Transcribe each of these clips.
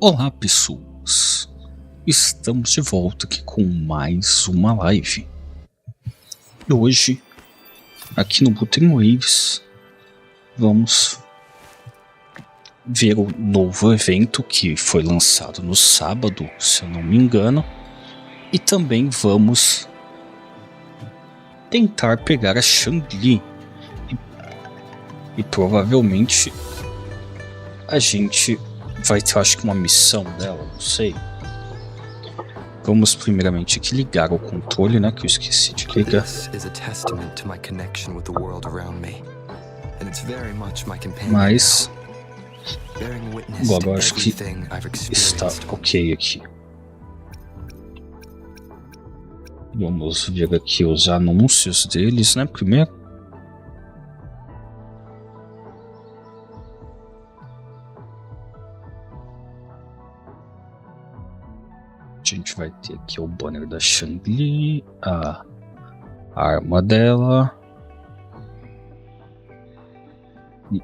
Olá pessoas, estamos de volta aqui com mais uma live. E hoje, aqui no Wuthering, vamos ver o novo evento que foi lançado no sábado, se eu não me engano. E também vamos tentar pegar a Shangli. E provavelmente a gente vai ter, acho que uma missão dela, não sei. Vamos primeiramente aqui ligar o controle, né, que eu esqueci de ligar. Mas agora eu acho que está ok aqui. Vamos ver aqui os anúncios deles, né, primeiro. A gente vai ter aqui o banner da Shangli, a arma dela. E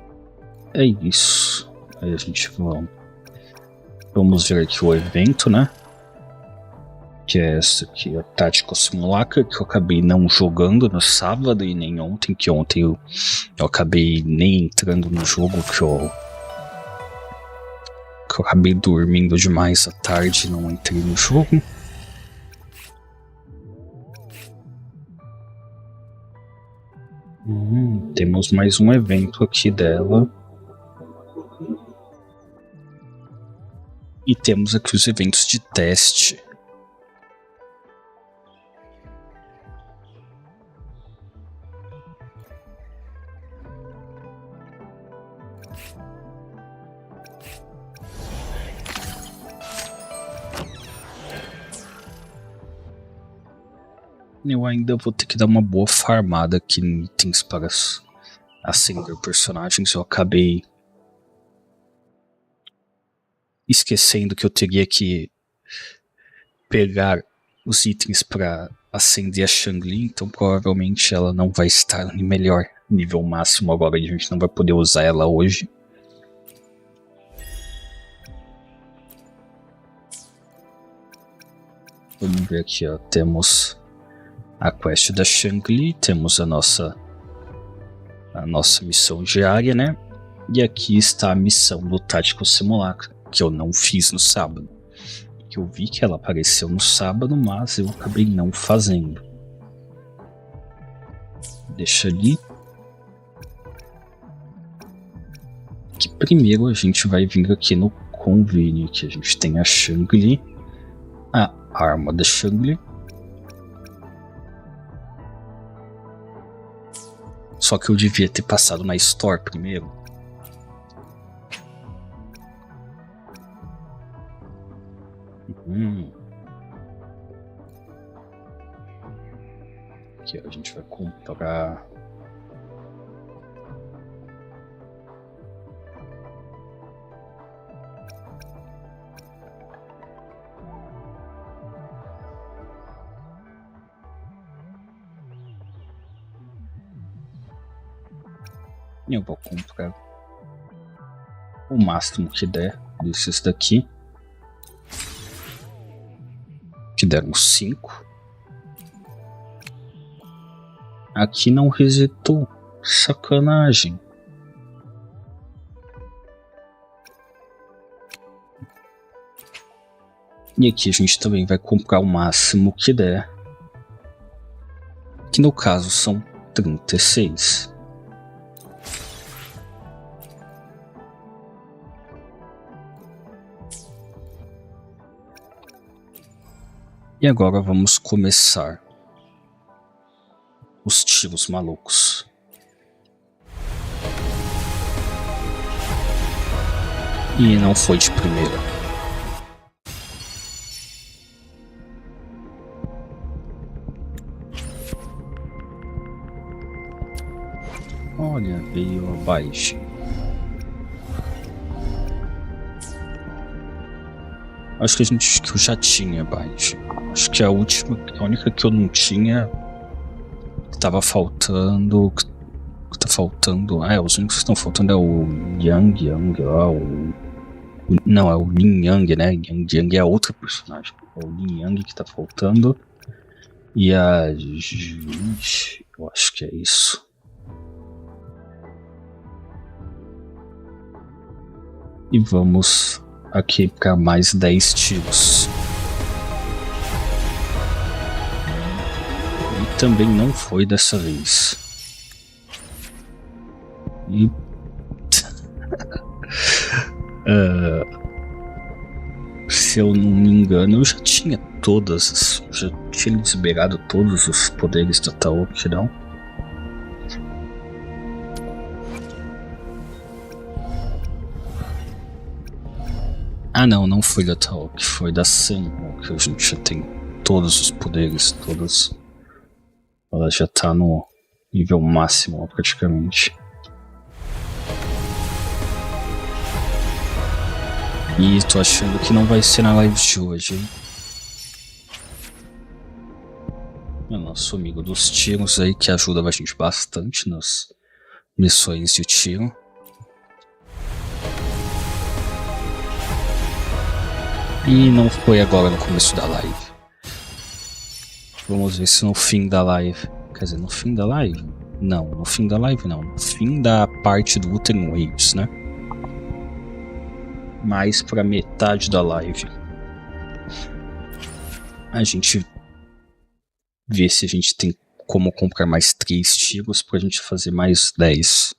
é isso. Aí a gente vamos ver aqui o evento, né? Que é essa aqui, a Tactical Simulator, que eu acabei não jogando no sábado e nem ontem, que ontem eu acabei nem entrando no jogo, que eu acabei dormindo demais à tarde e não entrei no jogo. Temos mais um evento aqui dela. E temos aqui os eventos de teste. Eu ainda vou ter que dar uma boa farmada aqui em itens para acender personagens. Eu acabei esquecendo que eu teria que pegar os itens para acender a Shangli, então provavelmente ela não vai estar no melhor nível máximo agora, a gente não vai poder usar ela hoje. Vamos ver aqui, ó, temos a quest da Shangli, temos a nossa missão diária, né? E aqui está a missão do Tactical Simulator, que eu não fiz no sábado. Que eu vi que ela apareceu no sábado, mas eu acabei não fazendo. Deixa ali. Que primeiro a gente vai vir aqui no convênio, que a gente tem a Shangli, a arma da Shangli. Só que eu devia ter passado na Store primeiro. Aqui a gente vai comprar. Eu vou comprar o máximo que der desses daqui. Que deram 5. Aqui não resetou. Sacanagem. E aqui a gente também vai comprar o máximo que der. Que no caso são 36. E agora vamos começar os tiros malucos. E não foi de primeira. Olha, veio abaixo. Acho que eu já tinha abaixo. Acho que a única que eu não tinha, que tava faltando, os únicos que estão faltando é o Yang lá, Não, é o Lin Yang, né? Yang é outra personagem. É o Lin Yang que tá faltando. E a gente, eu acho que é isso. E vamos aqui para mais 10 tiros. E também não foi dessa vez. E se eu não me engano, eu já tinha já tinha liberado todos os poderes da Taoki, não? Ah não, não foi da Taoki, foi da Senmo, que a gente já tem todos os poderes, todos. Ela já tá no nível máximo praticamente. E tô achando que não vai ser na live de hoje, hein? É o nosso amigo dos tiros aí, que ajuda a gente bastante nas missões de tiro. E não foi agora no começo da live. Vamos ver se no fim da live... Quer dizer, no fim da live? Não, no fim da live não. No fim da parte do Wuthering Waves, né? Mais pra metade da live. A gente vê se a gente tem como comprar mais 3 tiros pra gente fazer mais 10.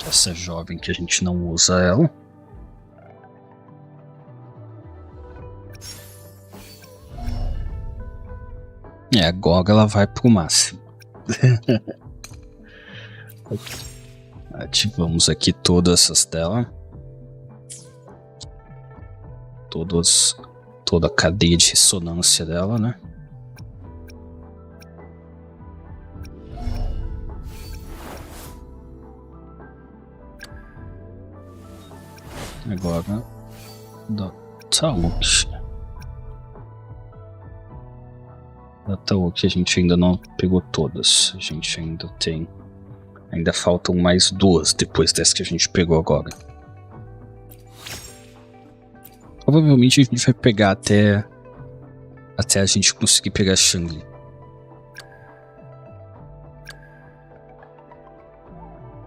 Essa jovem que a gente não usa ela. Agora ela vai pro máximo. Ativamos aqui todas essas dela. Toda a cadeia de ressonância dela, né? Agora da Taoki. Da Taoki a gente ainda não pegou todas. A gente ainda tem. Ainda faltam mais 2 depois dessa que a gente pegou agora. Provavelmente a gente vai pegar até a gente conseguir pegar a Shangli.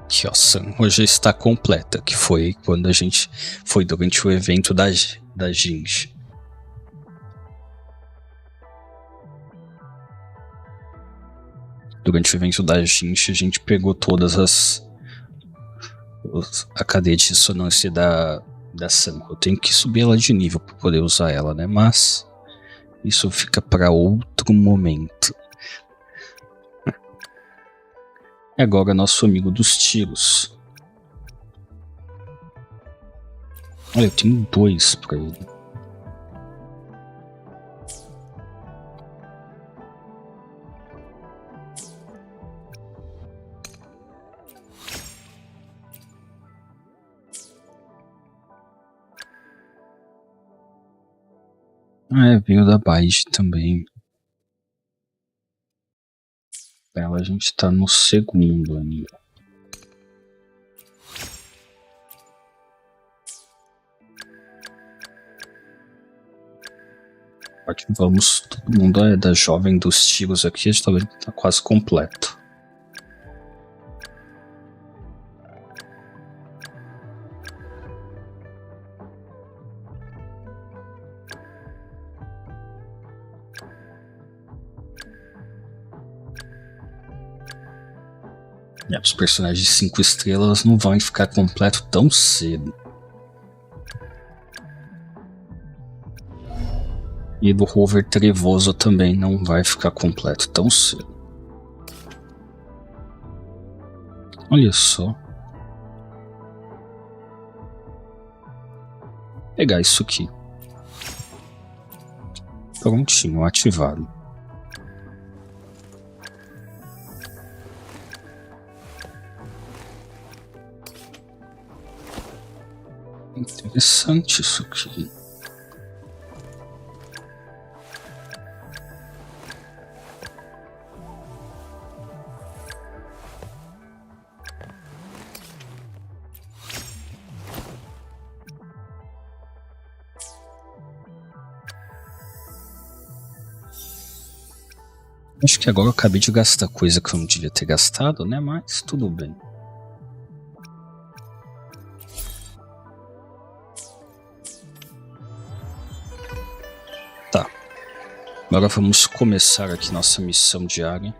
Aqui ó, Sanhua já está completa, que foi quando a gente foi durante o evento da Jinji. Durante o evento da Jinji a gente pegou todas a cadeia de ressonância da Sanhua. Eu tenho que subir ela de nível para poder usar ela, né? Mas isso fica para outro momento. E agora nosso amigo dos tiros. Olha, eu tenho 2 para ele. Veio da Baixe também. Ela a gente tá no segundo ainda. Ativamos todo mundo da jovem dos tiros aqui, a gente tá quase completo. Os personagens de 5 estrelas não vão ficar completo tão cedo. E do rover trevoso também não vai ficar completo tão cedo. Olha só. Vou pegar isso aqui. Prontinho, ativado. Interessante isso aqui. Acho que agora eu acabei de gastar coisa que eu não devia ter gastado, né? Mas tudo bem. Tá. Agora vamos começar aqui nossa missão diária.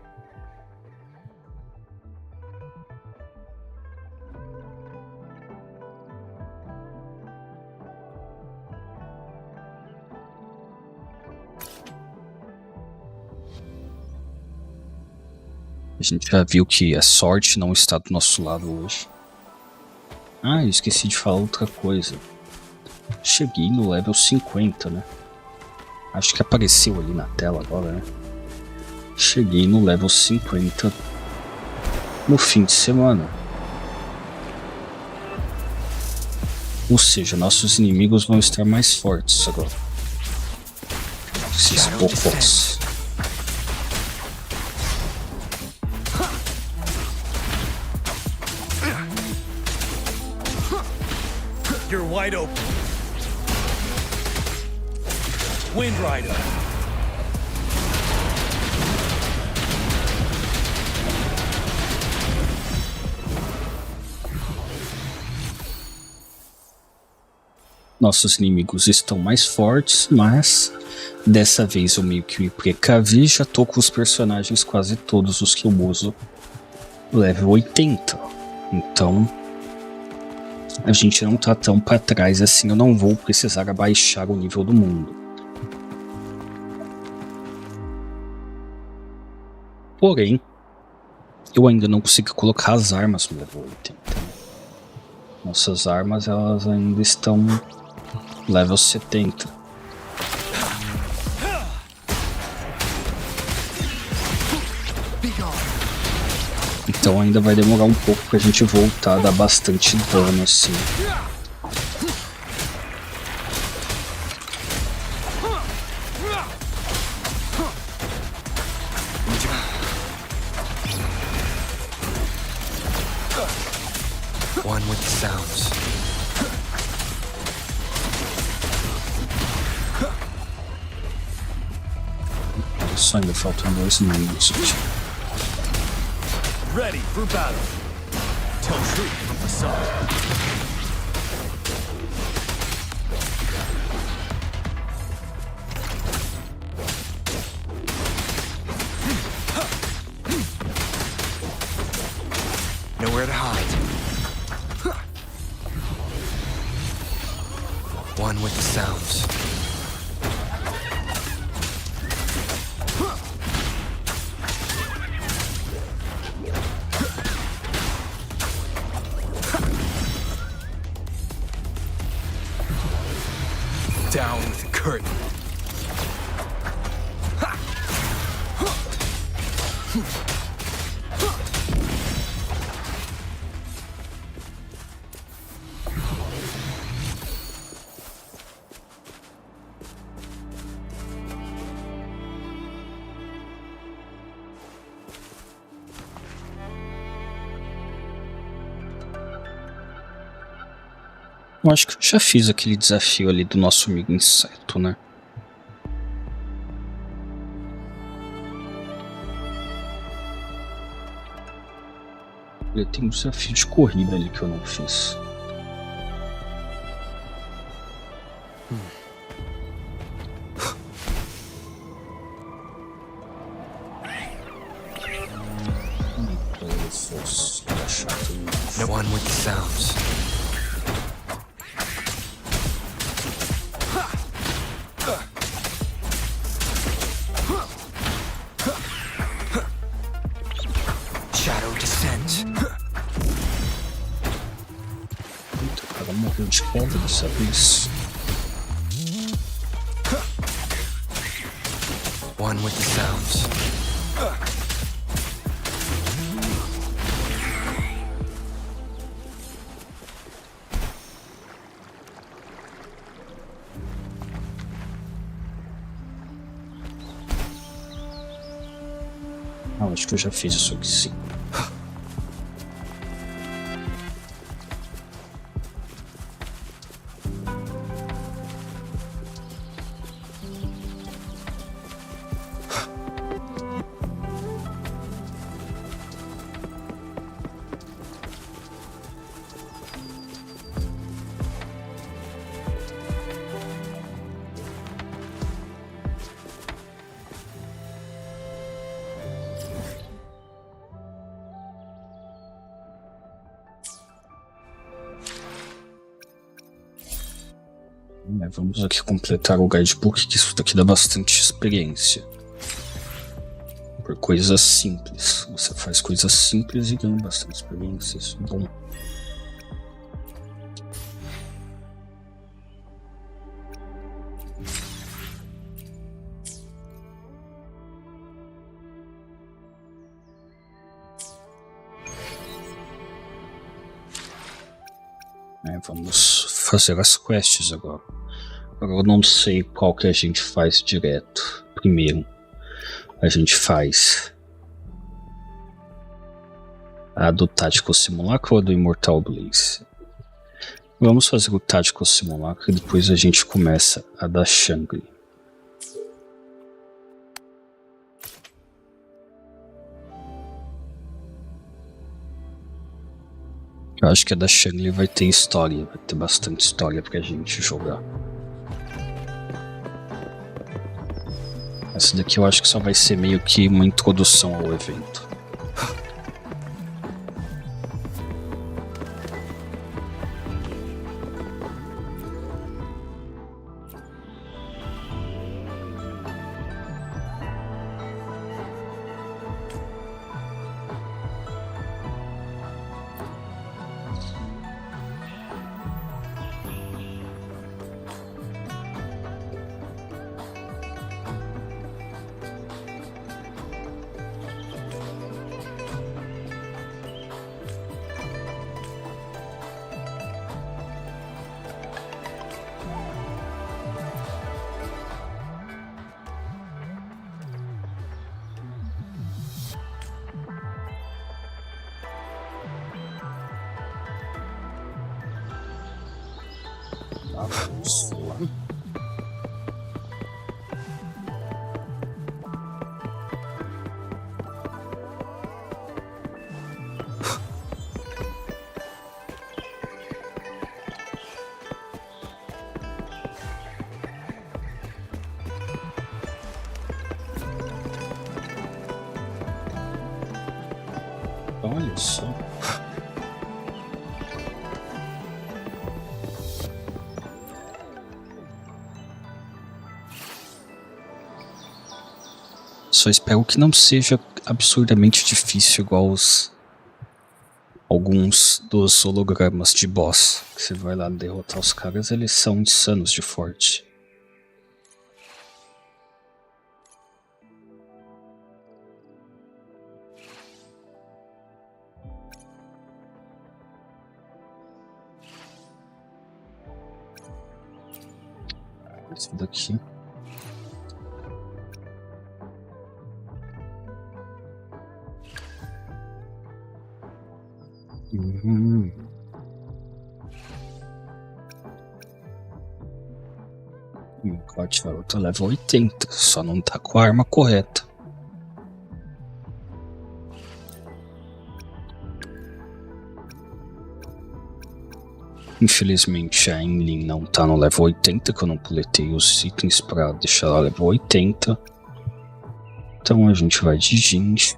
A gente já viu que a sorte não está do nosso lado hoje. Ah, eu esqueci de falar outra coisa. Cheguei no level 50, né? Acho que apareceu ali na tela agora, né? Cheguei no level 50 no fim de semana. Ou seja, nossos inimigos vão estar mais fortes agora. Esses bocós. You're wide open. Wind Rider. Nossos inimigos estão mais fortes, mas dessa vez eu meio que me precavi, já tô com os personagens quase todos os que eu uso level 80. Então a gente não tá tão pra trás assim, eu não vou precisar abaixar o nível do mundo. Porém, eu ainda não consigo colocar as armas no level 80. Nossas armas elas ainda estão level 70. Então ainda vai demorar um pouco pra gente voltar a dar bastante dano assim. One with the sounds. Só ainda faltam 2 minutos aqui. Ready for battle. Tell truth from the sun. Nowhere to hide. One with the sounds. Down with the curtain. Eu acho que eu já fiz aquele desafio ali do nosso amigo inseto, né? Ele tem um desafio de corrida ali que eu não fiz. No one with the sounds. Shadow descends. Eita, o cara morreu de queda dessa vez. One with the sounds. Acho que eu já fiz isso aqui sim. Vamos aqui completar o guidebook, que isso daqui dá bastante experiência. Por coisas simples. Você faz coisas simples e ganha bastante experiência. Isso é bom. Vamos fazer as quests agora. Agora eu não sei qual que a gente faz direto. Primeiro, a gente faz a do Tactical Simulacro ou a do Immortal Blaze? Vamos fazer o Tactical Simulacro e depois a gente começa a da Shangri. Eu acho que a da Shangri vai ter história, vai ter bastante história pra gente jogar. Essa daqui eu acho que só vai ser meio que uma introdução ao evento. Vamos lá. Olha só. Só espero que não seja absurdamente difícil igual alguns dos hologramas de boss. Que você vai lá derrotar os caras, eles são insanos de forte. Esse daqui. Eu tô level 80, só não tá com a arma correta. Infelizmente a Enlin não tá no level 80, que eu não coletei os itens pra deixar ela level 80. Então a gente vai de gente.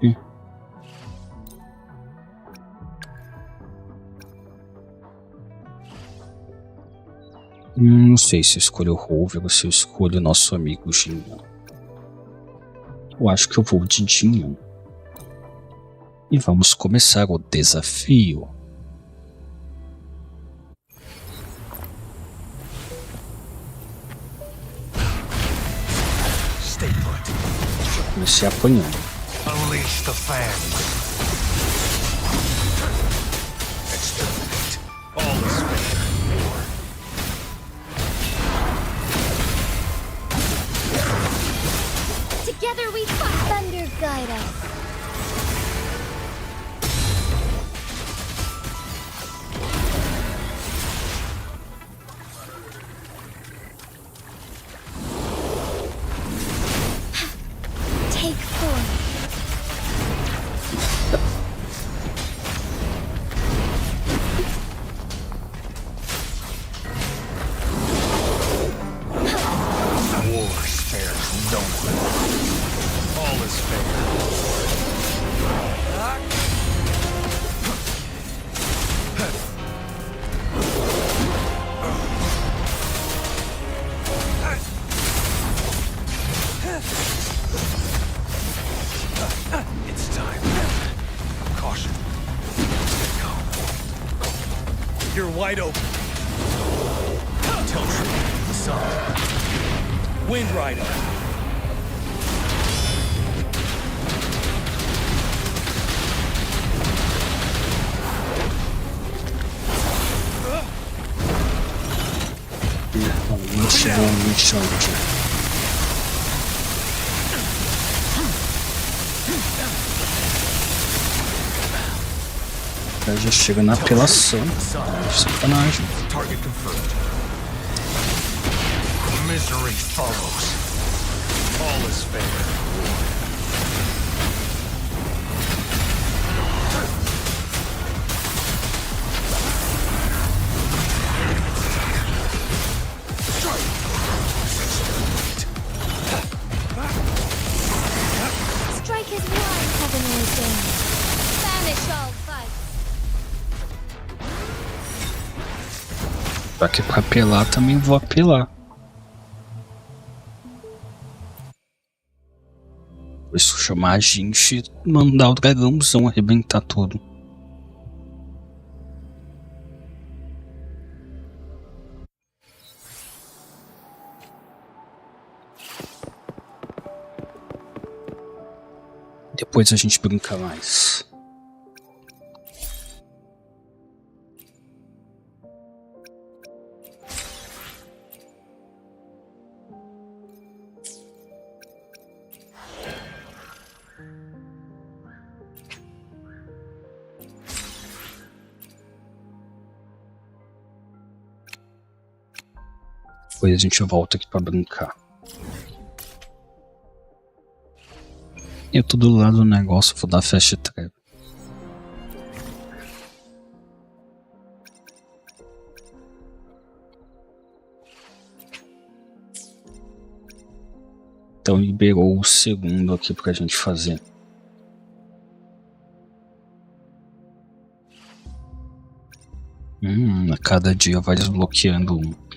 Não sei se eu escolho o Rover ou se eu escolho o nosso amigo Jinyan. Eu acho que eu vou de Jinyan. E vamos começar o desafio. Já comecei apanhando. Unleash the fan. Exterminate all the spectre. Together we fight. Thunder guide us. You're wide open. Tell truth to the sun. Wind Rider. Muito chegou muito chão aqui. Já chega na apelação. Sacanagem. Target confirmed. Misery follows. All is fair. Strike his wide, heavenly things. Banish all fight. Já que é pra apelar, também vou apelar. Vou chamar a gente e mandar o dragãozão arrebentar tudo. Depois a gente brinca mais. Depois a gente volta aqui pra brincar. Eu tô do lado do negócio, vou dar fast trap. Então liberou o segundo aqui pra gente fazer. A cada dia vai desbloqueando um.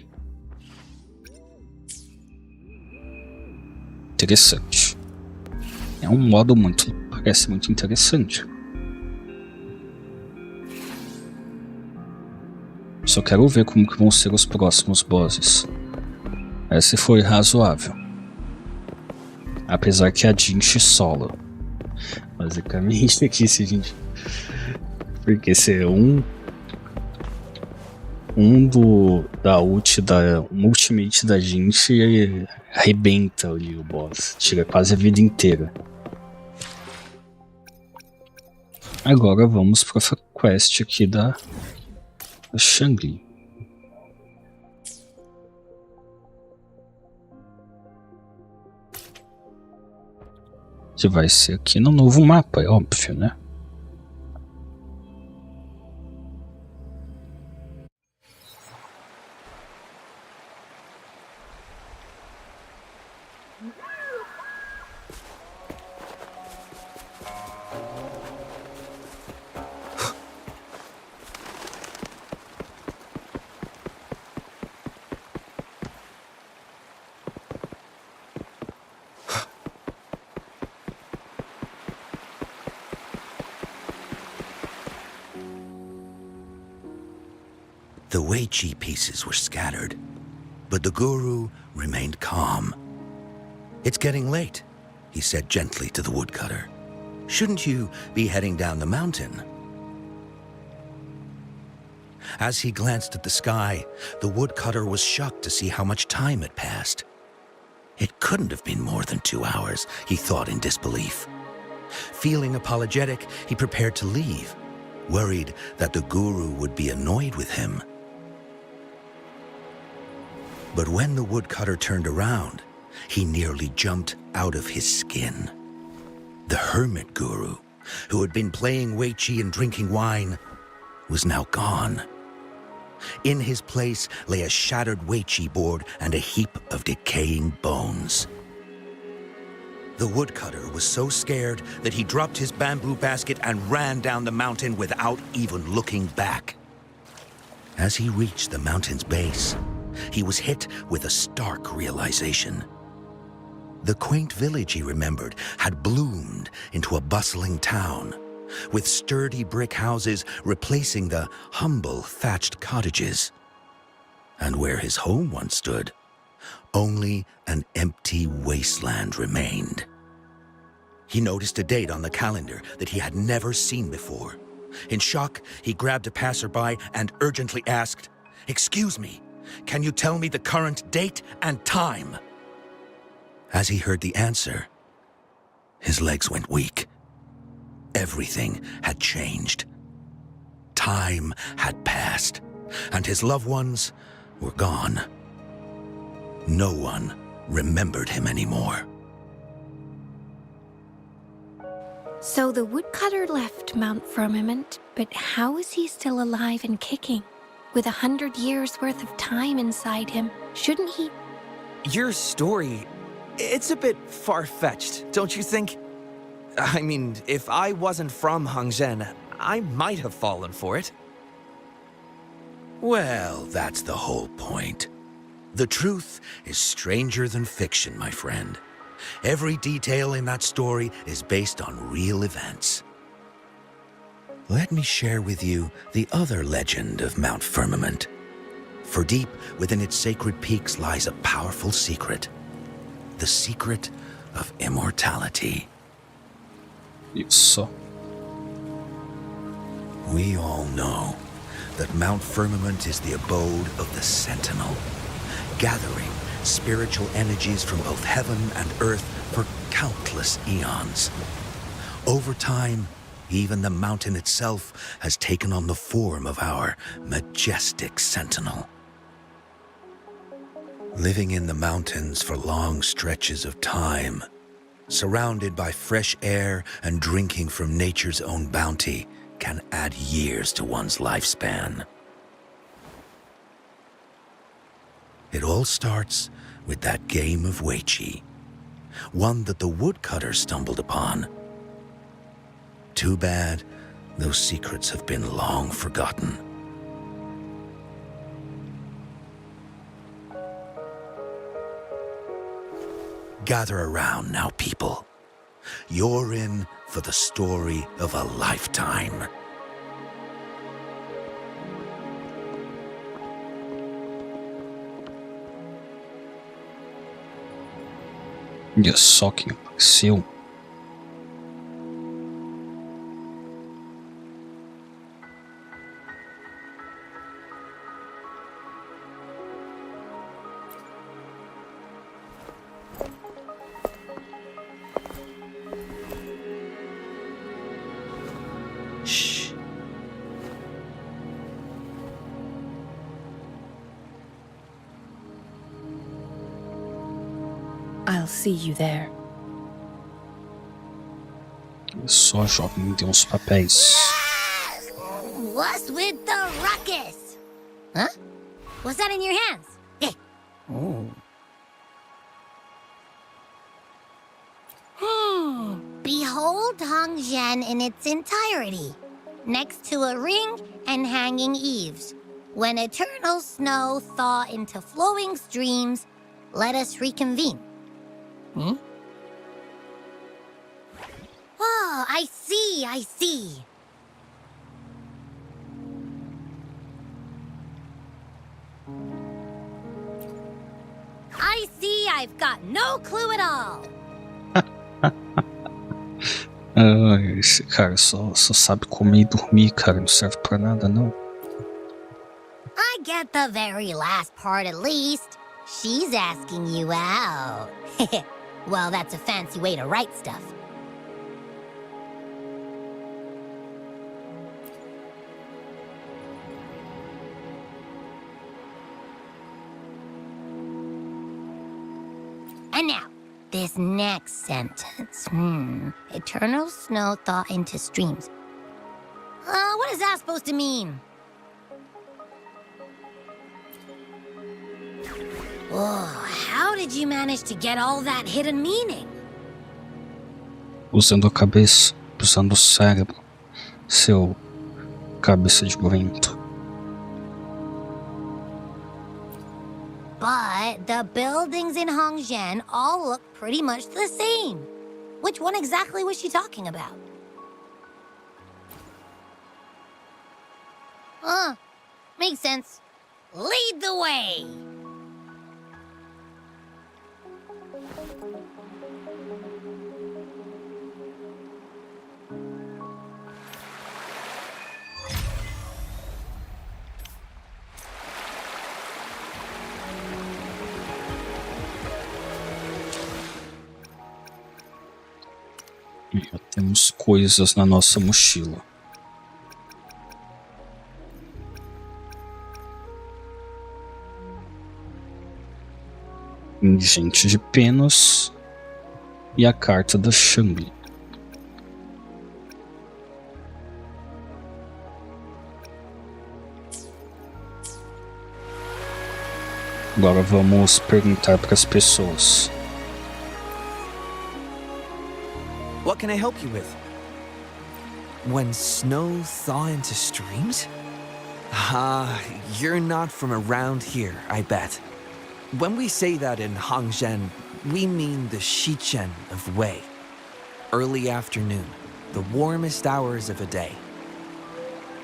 Interessante. É um modo parece muito interessante. Só quero ver como que vão ser os próximos bosses. Esse foi razoável. Apesar que a Jinx solo. Basicamente aqui se a gente... Porque se é da ultimate da Jinx arrebenta ali o boss. Tira quase a vida inteira. Agora vamos para a quest aqui da Shangri. Que vai ser aqui no novo mapa, é óbvio, né? The Wei Chi pieces were scattered, but the guru remained calm. "It's getting late," he said gently to the woodcutter. "Shouldn't you be heading down the mountain?" As he glanced at the sky, the woodcutter was shocked to see how much time had passed. It couldn't have been more than 2 hours, he thought in disbelief. Feeling apologetic, he prepared to leave, worried that the guru would be annoyed with him. But when the woodcutter turned around, he nearly jumped out of his skin. The hermit guru, who had been playing Wei Chi and drinking wine, was now gone. In his place lay a shattered Wei Chi board and a heap of decaying bones. The woodcutter was so scared that he dropped his bamboo basket and ran down the mountain without even looking back. As he reached the mountain's base, he was hit with a stark realization. The quaint village he remembered had bloomed into a bustling town, with sturdy brick houses replacing the humble thatched cottages. And where his home once stood, only an empty wasteland remained. He noticed a date on the calendar that he had never seen before. In shock, he grabbed a passerby and urgently asked, "Excuse me, can you tell me the current date and time?" As he heard the answer, his legs went weak. Everything had changed. Time had passed, and his loved ones were gone. No one remembered him anymore. So the woodcutter left Mount Firmament, but how is he still alive and kicking? With 100 years worth of time inside him, shouldn't he? Your story, it's a bit far-fetched, don't you think? I mean, if I wasn't from Hongzhen, I might have fallen for it. Well, that's the whole point. The truth is stranger than fiction, my friend. Every detail in that story is based on real events. Let me share with you the other legend of Mount Firmament. For deep within its sacred peaks lies a powerful secret. The secret of immortality. Isso. We all know that Mount Firmament is the abode of the Sentinel, gathering spiritual energies from both heaven and earth for countless eons. Over time, even the mountain itself has taken on the form of our majestic Sentinel. Living in the mountains for long stretches of time, surrounded by fresh air and drinking from nature's own bounty, can add years to one's lifespan. It all starts with that game of Weiqi, one that the woodcutter stumbled upon. Too bad those secrets have been long forgotten. Gather around now, people. You're in for the story of a lifetime. Olha só quem apareceu. Shh. I'll see you there. Olha só, jovem, me deu uns papéis. What's with the ruckus? Huh? What's that in your hands? Behold Hongzhen in its entirety, next to a ring and hanging eaves. When eternal snow thaw into flowing streams, let us reconvene. Oh, I see, I see. I see I've got no clue at all. Ah, esse cara só sabe comer e dormir, cara. Não serve pra nada, não. I get the very last part at least. She's asking you out. Well, that's a fancy way to write stuff. And now, this next sentence. Eternal snow thaw into streams. What is that supposed to mean? Oh, how did you manage to get all that hidden meaning? Usando a cabeça, usando o cérebro. Seu cabeça de vento. But the buildings in Hongzhen all look pretty much the same. Which one exactly was she talking about? Makes sense. Lead the way! Já temos coisas na nossa mochila. Ingente de penas e a carta da Shang. Agora vamos perguntar para as pessoas. What can I help you with? When snow thaw into streams? You're not from around here, I bet. When we say that in Hangzhen, we mean the Shichen of Wei. Early afternoon, the warmest hours of a day.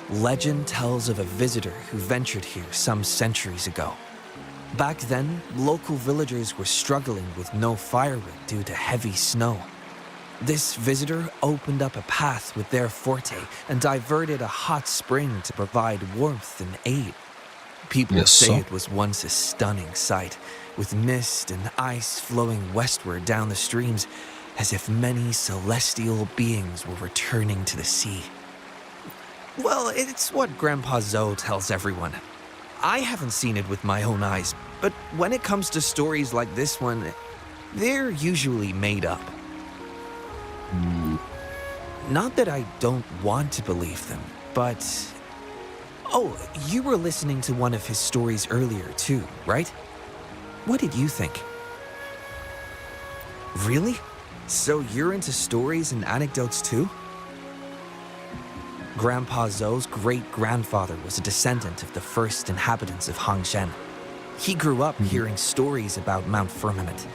Legend tells of a visitor who ventured here some centuries ago. Back then, local villagers were struggling with no firewood due to heavy snow. This visitor opened up a path with their forte and diverted a hot spring to provide warmth and aid. People say it was once a stunning sight, with mist and ice flowing westward down the streams, as if many celestial beings were returning to the sea. Well, it's what Grandpa Zoe tells everyone. I haven't seen it with my own eyes, but when it comes to stories like this one, they're usually made up. Not that I don't want to believe them, but... Oh, you were listening to one of his stories earlier too, right? What did you think? Really? So you're into stories and anecdotes too? Grandpa Zoe's great-grandfather was a descendant of the first inhabitants of Hangzhen. He grew up hearing stories about Mount Firmament.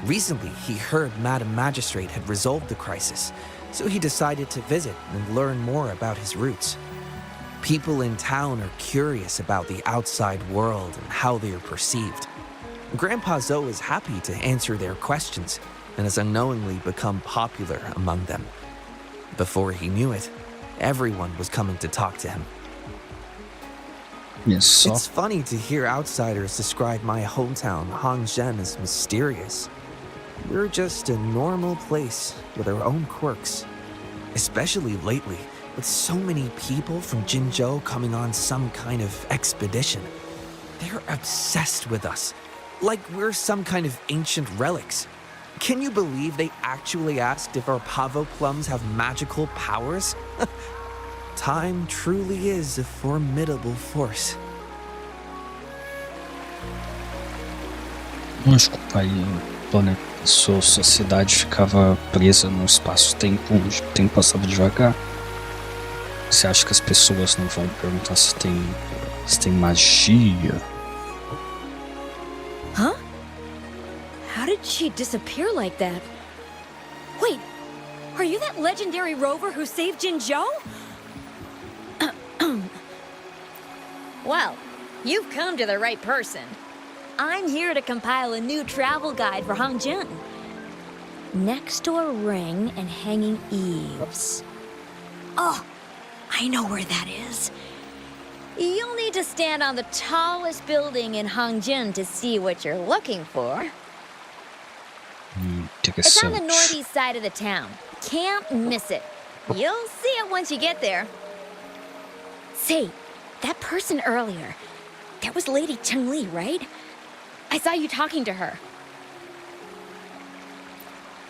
Recently, he heard Madam Magistrate had resolved the crisis, so he decided to visit and learn more about his roots. People in town are curious about the outside world and how they are perceived. Grandpa Zoe is happy to answer their questions and has unknowingly become popular among them. Before he knew it, everyone was coming to talk to him. Yes, It's funny to hear outsiders describe my hometown, Hangzhen, as mysterious. We're just a normal place with our own quirks. Especially lately, with so many people from Jinzhou coming on some kind of expedition. They're obsessed with us, like we're some kind of ancient relics. Can you believe they actually asked if our pavo plums have magical powers? Time truly is a formidable force. lógico, pai, sua cidade ficava presa no espaço-tempo, onde o tempo passava devagar. Você acha que as pessoas não vão perguntar se tem magia? Huh? How did she disappear like that? Wait, are you that legendary rover who saved Jinzhou? Well, you've come to the right person. I'm here to compile a new travel guide for Hangzhen. Next to a ring and hanging eaves. Oh, I know where that is. You'll need to stand on the tallest building in Hangzhen to see what you're looking for. It's on the northeast side of the town. Can't miss it. You'll see it once you get there. Say, that person earlier, that was Lady Cheng-Li, right? I saw you talking to her.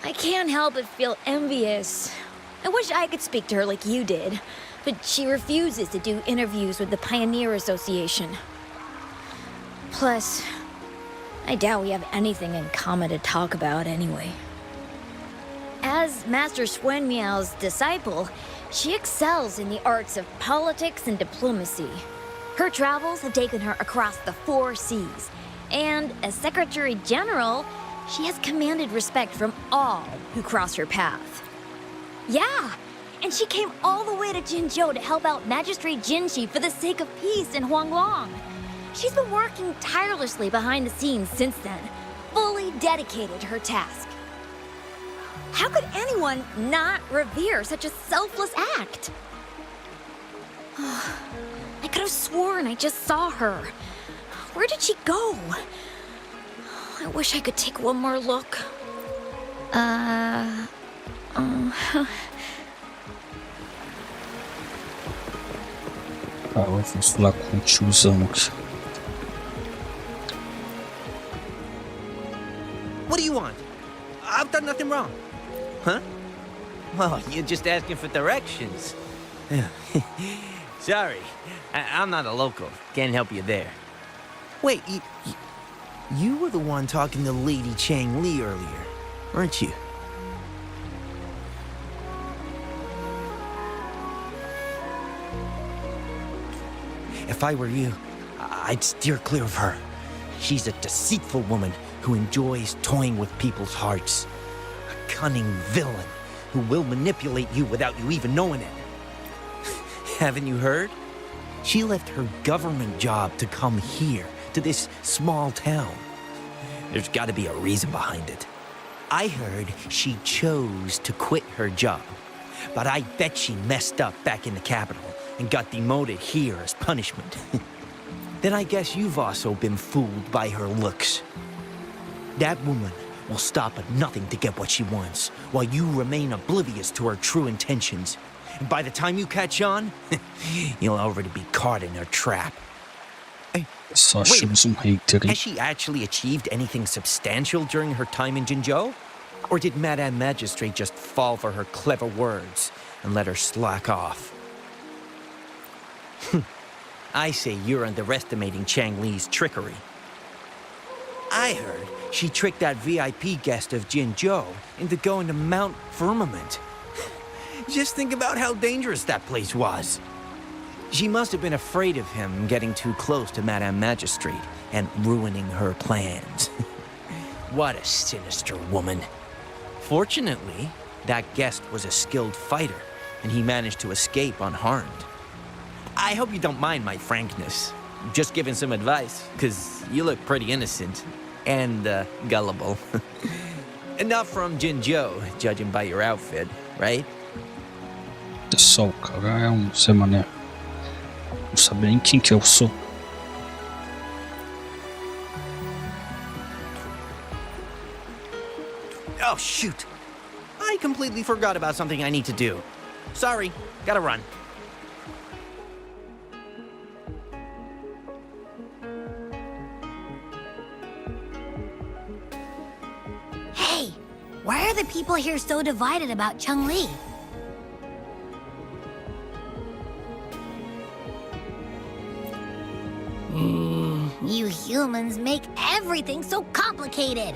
I can't help but feel envious. I wish I could speak to her like you did, but she refuses to do interviews with the Pioneer Association. Plus, I doubt we have anything in common to talk about anyway. As Master Swen Miao's disciple, she excels in the arts of politics and diplomacy. Her travels have taken her across the 4 seas, and as Secretary General, she has commanded respect from all who cross her path. Yeah, And she came all the way to Jinzhou to help out Magistrate Jinshi for the sake of peace in Huanglong. She's been working tirelessly behind the scenes since then, fully dedicated to her task. How could anyone not revere such a selfless act? I could have sworn I just saw her. Where did she go? I wish I could take one more look. Ah, vamos falar com o tiozão aqui. What do you want? I've done nothing wrong. Huh? Well, you're just asking for directions. Sorry, I'm not a local. Can't help you there. Wait, you were the one talking to Lady Chang Li earlier, weren't you? If I were you, I'd steer clear of her. She's a deceitful woman who enjoys toying with people's hearts. A cunning villain who will manipulate you without you even knowing it. Haven't you heard? She left her government job to come here, to this small town. There's got to be a reason behind it. I heard she chose to quit her job, but I bet she messed up back in the capital and got demoted here as punishment. Then I guess you've also been fooled by her looks. That woman will stop at nothing to get what she wants, while you remain oblivious to her true intentions. And by the time you catch on, you'll already be caught in her trap. Só achamos hater, hein? Has she actually achieved anything substantial during her time in Jinzhou? Or did Madame Magistrate just fall for her clever words and let her slack off? I say you're underestimating Chang Li's trickery. I heard she tricked that VIP guest of Jinzhou into going to Mount Firmament. Just think about how dangerous that place was. She must have been afraid of him getting too close to Madame Magistrate and ruining her plans. What a sinister woman. Fortunately, that guest was a skilled fighter, and he managed to escape unharmed. I hope you don't mind my frankness. Just giving some advice, because you look pretty innocent and gullible. Not from Jinzhou, judging by your outfit, right? Só o cara é Zé Mané. Não sabe nem quem que eu sou. Oh, shoot. I completely forgot about something I need to do. Sorry, gotta run. Hey, why are the people here so divided about Chang Li? You humans make everything so complicated.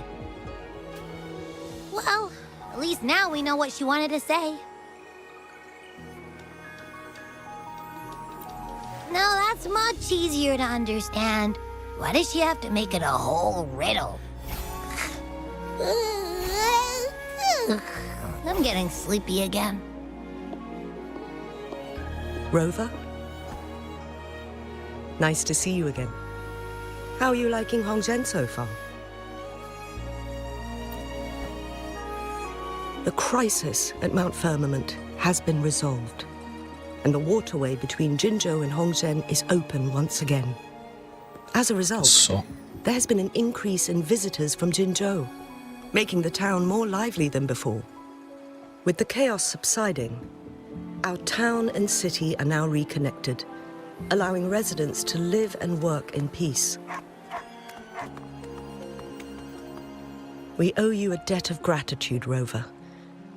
Well, at least now we know what she wanted to say. Now that's much easier to understand. Why does she have to make it a whole riddle? I'm getting sleepy again. Rover? Nice to see you again. How are you liking Hongzhen so far? The crisis at Mount Firmament has been resolved, and the waterway between Jinzhou and Hongzhen is open once again. As a result, there has been an increase in visitors from Jinzhou, making the town more lively than before. With the chaos subsiding, our town and city are now reconnected, allowing residents to live and work in peace. We owe you a debt of gratitude, Rover,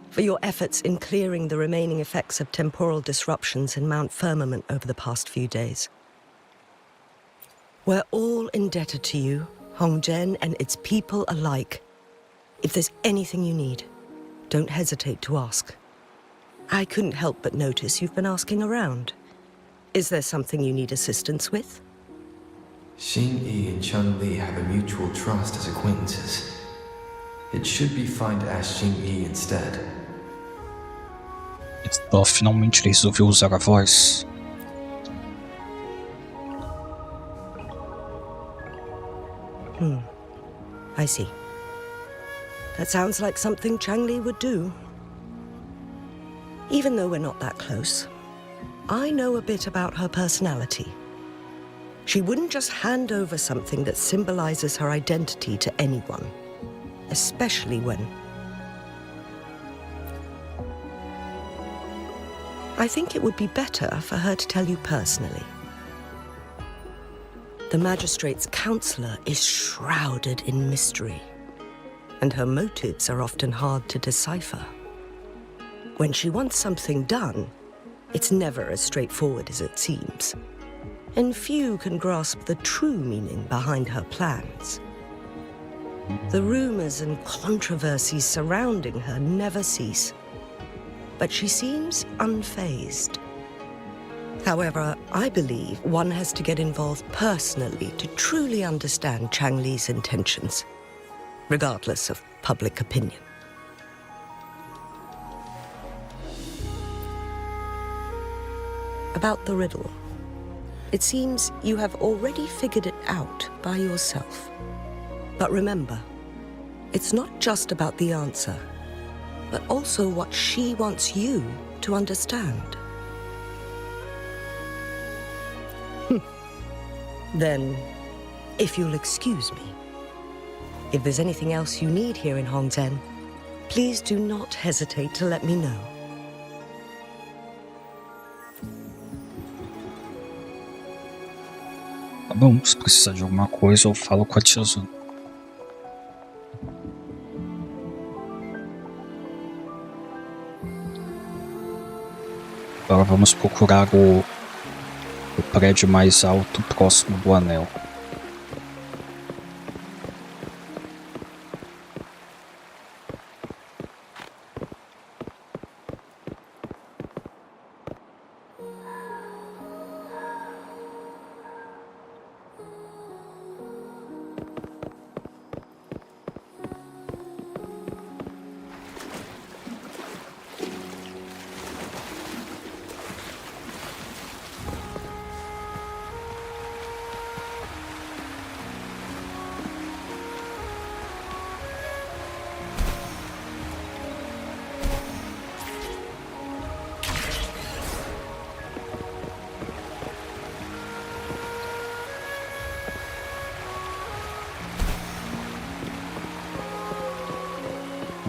for your efforts in clearing the remaining effects of temporal disruptions in Mount Firmament over the past few days. We're all indebted to you, Hongzhen and its people alike. If there's anything you need, don't hesitate to ask. I couldn't help but notice you've been asking around. Is there something you need assistance with? Xing Yi and Chun Li have a mutual trust as acquaintances. It should be fine to ask Xing Yi instead. Ela finalmente resolveu usar a voz. I see. That sounds like something Changli would do. Even though we're not that close, I know a bit about her personality. She wouldn't just hand over something that symbolizes her identity to anyone, especially when... I think it would be better for her to tell you personally. The magistrate's counselor is shrouded in mystery, and her motives are often hard to decipher. When she wants something done, it's never as straightforward as it seems, and few can grasp the true meaning behind her plans. The rumors and controversies surrounding her never cease, but she seems unfazed. However, I believe one has to get involved personally to truly understand Changli's intentions, regardless of public opinion. About the riddle. It seems you have already figured it out by yourself. But remember, it's not just about the answer, but also what she wants you to understand. Then, if you'll excuse me, if there's anything else you need here in Hongzhen, please do not hesitate to let me know. Tá bom, se precisar de alguma coisa eu falo com a tia Zun. Agora vamos procurar o prédio mais alto próximo do anel.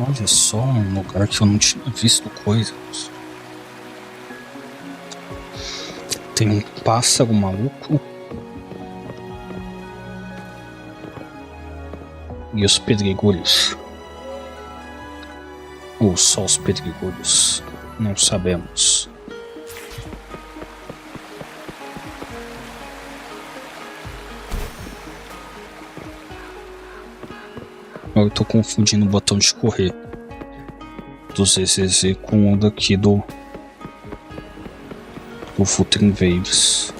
Olha só, um lugar que eu não tinha visto coisas. Tem um pássaro maluco. E os pedregulhos. Ou só os pedregulhos. Não sabemos. Eu tô confundindo o botão de correr do ZZZ com o daqui do Wuthering Waves.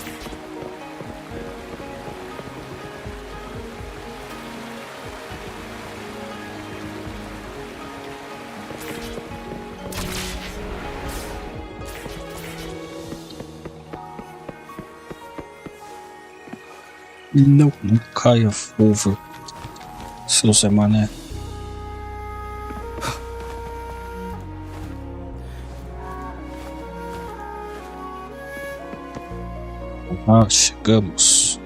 Não caia, over. Seu Zé Mané. Ah, chegamos.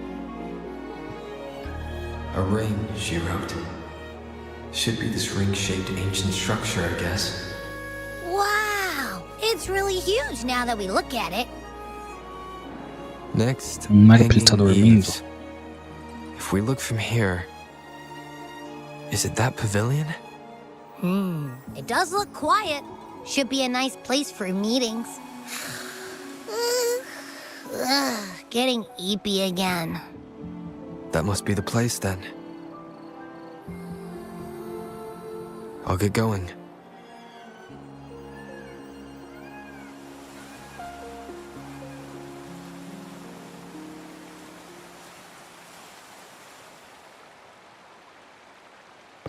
A ring, she wrote. Should be this ring-shaped ancient structure, I guess. Wow! It's really huge now that we look at it. Next, Não era pra ele tá hanging dormindo? eaves. If we look from here, is it that pavilion? It does look quiet. Should be a nice place for meetings. Getting eepy again. That must be the place then. I'll get going.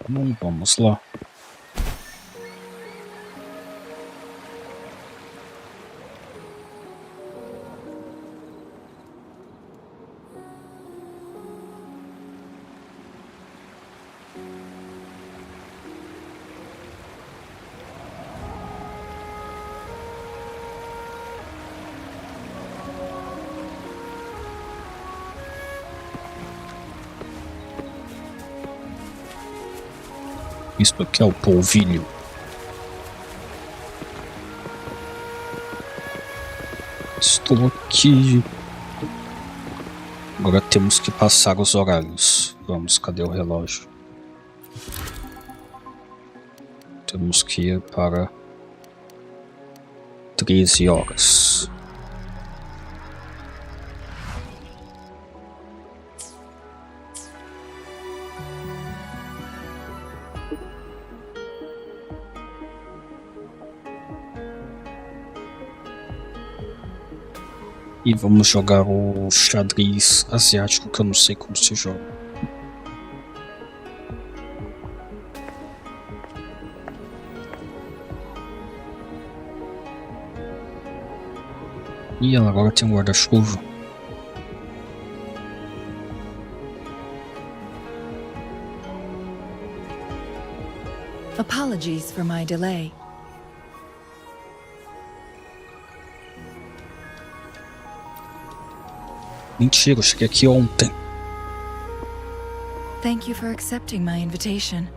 Bom, vamos lá. Isto aqui é o polvilho. Estou aqui. Agora temos que passar os horários. Vamos, cadê o relógio? Temos que ir para 13 horas. E vamos jogar o xadrez asiático, que eu não sei como se joga. E ela agora tem um guarda-chuva. Apologies for my delay. Mentira, eu cheguei aqui ontem. Thank you for accepting my invitation.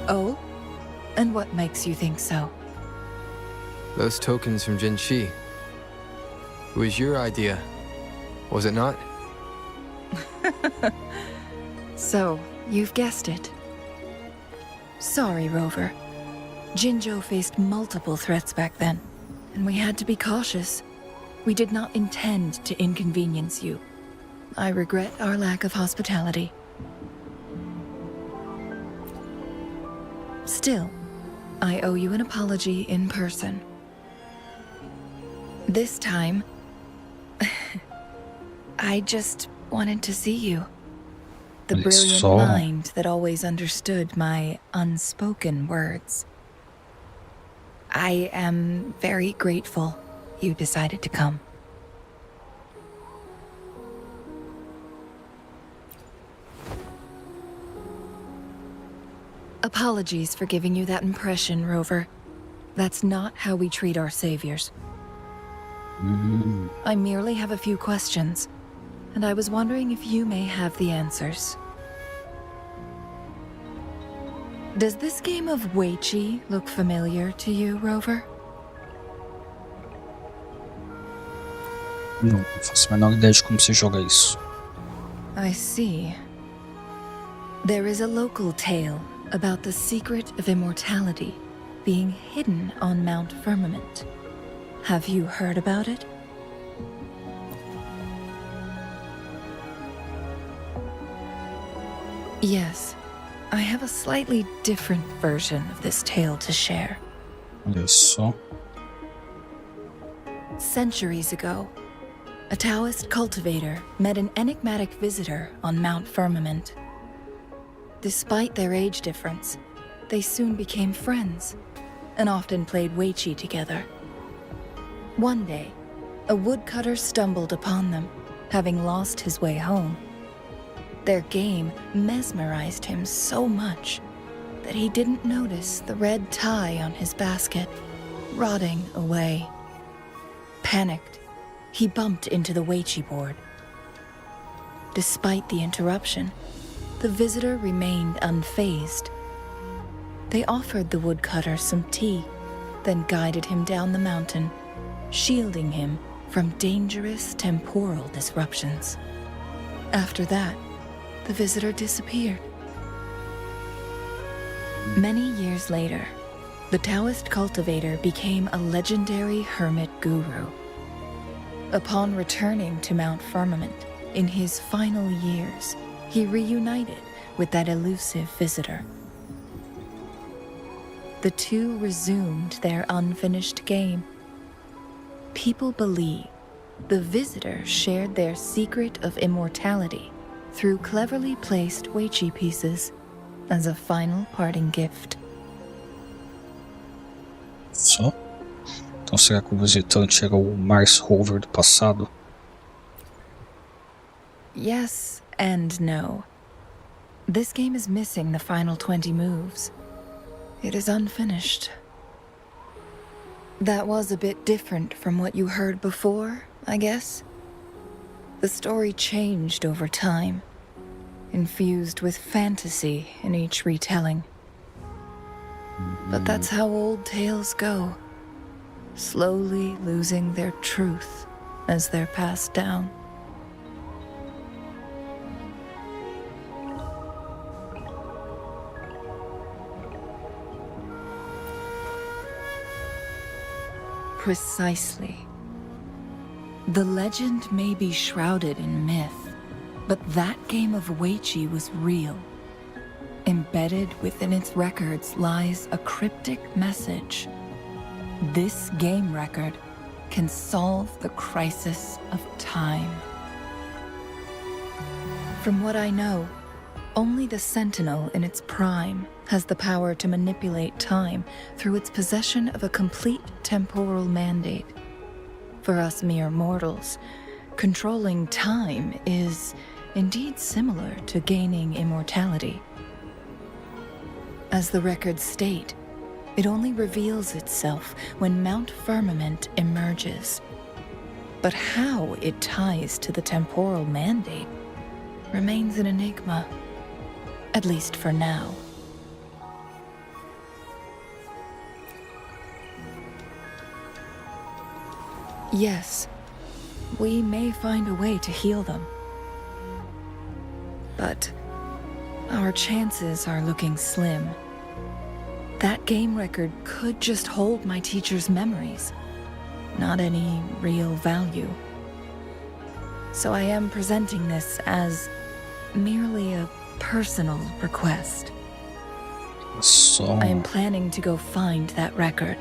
Oh? And what makes you think so? Those tokens from Jinshi. It was your idea, was it not? So, you've guessed it. Sorry, Rover. Jinzhou faced multiple threats back then, and we had to be cautious. We did not intend to inconvenience you. I regret our lack of hospitality. Still, I owe you an apology in person. This time, I just wanted to see you. The brilliant mind that always understood my unspoken words. I am very grateful you decided to come. Apologies for giving you that impression, Rover. That's not how we treat our saviors. I merely have a few questions, and I was wondering if you may have the answers. Does this game of Weiqi look familiar to you, Rover? Não faço a menor ideia de como se joga isso. I see. There is a local tale about the secret of immortality being hidden on Mount Firmament. Have you heard about it? Yes, I have a slightly different version of this tale to share. Olha só. Centuries ago, a Taoist cultivator met an enigmatic visitor on Mount Firmament. Despite their age difference, they soon became friends and often played Weiqi together. One day, a woodcutter stumbled upon them, having lost his way home. Their game mesmerized him so much that he didn't notice the red tie on his basket, rotting away. Panicked, he bumped into the Weiqi board. Despite the interruption, the visitor remained unfazed. They offered the woodcutter some tea, then guided him down the mountain, shielding him from dangerous temporal disruptions. After that, the visitor disappeared. Many years later, the Taoist cultivator became a legendary hermit guru. Upon returning to Mount Firmament in his final years, he reunited with that elusive visitor. The two resumed their unfinished game. People believe the visitor shared their secret of immortality through cleverly placed Weiqi pieces as a final parting gift. Só? Então será que o visitante era o Mars Rover do passado? Yes and no. This game is missing the final 20 moves. It is unfinished. That was a bit different from what you heard before, I guess. The story changed over time, infused with fantasy in each retelling. But that's how old tales go, slowly losing their truth as they're passed down. Precisely. The legend may be shrouded in myth, but that game of Weiqi was real. Embedded within its records lies a cryptic message. This game record can solve the crisis of time. From what I know, only the Sentinel in its prime has the power to manipulate time through its possession of a complete temporal mandate. For us mere mortals, controlling time is indeed similar to gaining immortality. As the records state, it only reveals itself when Mount Firmament emerges. But how it ties to the temporal mandate remains an enigma, at least for now. Yes, we may find a way to heal them. But our chances are looking slim. That game record could just hold my teacher's memories, not any real value. So I am presenting this as merely a personal request. So I am planning to go find that record.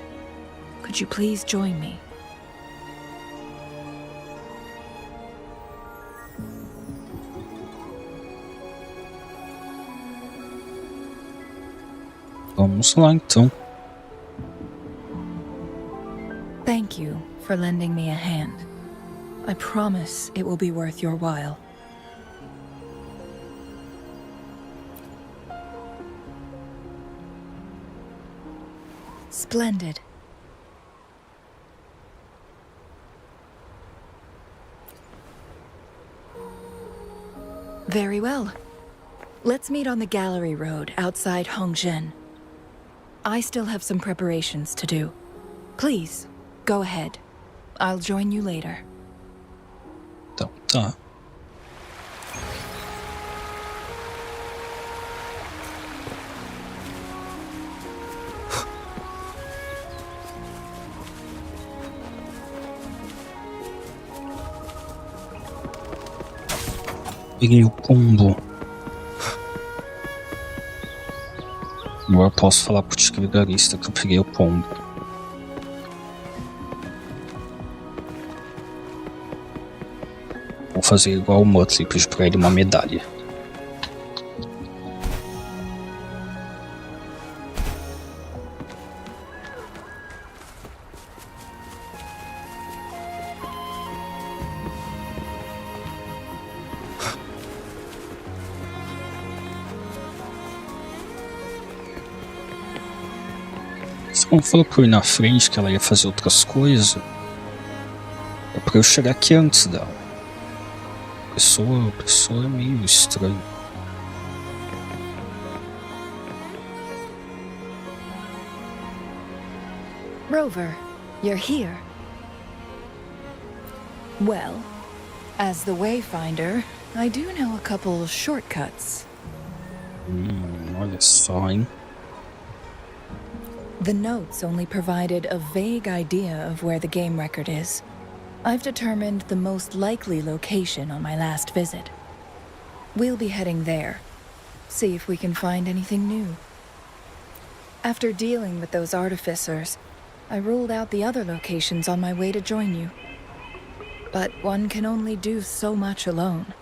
Could you please join me? vamos lá então. Thank you for lending me a hand. I promise it will be worth your while. Splendid. Very well. Let's meet on the gallery road outside Hongzhen. I still have some preparations to do. Please, go ahead. I'll join you later. Então, tá. Peguei o pombo. Agora posso falar pro Tigre Vigarista que eu peguei o pombo. Vou fazer igual o Muttley e pedir pra ele uma medalha. Se não for por ir na frente que ela ia fazer outras coisas, é pra eu chegar aqui antes dela. A pessoa é meio estranha. Rover, you're here. Well, as the Wayfinder, I do know a couple shortcuts. Olha só, hein? The notes only provided a vague idea of where the game record is. I've determined the most likely location on my last visit. We'll be heading there. See if we can find anything new. After dealing with those artificers, I ruled out the other locations on my way to join you. But one can only do so much alone.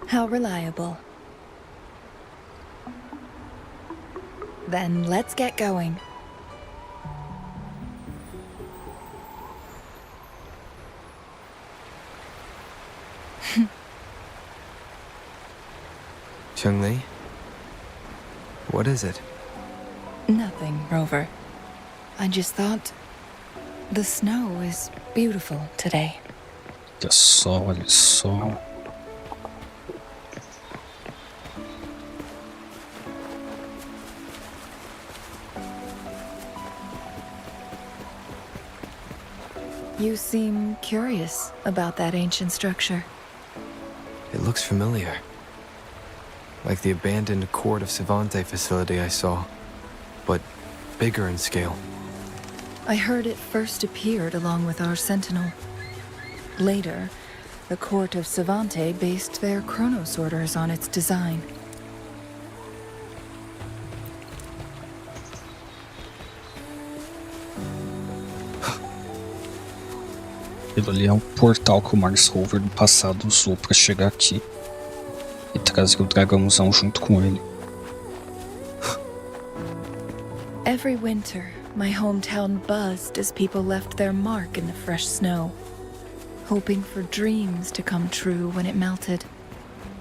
How reliable. Then let's get going. Cheng-Li? What is it? Nothing, Rover. I just thought the snow is beautiful today. Olha só, olha só. You seem curious about that ancient structure. It looks familiar. Like the abandoned Court of Savante facility I saw, but bigger in scale. I heard it first appeared along with our Sentinel. Later, the Court of Savante based their Chronos orders on its design. Aquilo ali é um portal que o Mars Rover do passado usou para chegar aqui e trazer o dragãozão junto com ele. Every winter, my hometown buzzed as people left their mark in the fresh snow, hoping for dreams to come true when it melted.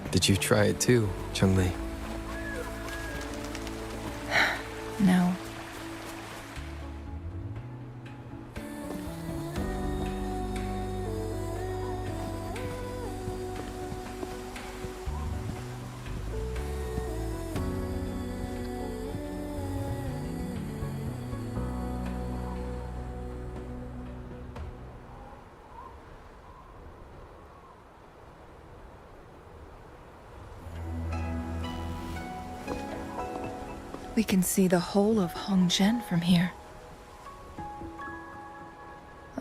Did you try it too, Chun-Li? No. We can see the whole of Hongzhen from here.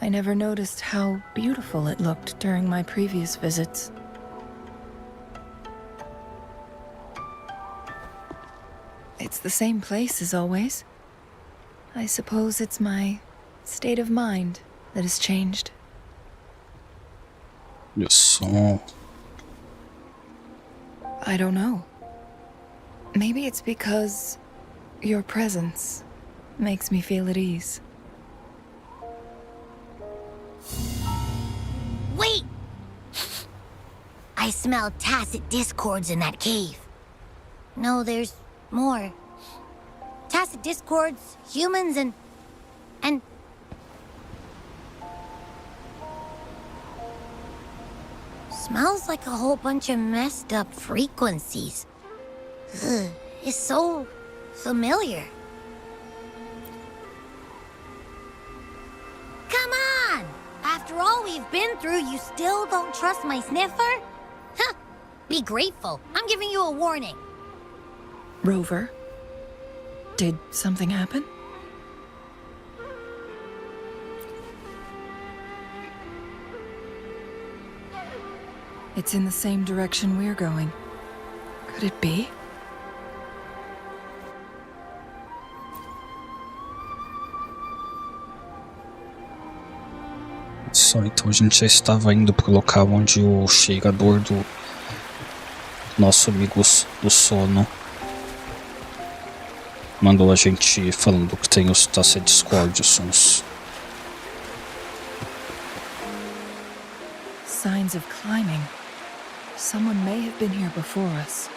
I never noticed how beautiful it looked during my previous visits. It's the same place as always. I suppose it's my state of mind that has changed. Olha só. I don't know. Maybe it's because your presence makes me feel at ease. Wait! I smell tacit discords in that cave. No, there's more. Tacit discords, humans, and... Smells like a whole bunch of messed up frequencies. Ugh, it's so familiar. Come on! After all we've been through, you still don't trust my sniffer? Huh! Be grateful. I'm giving you a warning. Rover, did something happen? It's in the same direction we're going. Could it be? Só, então a gente já estava indo pro local onde o cheirador do nosso amigo do sono mandou a gente ir falando que tem os Tacit Discords, uns Signs of climbing. Someone may have been here before us.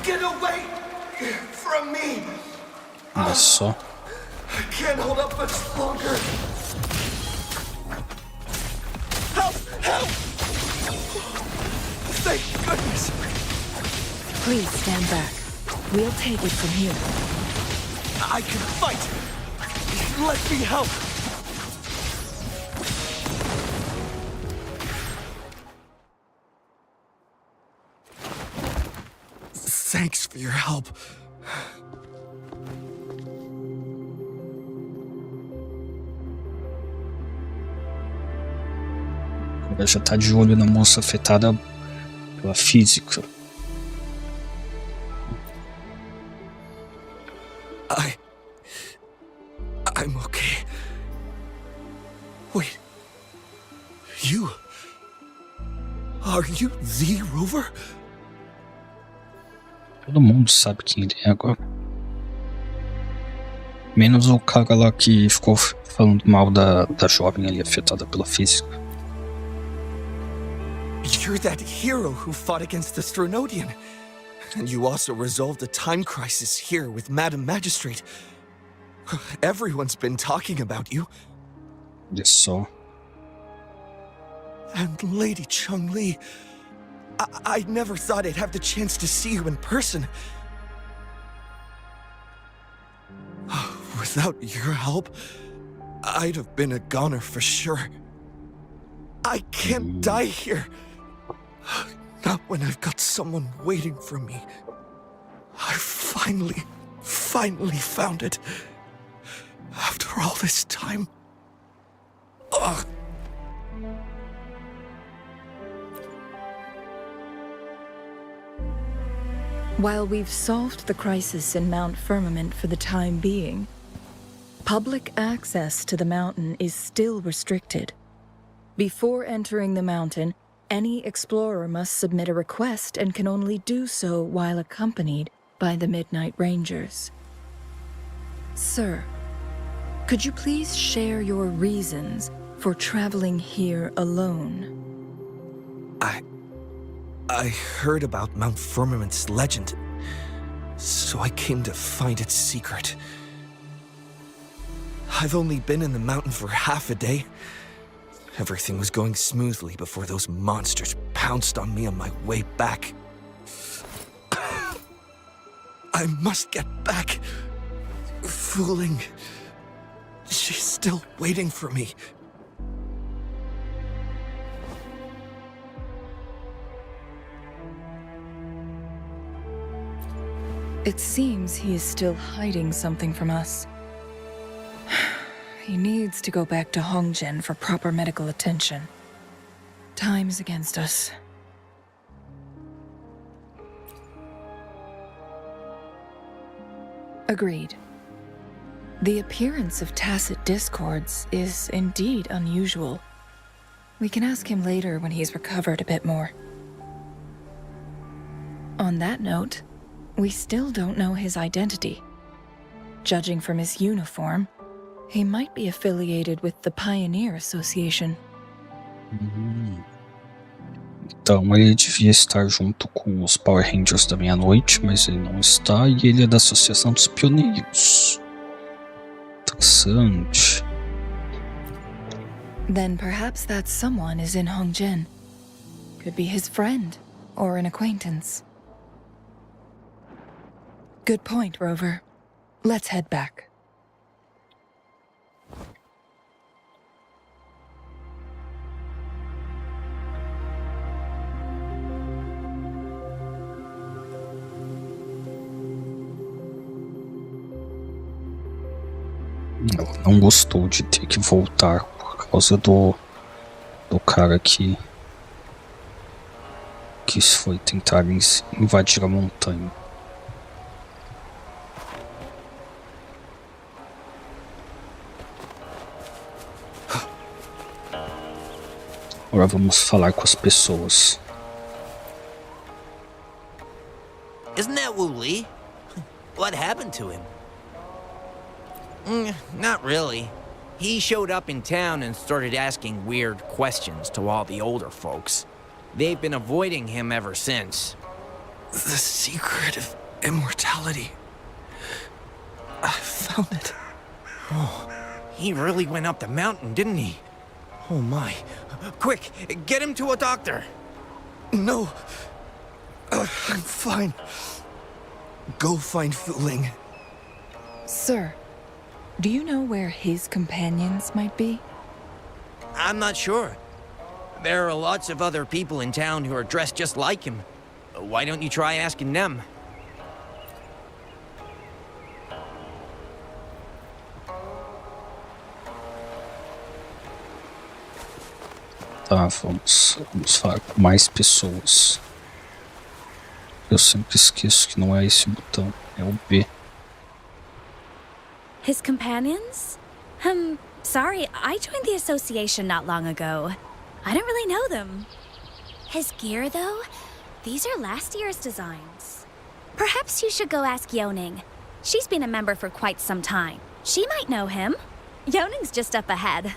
Get away from me! Olha só. I can't hold up much longer. Help! Help! Thank goodness! Please stand back. We'll take it from here. I can fight! Let me help! Thanks for your help. Agora já tá de olho na moça afetada pela física. I'm okay. Wait. You... Are you the Rover? Todo mundo sabe quem ele é agora. Menos o cara lá que ficou falando mal da jovem ali afetada pela física. You're that hero who fought against the Stronodian. And you also resolved a time crisis here with Madam Magistrate. Everyone's been talking about you. Olha só. And Lady Chun-Li, I never thought I'd have the chance to see you in person. Without your help, I'd have been a goner for sure. I can't die here. Not when I've got someone waiting for me. I finally found it. After all this time. Ugh. While we've solved the crisis in Mount Firmament for the time being, public access to the mountain is still restricted. Before entering the mountain, any explorer must submit a request and can only do so while accompanied by the Midnight Rangers. Sir, could you please share your reasons for traveling here alone? I heard about Mount Firmament's legend, so I came to find its secret. I've only been in the mountain for half a day. Everything was going smoothly before those monsters pounced on me on my way back. I must get back. Fooling. She's still waiting for me. It seems he is still hiding something from us. He needs to go back to Hongzhen for proper medical attention. Time's against us. Agreed. The appearance of tacit discords is indeed unusual. We can ask him later when he's recovered a bit more. On that note, we still don't know his identity. Judging from his uniform, he might be affiliated with the Pioneer Association. Então ele devia estar junto com os Power Rangers da Meia-Noite, mas ele não está, e ele é da Associação dos Pioneiros. Interessante. Then perhaps that someone is in Hongzhen. Could be his friend or an acquaintance. Good point, Rover. Let's head back. Ela não gostou de ter que voltar por causa do cara que foi tentar invadir a montanha. Agora vamos falar com as pessoas. Isn't that Wu Li? What happened to him? Not really. He showed up in town and started asking weird questions to all the older folks. They've been avoiding him ever since. The secret of immortality. I found it. Oh, he really went up the mountain, didn't he? Oh my. Quick, get him to a doctor. No. I'm fine. Go find Fu Ling. Sir, do you know where his companions might be? I'm not sure. There are lots of other people in town who are dressed just like him. Why don't you try asking them? Tá, vamos falar com mais pessoas. Eu sempre esqueço que não é esse botão, é o B. His companions? Sorry, I joined the association not long ago. I don't really know them. His gear, though? These are last year's designs. Perhaps you should go ask Yoning. She's been a member for quite some time. She might know him. Yoning's just up ahead.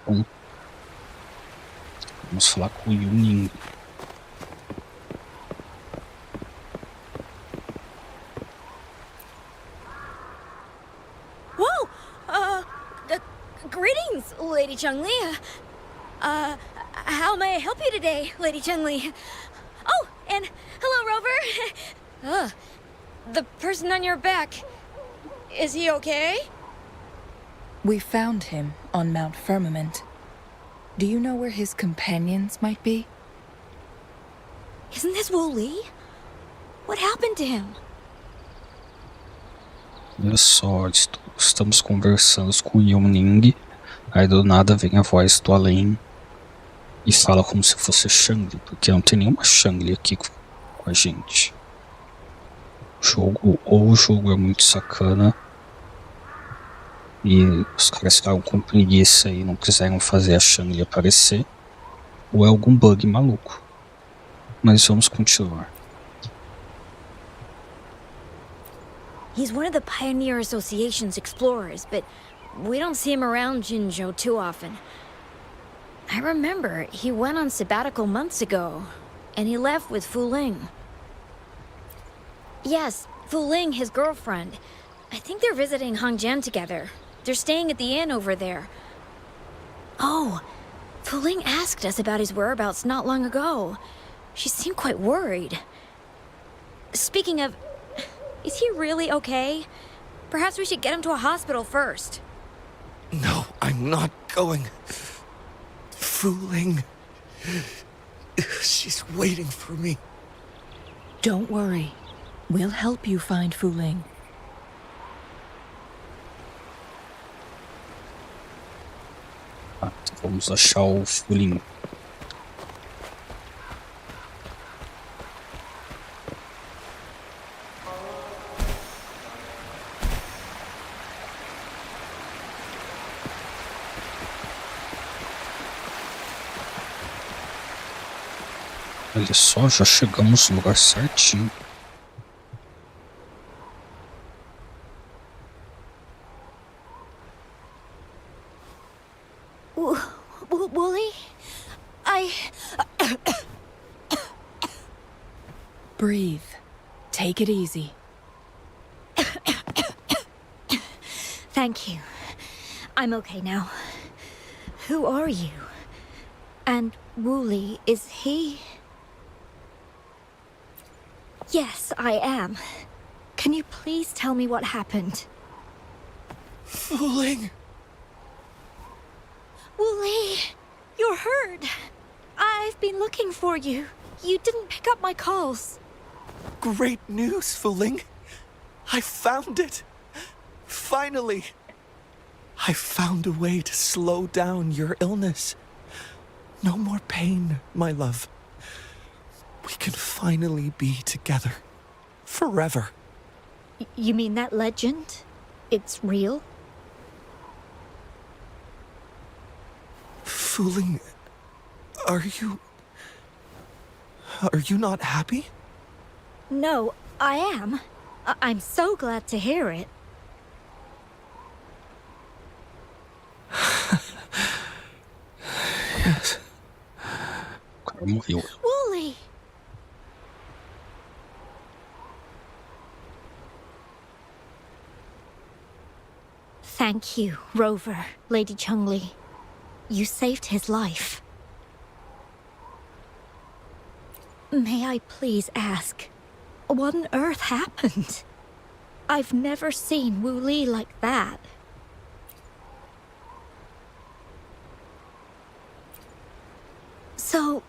Bom, vamos falar com o Yuning. Chungli. How may I help you today, Lady Chungli? Oh, and hello, Rover. The person on your back. Is he okay? We found him on Mount Firmament. Do you know where his companions might be? Isn't this Wu Li? What happened to him? Olha só, estamos conversando com o Yongning. Aí do nada vem a voz do além e fala como se fosse Shangli, porque não tem nenhuma Shangli aqui com a gente. O jogo é muito sacana e os caras ficaram com preguiça e não quiseram fazer a Shangli aparecer, ou é algum bug maluco. Mas vamos continuar. He's one of the Pioneer Association's explorers, but we don't see him around Jinzhou too often. I remember he went on sabbatical months ago, and he left with Fu Ling. Yes, Fu Ling, his girlfriend. I think they're visiting Hongjian together. They're staying at the inn over there. Oh, Fu Ling asked us about his whereabouts not long ago. She seemed quite worried. Speaking of, is he really okay? Perhaps we should get him to a hospital first. No, I'm not going. Fooling. She's waiting for me. Don't worry. We'll help you find Fu Ling. Vamos achar o Fu Ling. Olha só, já chegamos no lugar certinho. Wooly? Breathe. Take it easy. Thank you. I'm okay now. Who are you? And Wooly, is he? Yes, I am. Can you please tell me what happened? Fooling. Wooly, you're hurt. I've been looking for you. You didn't pick up my calls. Great news, Fooling. I found it. Finally. I found a way to slow down your illness. No more pain, my love. We can finally be together. Forever. You mean that legend? It's real? Fooling. Are you not happy? No, I am. I'm so glad to hear it. Yes. Wooly! Thank you, Rover, Lady Chungli. You saved his life. May I please ask, what on earth happened? I've never seen Wu Li like that. So,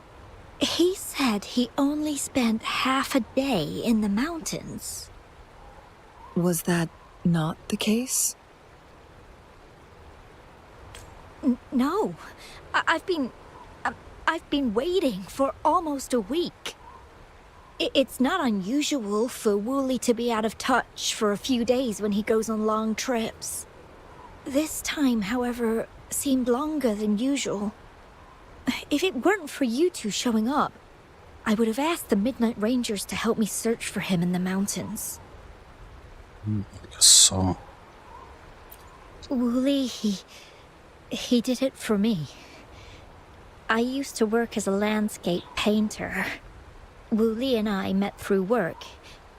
he said he only spent half a day in the mountains. Was that not the case? No. I've been waiting for almost a week. It's not unusual for Wooly to be out of touch for a few days when he goes on long trips. This time, however, seemed longer than usual. If it weren't for you two showing up, I would have asked the Midnight Rangers to help me search for him in the mountains. So. Wooly, he did it for me. I used to work as a landscape painter. Wooly and I met through work,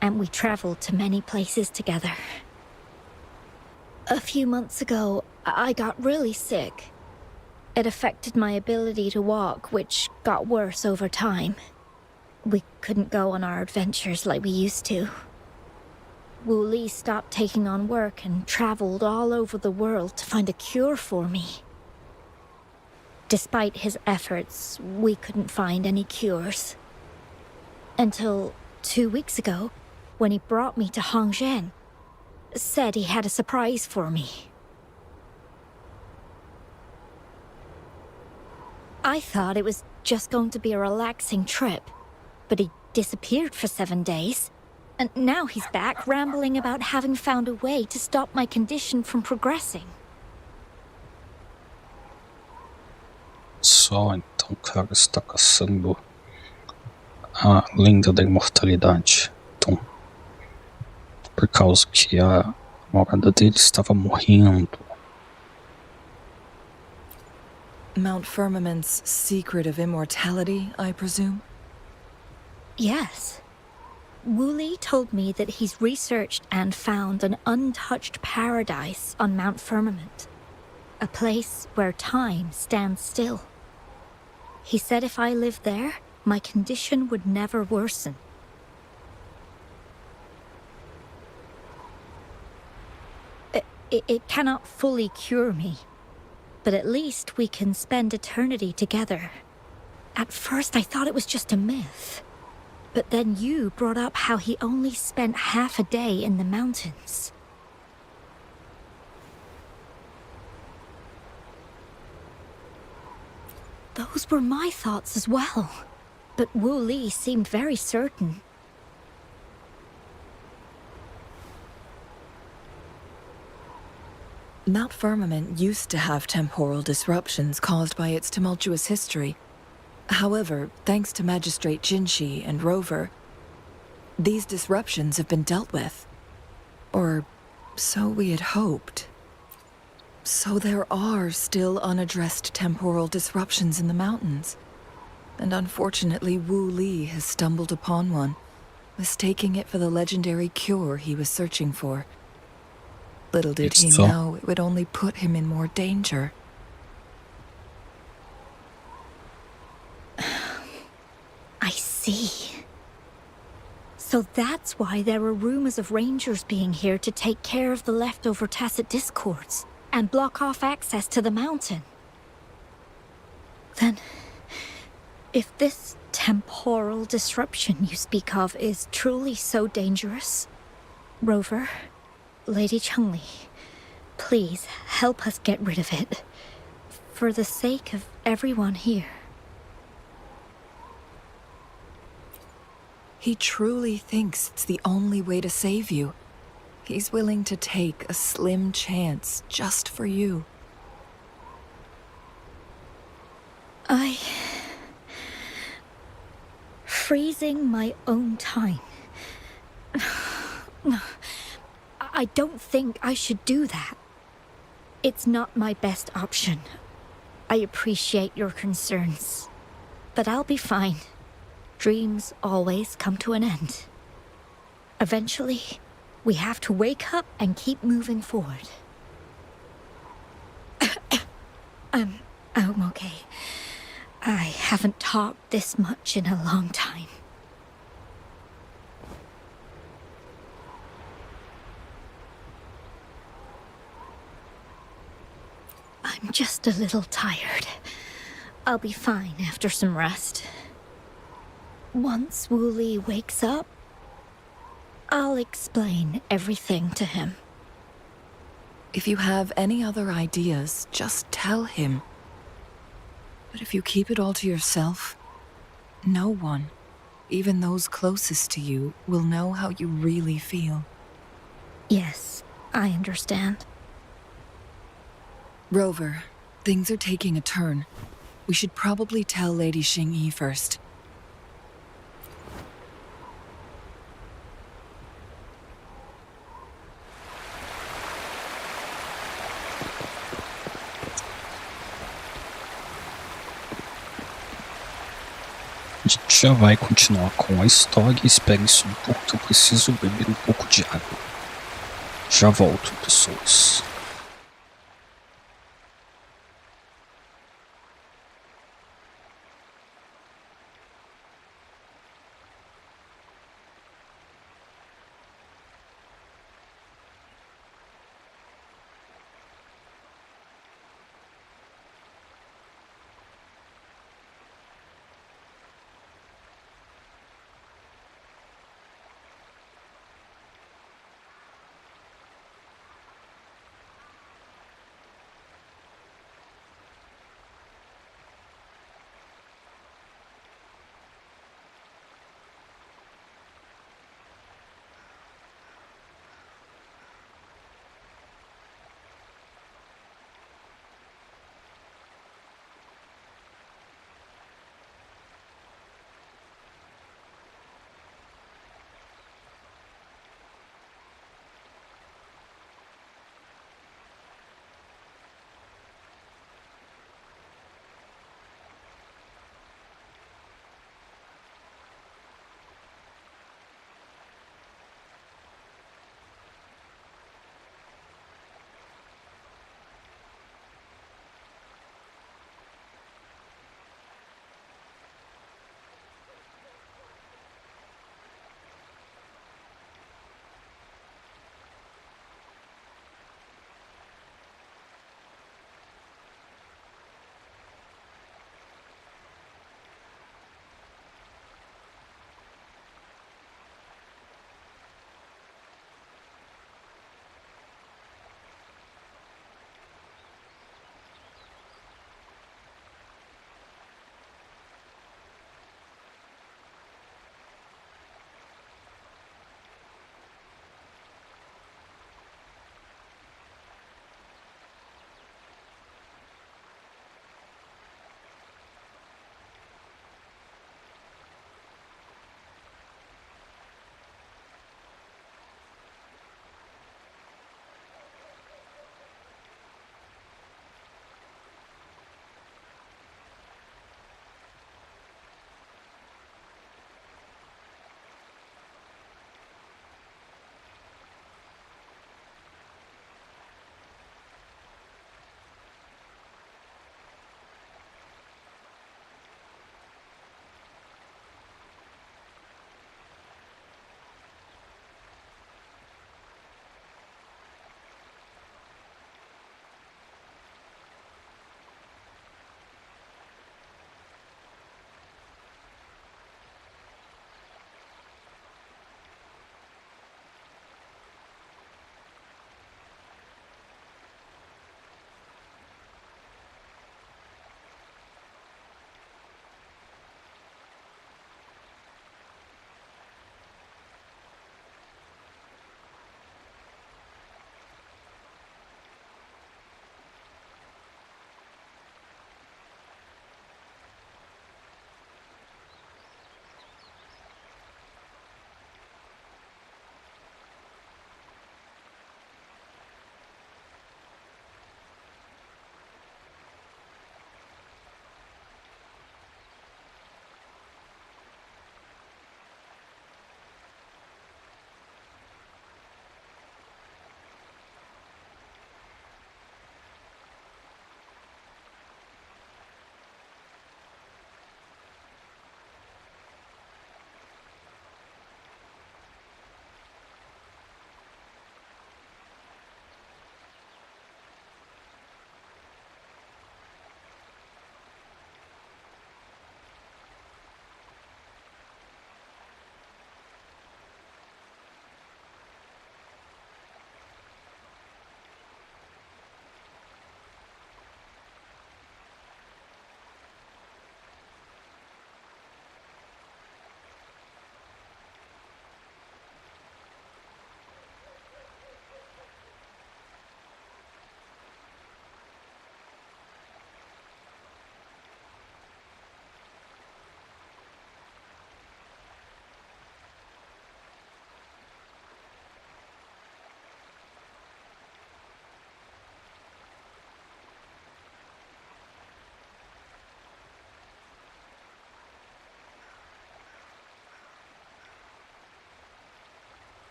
and we traveled to many places together. A few months ago, I got really sick. It affected my ability to walk, which got worse over time. We couldn't go on our adventures like we used to. Wu Li stopped taking on work and traveled all over the world to find a cure for me. Despite his efforts, we couldn't find any cures. Until 2 weeks ago, when he brought me to Hongzhen, said he had a surprise for me. I thought it was just going to be a relaxing trip, but he disappeared for 7 days. And now he's back rambling about having found a way to stop my condition from progressing. Só então o cara está caçando a lenda da imortalidade. Então, por causa que a namorada dele estava morrendo. Mount Firmament's secret of immortality, I presume? Yes. Wu Li told me that he's researched and found an untouched paradise on Mount Firmament. A place where time stands still. He said if I lived there, my condition would never worsen. It cannot fully cure me, but at least we can spend eternity together. At first I thought it was just a myth. But then you brought up how he only spent half a day in the mountains. Those were my thoughts as well. But Wu Li seemed very certain. Mount Firmament used to have temporal disruptions caused by its tumultuous history. However, thanks to Magistrate Jinshi and Rover, these disruptions have been dealt with. Or so we had hoped. So there are still unaddressed temporal disruptions in the mountains. And unfortunately, Wu Li has stumbled upon one, mistaking it for the legendary cure he was searching for. Little did he know it would only put him in more danger. I see. So that's why there were rumors of rangers being here to take care of the leftover tacit discords and block off access to the mountain. Then, if this temporal disruption you speak of is truly so dangerous, Rover, Lady Chengli, please help us get rid of it, for the sake of everyone here. He truly thinks it's the only way to save you. He's willing to take a slim chance just for you. Freezing my own time. I don't think I should do that. It's not my best option. I appreciate your concerns, but I'll be fine. Dreams always come to an end. Eventually, we have to wake up and keep moving forward. I'm okay. I haven't talked this much in a long time. I'm just a little tired. I'll be fine after some rest. Once Wu Li wakes up, I'll explain everything to him. If you have any other ideas, just tell him. But if you keep it all to yourself, no one, even those closest to you, will know how you really feel. Yes, I understand. Rover, things are taking a turn. We should probably tell Lady Xingyi first. A gente já vai continuar com a história. Espere só um pouco que eu preciso beber um pouco de água. Já volto, pessoas.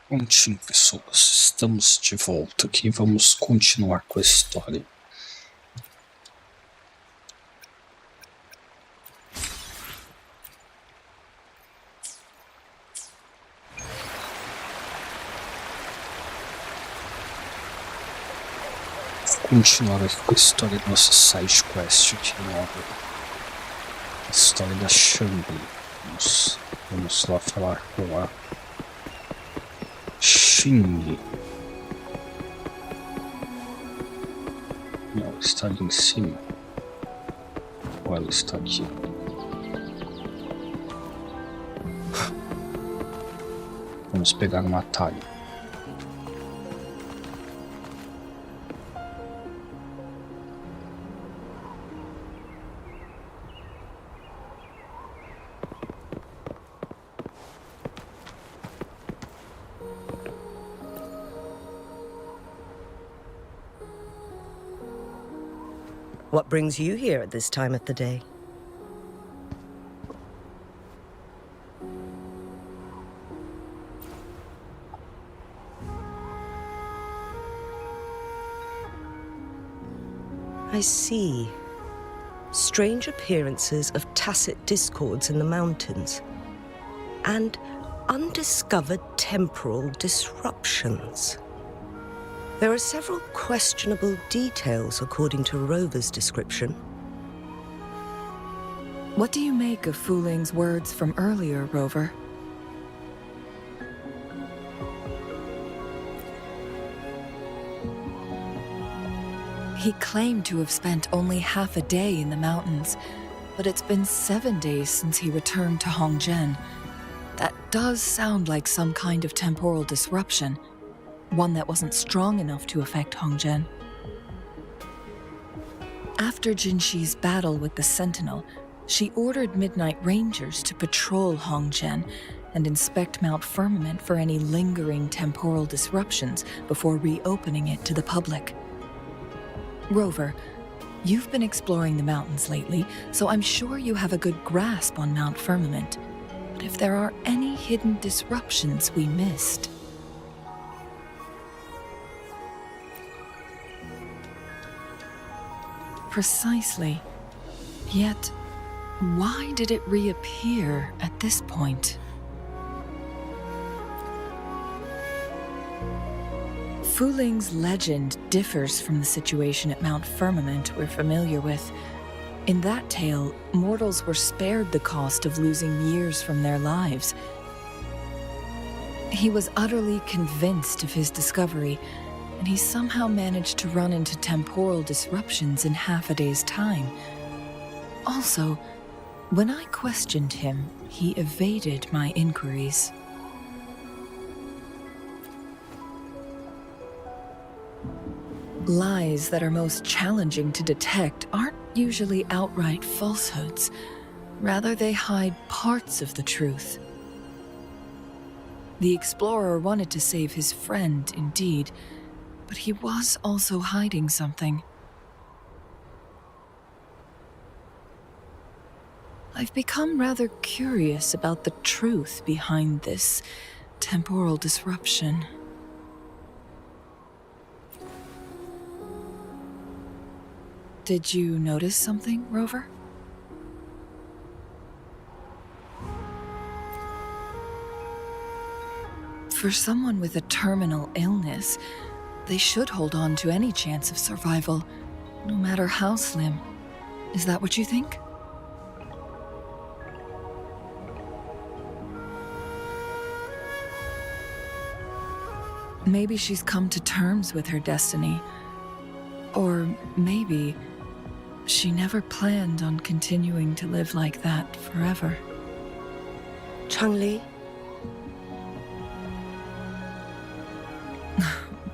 Prontinho, pessoas. Estamos de volta aqui. Vamos continuar com a história. Continuar aqui com a história da nossa side quest aqui nova. A história da Shangri. Vamos lá falar com a Xing. Não, ela está ali em cima. Ou ela está aqui? Vamos pegar um atalho. What brings you here at this time of the day? I see. Strange appearances of tacit discords in the mountains. And undiscovered temporal disruptions. There are several questionable details according to Rover's description. What do you make of Fuling's words from earlier, Rover? He claimed to have spent only half a day in the mountains, but it's been 7 days since he returned to Hongzhen. That does sound like some kind of temporal disruption. One that wasn't strong enough to affect Hongzhen. After Jinxi's battle with the Sentinel, she ordered Midnight Rangers to patrol Hongzhen and inspect Mount Firmament for any lingering temporal disruptions before reopening it to the public. Rover, you've been exploring the mountains lately, so I'm sure you have a good grasp on Mount Firmament. But if there are any hidden disruptions we missed... Precisely. Yet, why did it reappear at this point? Fuling's legend differs from the situation at Mount Firmament we're familiar with. In that tale, mortals were spared the cost of losing years from their lives. He was utterly convinced of his discovery, and he somehow managed to run into temporal disruptions in half a day's time. Also, when I questioned him, he evaded my inquiries. Lies that are most challenging to detect aren't usually outright falsehoods. Rather, they hide parts of the truth. The explorer wanted to save his friend, indeed, but he was also hiding something. I've become rather curious about the truth behind this temporal disruption. Did you notice something, Rover? For someone with a terminal illness, they should hold on to any chance of survival, no matter how slim. Is that what you think? Maybe she's come to terms with her destiny. Or maybe she never planned on continuing to live like that forever. Changli?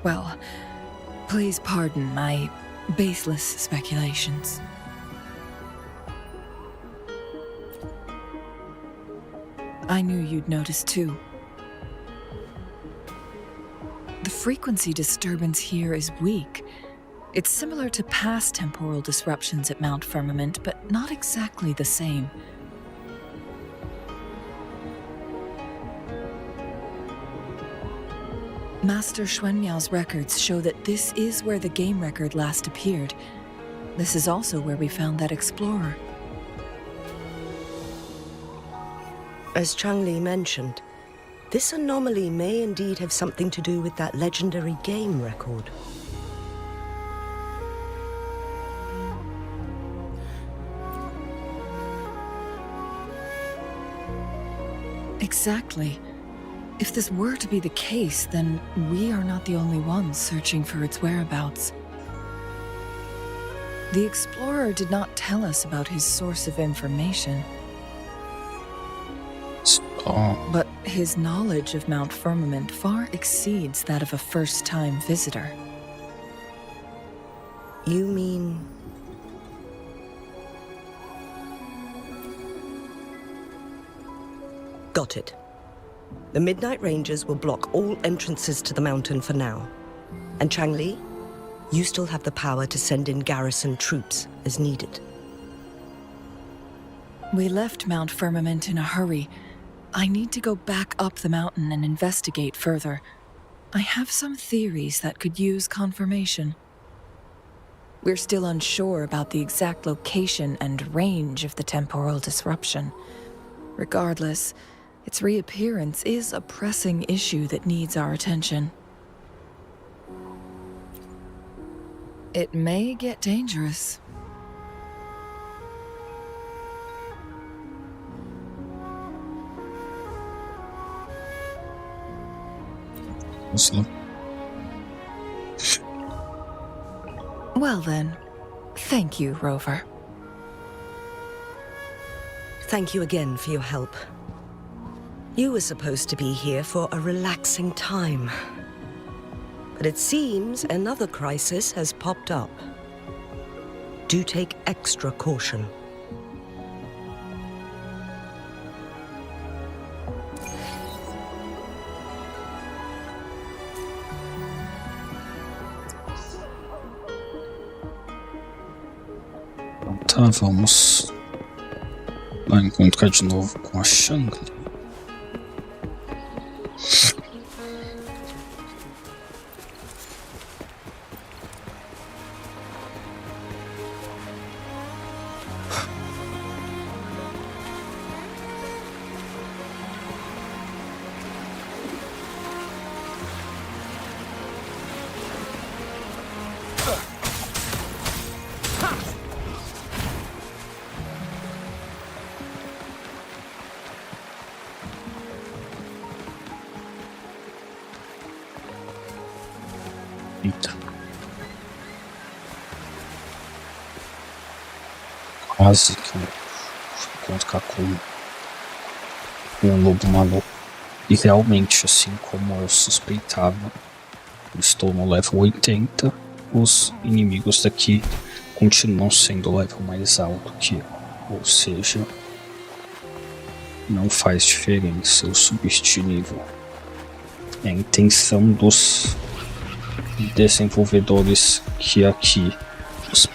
Well, please pardon my baseless speculations. I knew you'd notice too. The frequency disturbance here is weak. It's similar to past temporal disruptions at Mount Firmament, but not exactly the same. Master Xuanmiao's records show that this is where the game record last appeared. This is also where we found that explorer. As Changli mentioned, this anomaly may indeed have something to do with that legendary game record. Exactly. If this were to be the case, then we are not the only ones searching for its whereabouts. The explorer did not tell us about his source of information. But his knowledge of Mount Firmament far exceeds that of a first-time visitor. You mean... Got it. The Midnight Rangers will block all entrances to the mountain for now. And Changli, you still have the power to send in garrison troops as needed. We left Mount Firmament in a hurry. I need to go back up the mountain and investigate further. I have some theories that could use confirmation. We're still unsure about the exact location and range of the temporal disruption. Regardless, its reappearance is a pressing issue that needs our attention. It may get dangerous. Well then, thank you, Rover. Thank you again for your help. You were supposed to be here for a relaxing time. But it seems another crisis has popped up. Do take extra caution. Tá, vamos lá encontrar de novo com a Shangri. Eita. Quase que eu encontrar com um lobo maluco. E realmente, assim como eu suspeitava, eu estou no level 80, os inimigos daqui continuam sendo o level mais alto que eu. Ou seja, não faz diferença eu subir de nível. É a intenção dos desenvolvedores que aqui os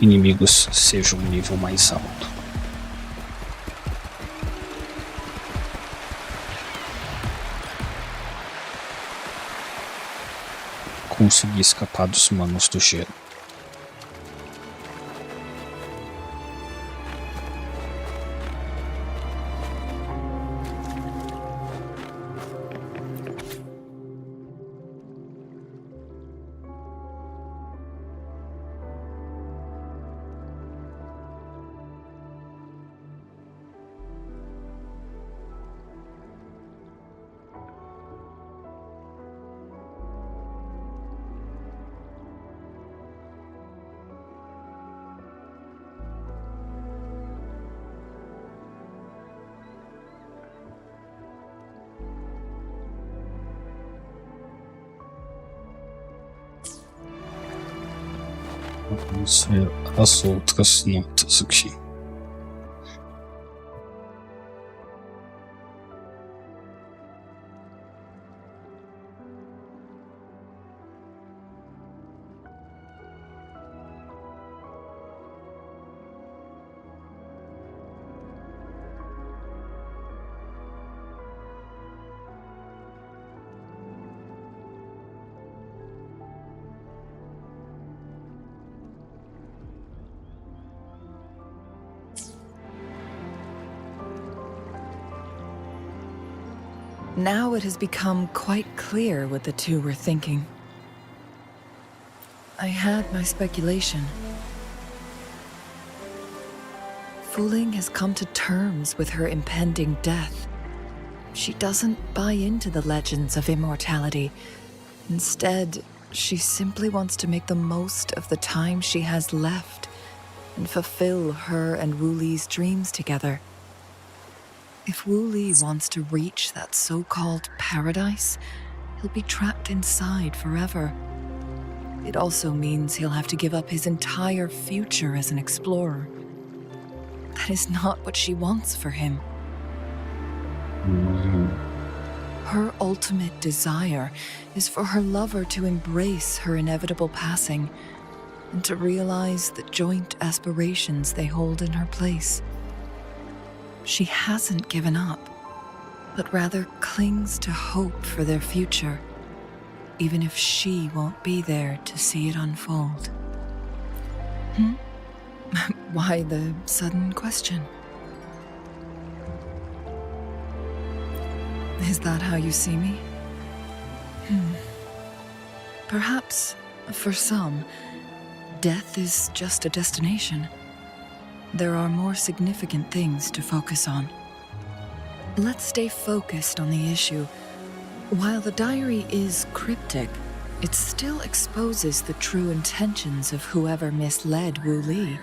inimigos sejam um nível mais alto. Consegui escapar dos manos do gelo. Vamos ver as outras notas aqui. Now it has become quite clear what the two were thinking. I had my speculation. Wuling has come to terms with her impending death. She doesn't buy into the legends of immortality. Instead, she simply wants to make the most of the time she has left and fulfill her and Wu Li's dreams together. If Wu Li wants to reach that so-called paradise, he'll be trapped inside forever. It also means he'll have to give up his entire future as an explorer. That is not what she wants for him. Her ultimate desire is for her lover to embrace her inevitable passing and to realize the joint aspirations they hold in her place. She hasn't given up, but rather clings to hope for their future, even if she won't be there to see it unfold. Why the sudden question? Is that how you see me? Perhaps, for some, death is just a destination. There are more significant things to focus on. Let's stay focused on the issue. While the diary is cryptic, it still exposes the true intentions of whoever misled Wu Li.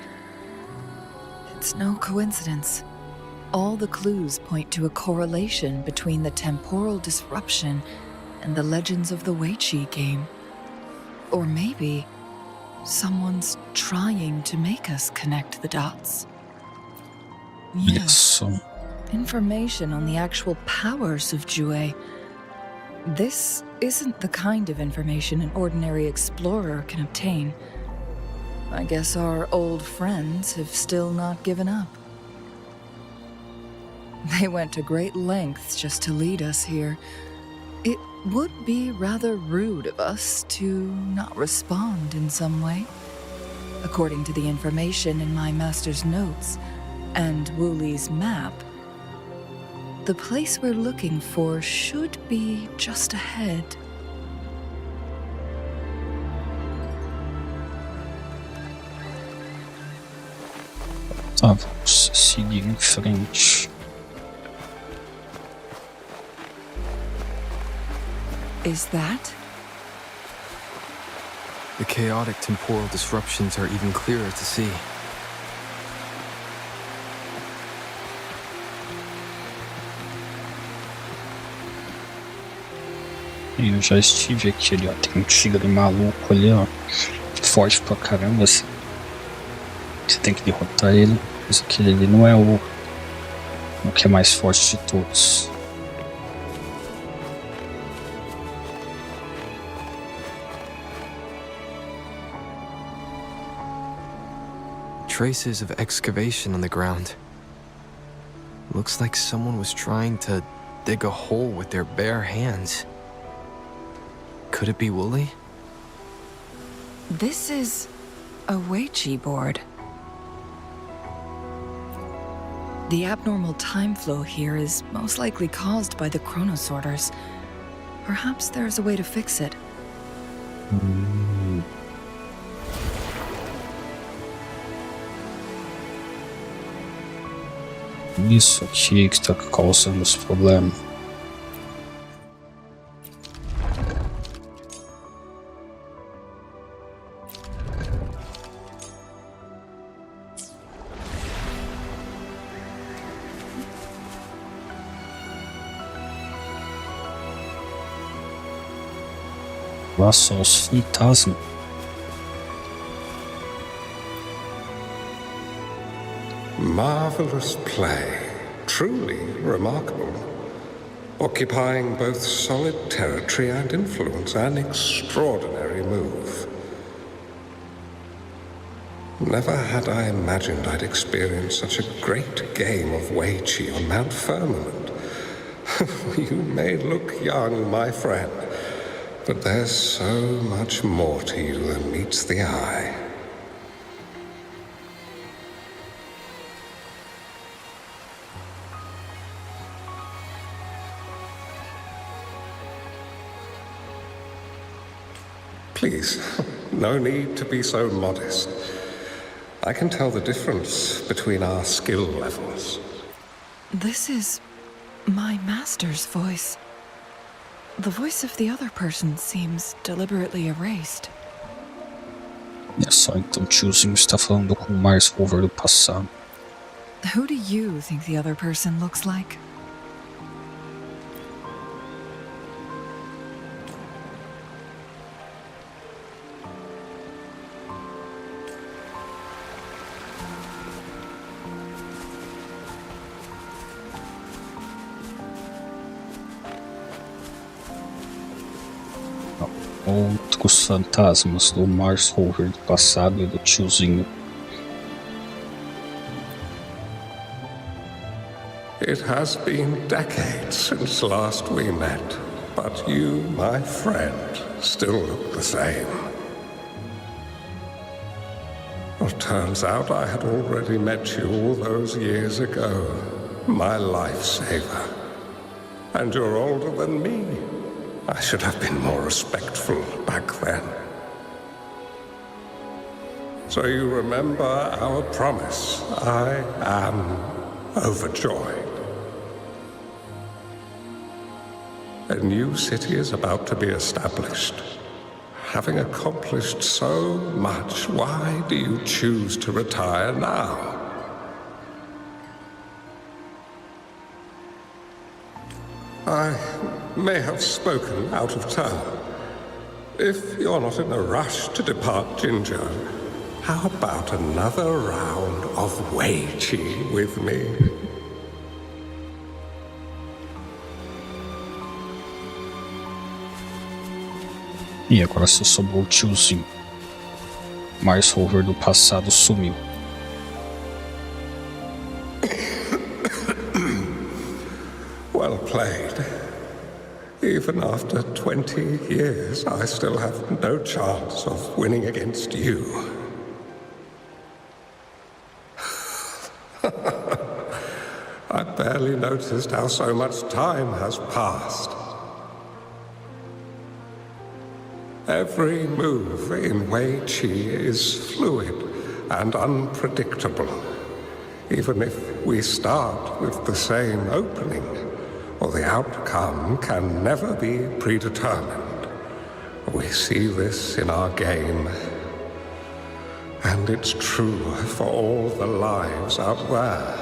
It's no coincidence. All the clues point to a correlation between the temporal disruption and the legends of the Weiqi game. Or maybe someone's trying to make us connect the dots. Yes. Information on the actual powers of Jue. This isn't the kind of information an ordinary explorer can obtain. I guess our old friends have still not given up. They went to great lengths just to lead us here. It would be rather rude of us to not respond in some way. According to the information in my master's notes and Wu Li's map, the place we're looking for should be just ahead. Tá, vamos seguir em frente. Is that? The chaotic temporal disruptions are even clearer to see. Eu já estive aqui ali, ó. Tem um tigre maluco ali, ó. Forte pra caramba, assim. Você tem que derrotar ele. Mas aquele ali não é o que é mais forte de todos. Traces of excavation on the ground. Looks like someone was trying to dig a hole with their bare hands. Could it be Wu Li? This is a Weiqi board. The abnormal time flow here is most likely caused by the chronosorters. Perhaps there's a way to fix it. Isso aqui que está causando esse problema. Lá só os fantasmas. Marvelous play, truly remarkable, occupying both solid territory and influence, an extraordinary move. Never had I imagined I'd experience such a great game of Weiqi on Mount Firmament. You may look young, my friend, but there's so much more to you than meets the eye. Please, no need to be so modest. I can tell the difference between our skill levels. This is my master's voice. The voice of the other person seems deliberately erased. É só, então tiozinho está falando com o Mars Rover do passado. Who do you think the other person looks like? Outros fantasmas do Mars Rover do passado e do tiozinho. It has been decades since last we met, but you, my friend, still look the same. Well, turns out I had already met you all those years ago, my lifesaver. And you're older than me. I should have been more respectful back then. So you remember our promise. I am overjoyed. A new city is about to be established. Having accomplished so much, why do you choose to retire now? I may have spoken out of turn. If you're not in a rush to depart Jinzhou, how about another round of Wei Qi with me? E agora só sobrou o tiozinho. Mars Rover do passado sumiu. Well played. Even after 20 years, I still have no chance of winning against you. I barely noticed how so much time has passed. Every move in Wei Qi is fluid and unpredictable. Even if we start with the same opening, or the outcome can never be predetermined. We see this in our game, and it's true for all the lives out there.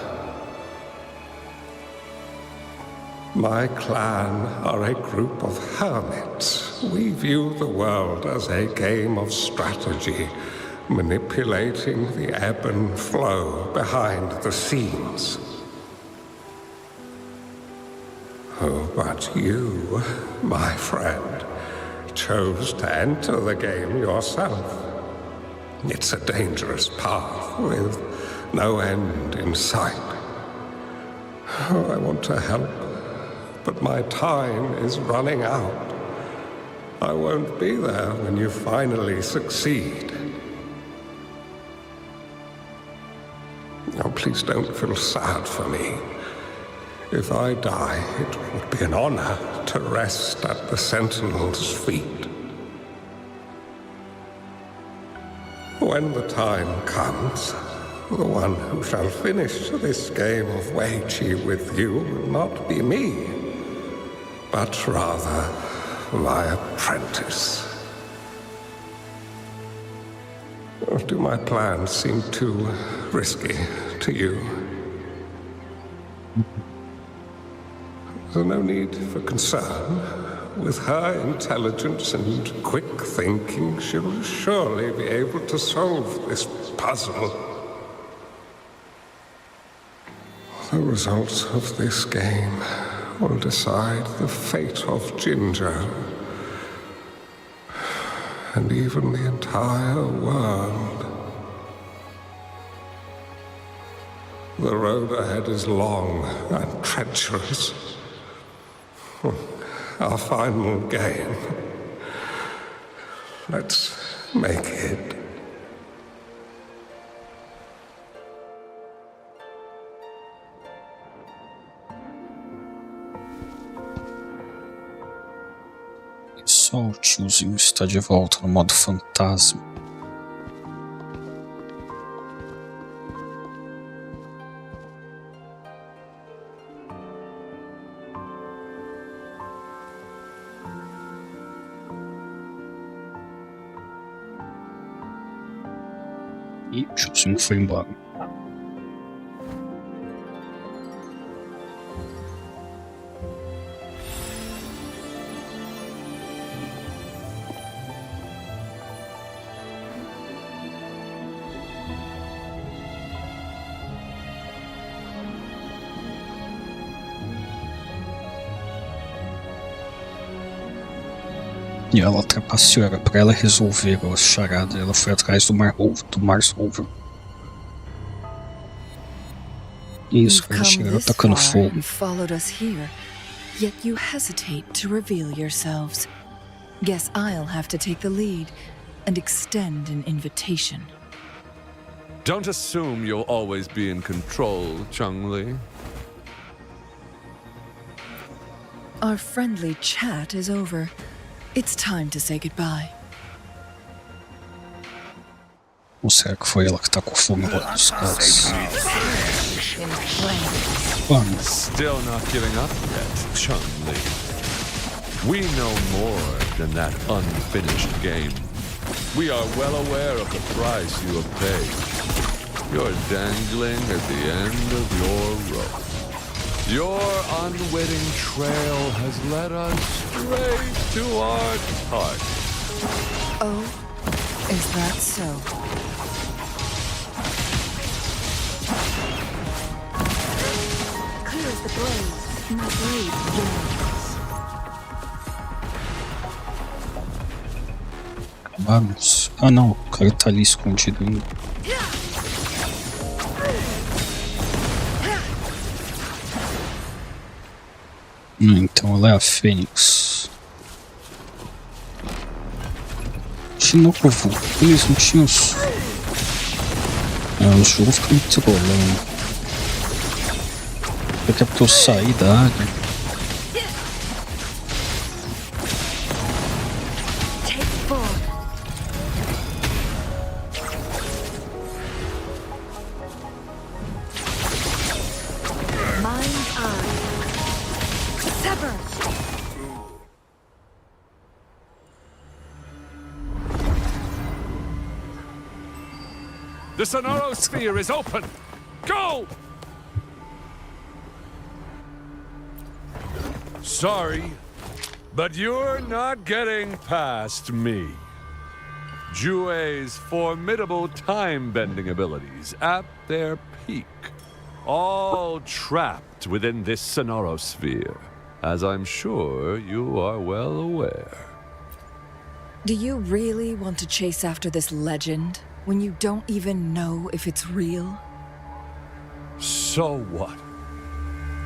My clan are a group of hermits. We view the world as a game of strategy, manipulating the ebb and flow behind the scenes. Oh, but you, my friend, chose to enter the game yourself. It's a dangerous path with no end in sight. Oh, I want to help, but my time is running out. I won't be there when you finally succeed. Oh, please don't feel sad for me. If I die, it would be an honor to rest at the Sentinel's feet. When the time comes, the one who shall finish this game of Wei Qi with you will not be me, but rather my apprentice. Or do my plans seem too risky to you? There's no need for concern. With her intelligence and quick thinking, she'll surely be able to solve this puzzle. The results of this game will decide the fate of Jinzhou, and even the entire world. The road ahead is long and treacherous. Our final game. Let's make it. Só o tiozinho está de volta no modo fantasma. E o tiozinho foi embora. E ela trapaceou, era pra ela resolver a charada. Ela foi atrás do Mars Rover. Isso, ela chegou atacando fogo. Followed us here, yet you hesitate to reveal yourselves. Guess I'll have to take the lead and extend an invitation. Don't assume you'll always be in control, Chun-Li. Our friendly chat is over. It's time to say goodbye. Ou será que foi ela que tacou fogo nos caras? Still not giving up yet, Chun-Li. We know more than that unfinished game. We are well aware of the price you have paid. You're dangling at the end of your rope. Your unwitting trail has led us straight to our target. Oh, is that so? Clear as the blaze, my blade begins. Vamos. Ah não, o cara tá ali escondido ainda. Então ela é a Fênix. De novo, eles não tinham os... o jogo fica me trolando. Daqui a pouco eu saí da área. The Sonoro Sphere is open! Go! Sorry, but you're not getting past me. Jue's formidable time-bending abilities at their peak. All trapped within this Sonoro Sphere, as I'm sure you are well aware. Do you really want to chase after this legend when you don't even know if it's real? So what?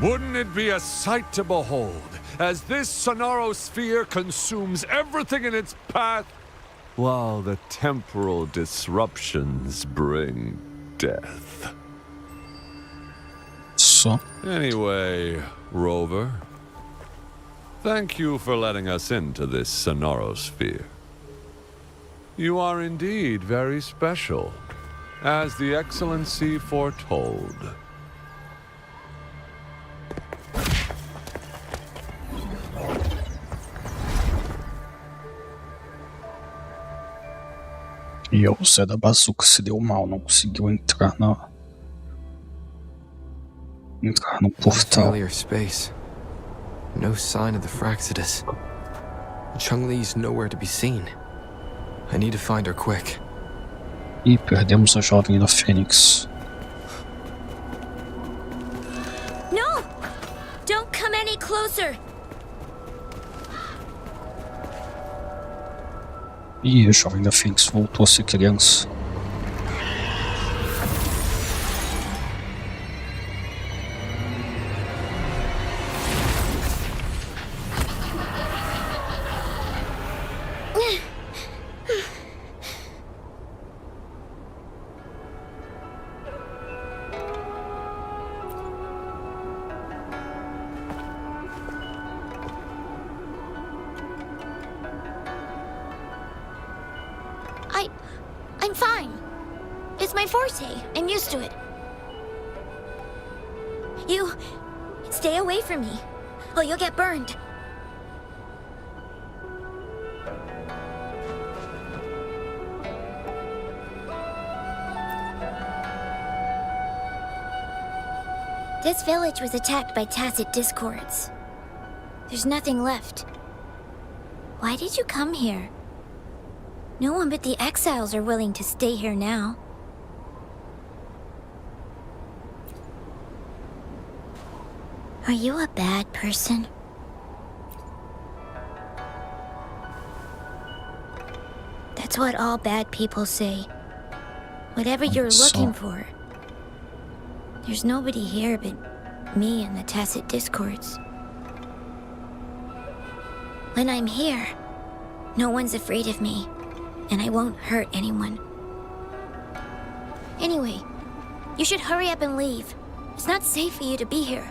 Wouldn't it be a sight to behold as this Sonoro Sphere consumes everything in its path while the temporal disruptions bring death? So? Anyway, Rover, thank you for letting us into this Sonoro Sphere. You are indeed very special, as the Excellency foretold. E o Zé da Bazuca se deu mal, não conseguiu entrar no portal. Familiar space. No sign of the Fraxidus. Chun-Li's nowhere to be seen. I need to find her quick. E perdemos a jovem da Fênix. No! Don't come any closer! E a jovem da Fênix voltou a ser criança. I'm fine. It's my forte. I'm used to it. You... stay away from me. Oh, you'll get burned. This village was attacked by tacit discords. There's nothing left. Why did you come here? No one but the exiles are willing to stay here now. Are you a bad person? That's what all bad people say. Whatever you're looking for. There's nobody here but me and the tacit discords. When I'm here, no one's afraid of me, and I won't hurt anyone. Anyway, you should hurry up and leave. It's not safe for you to be here.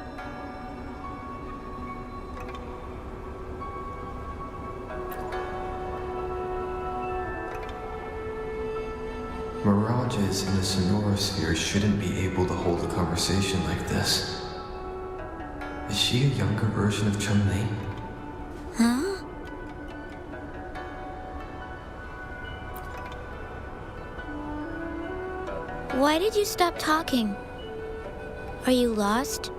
Mirages in the sonorosphere shouldn't be able to hold a conversation like this. Is she a younger version of Chun-Li? Huh? Why did you stop talking? Are you lost?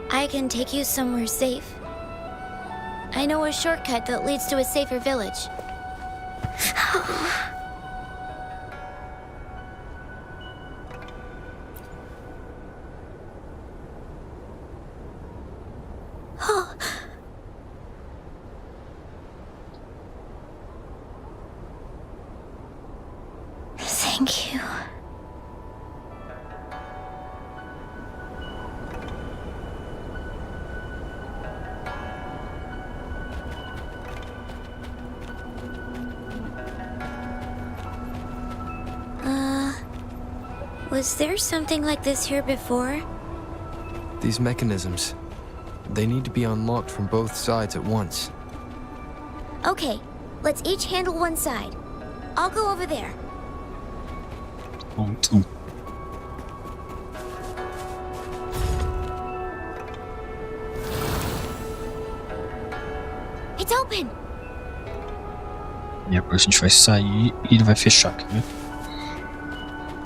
I can take you somewhere safe. I know a shortcut that leads to a safer village. Thank you. Was there something like this here before? These mechanisms, they need to be unlocked from both sides at once. Okay, let's each handle one side. I'll go over there. It's open. E agora a gente vai sair e ele vai fechar, quer ver?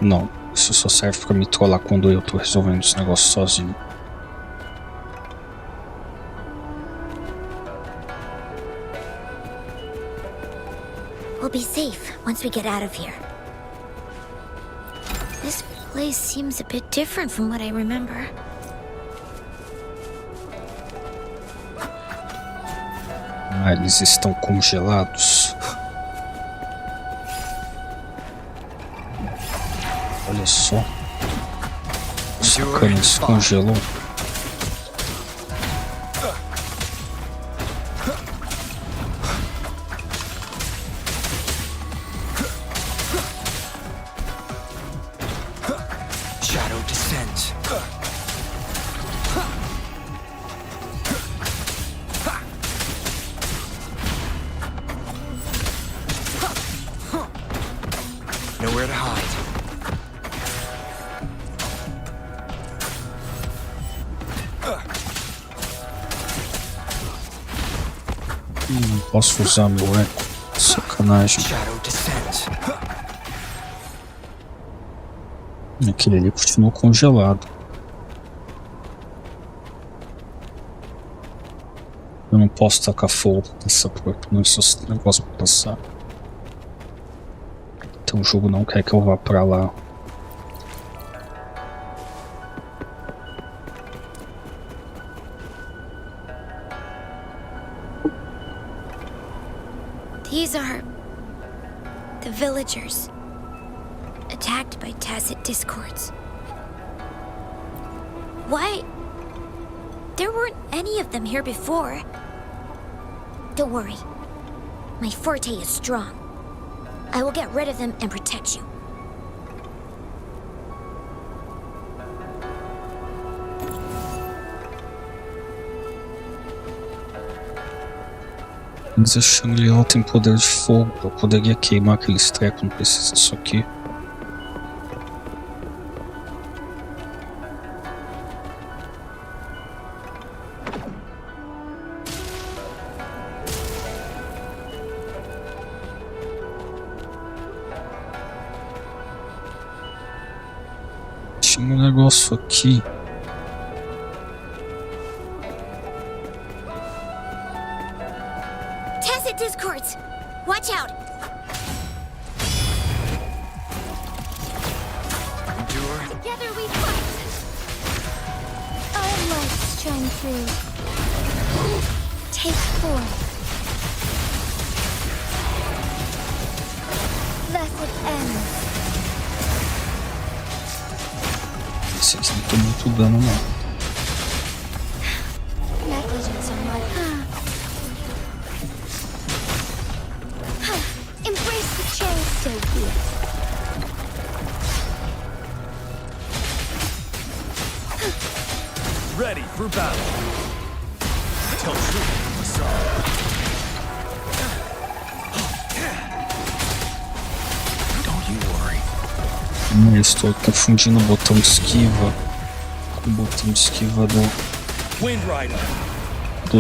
Não, isso só serve pra me trollar quando eu tô resolvendo esse negócio sozinho. We'll be safe once we get out of here. This place seems a bit different from what I remember. Ah, eles estão congelados. Olha só. O sacana se congelou. Shadow descends. Nowhere to hide. Não posso usar meu eco. Sacanagem. Aquele ali continuou congelado. Eu não posso tacar fogo nessa porta, não, esse negócio pra passar. Então o jogo não quer que eu vá pra lá. These are the villagers attacked by tacit discords. Why? There weren't any of them here before. Don't worry. My forte is strong. I will get rid of them and protect you. Mas a Shangri ela tem poder de fogo. Eu poderia queimar aqueles trecos, não precisa disso aqui. Tinha um negócio aqui. Tacit discords! Watch out! Endure. Together we fight! Our lights shine through. Take 4. Blessed end. Esse aqui não tem muito dano, não. Negligence on my part. Embrace the change, so be it. Ready for battle. Tell truth, facade. Don't you worry. Estou confundindo o botão de esquiva com o botão de esquiva do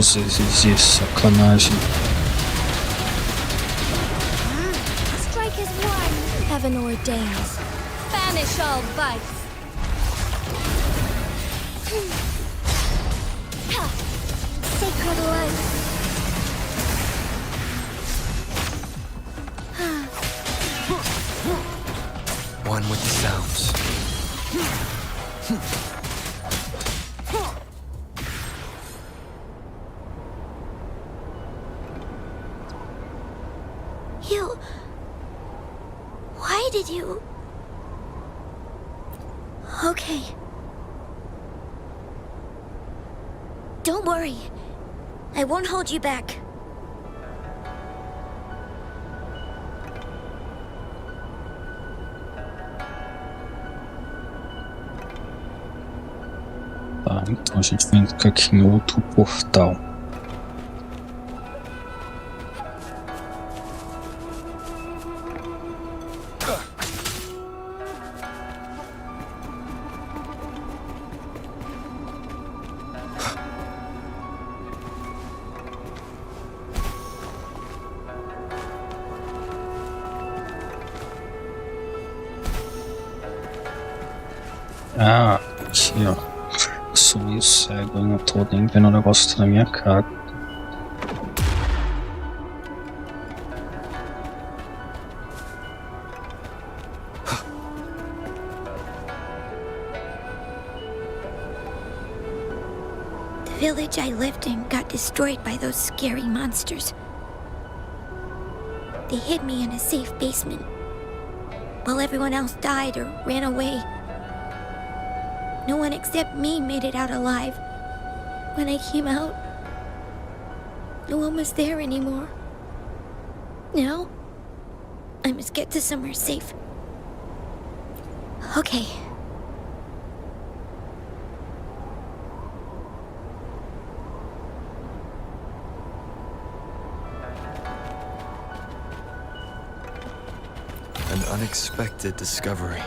ZZZ, sacanagem. Strike is one. Heaven ordains. Banish all vice. Sacred life. One with the sounds. You... Why did you... Okay. Don't worry. I won't hold you back. Tá, então a gente vai entrar aqui em outro portal. Ah, aqui ó. Eu sou meio cego, eu não tô nem vendo o negócio na minha cara. The village I lived in got destroyed by those scary monsters. They hid me in a safe basement, while everyone else died or ran away. No one except me made it out alive. When I came out, no one was there anymore. Now, I must get to somewhere safe. Okay. An unexpected discovery.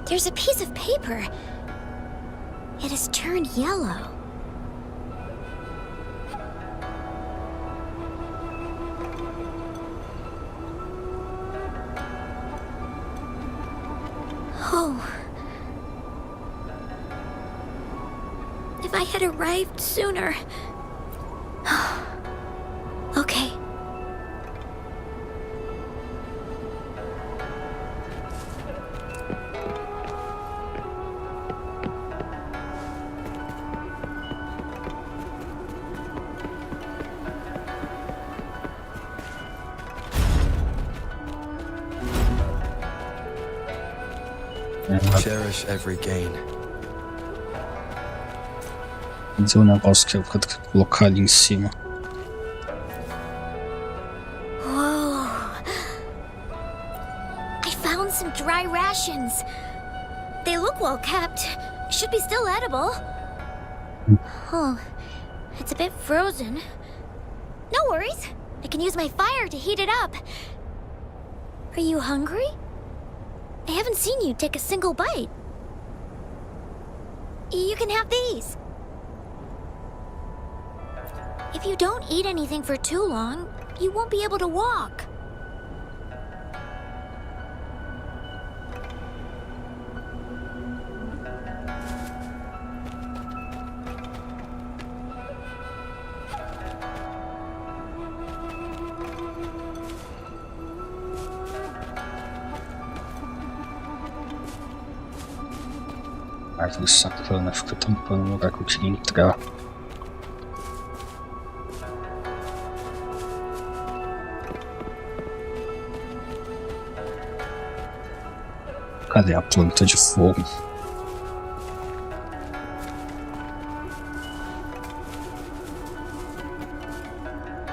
There's a piece of paper. It has turned yellow. Oh. If I had arrived sooner. Okay. Cherish every gain. Vou dizer um negócio que eu vou colocar ali em cima. Whoa. I found some dry rations. They look well kept. Should be still edible. Oh, a It's a bit frozen. No worries. I can use my fire to heat it up. Are you hungry? I haven't seen you take a single bite. You can have these. If you don't eat anything for too long, you won't be able to walk. Árvore sacana, fica tampando o lugar que eu queria entrar. Cadê a planta de fogo?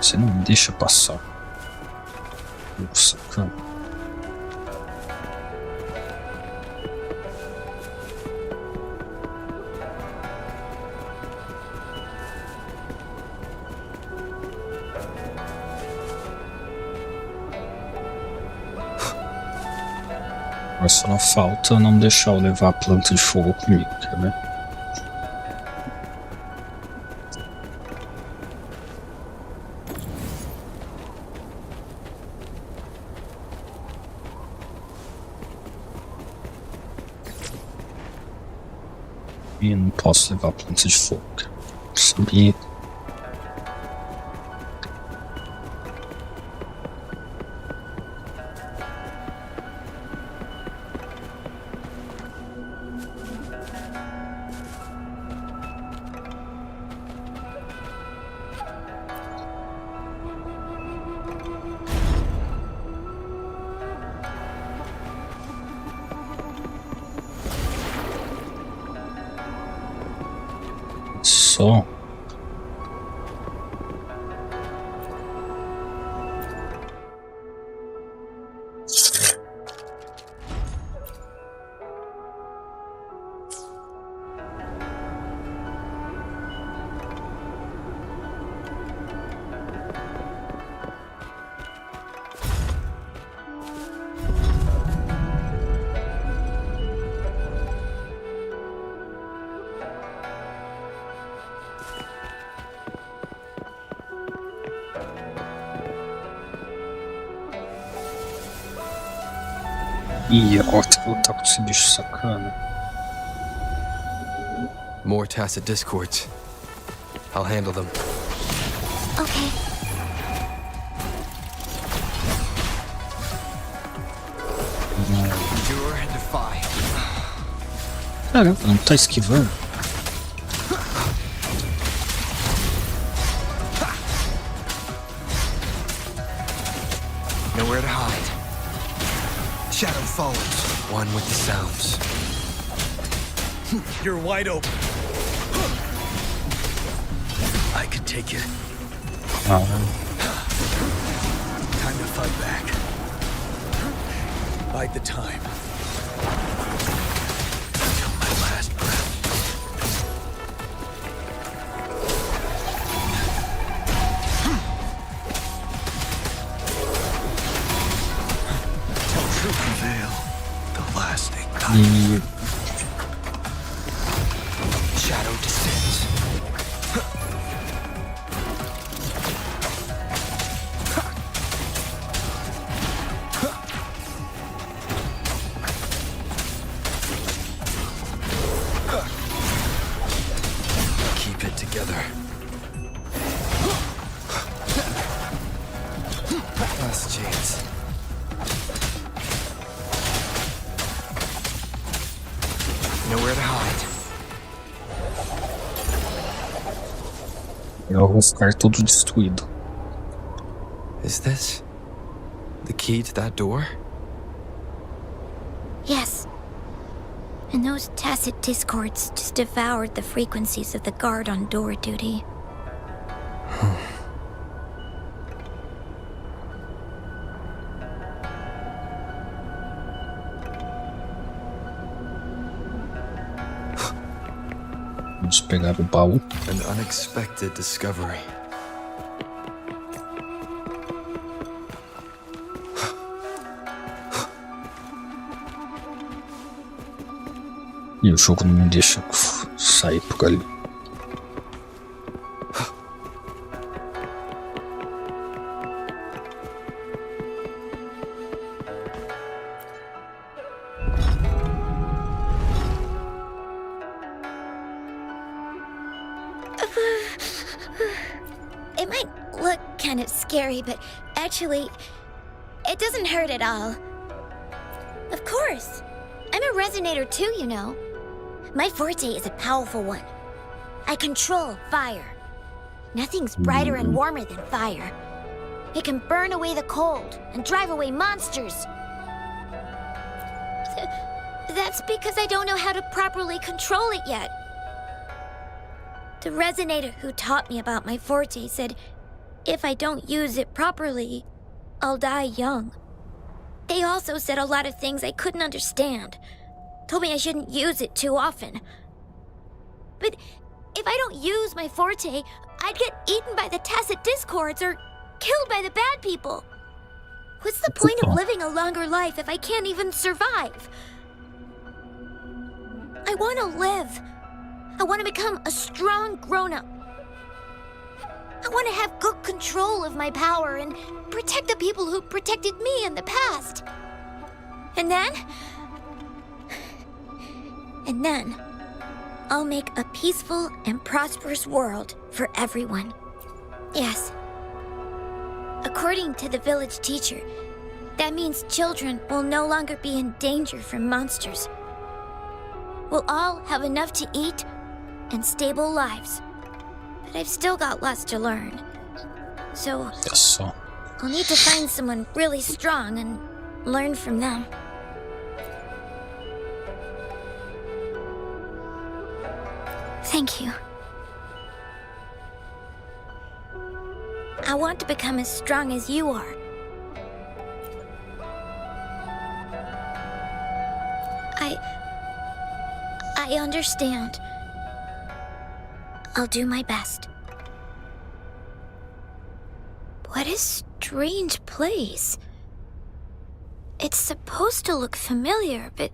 Você não me deixa passar. Sacana. Agora só não falta não deixar eu levar a planta de fogo comigo, quer ver? E não posso levar a planta de fogo, sabia? Só. Ih, agora tem que lutar com esse bicho sacana. More tacit discords. I'll handle them. Okay. Endure and defy. Caramba, não tá esquivando. Nowhere to hide. Shadow follows. One with the sounds. You're wide open. I could take it. Ah, Time to fight back. Bide the time. Till my last breath. Till truth prevail. The lasting e Shadow descends. Keep it together. Last chance. Nowhere to hide. eu vou ficar todo destruído. Is this the key to that door? Yes. And those tacit discords just devoured the frequencies of the guard on door duty. Vamos pegar o baú. An unexpected discovery. E o jogo não me deixa sair por ali. It might look kind of scary, but actually, it doesn't hurt at all. Of course. I'm a resonator too, you know. My forte is a powerful one. I control fire. Nothing's brighter and warmer than fire. It can burn away the cold and drive away monsters. That's because I don't know how to properly control it yet. The resonator who taught me about my forte said if I don't use it properly, I'll die young. They also said a lot of things I couldn't understand. Told me I shouldn't use it too often. But if I don't use my forte, I'd get eaten by the tacit discords or killed by the bad people. What's the point of living a longer life if I can't even survive? I want to live. I want to become a strong grown-up. I want to have good control of my power and protect the people who protected me in the past. And then, I'll make a peaceful and prosperous world for everyone. Yes. According to the village teacher, that means children will no longer be in danger from monsters. We'll all have enough to eat and stable lives. But I've still got lots to learn. So, I'll need to find someone really strong and learn from them. Thank you. I want to become as strong as you are. I understand. I'll do my best. What a strange place. It's supposed to look familiar, but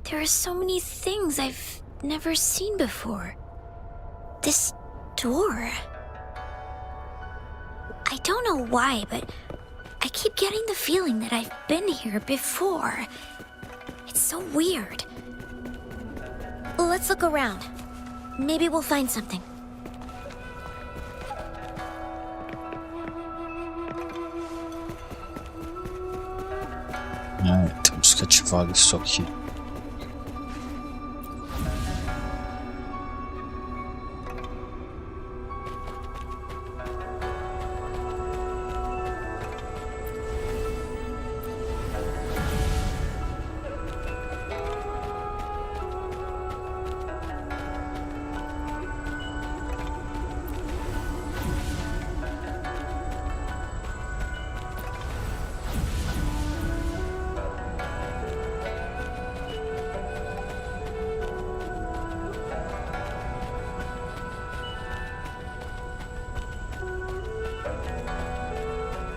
there are so many things I've never seen before. This door. I don't know why, but I keep getting the feeling that I've been here before. It's so weird. Let's look around. Maybe we'll find something. Temos que ativar isso aqui.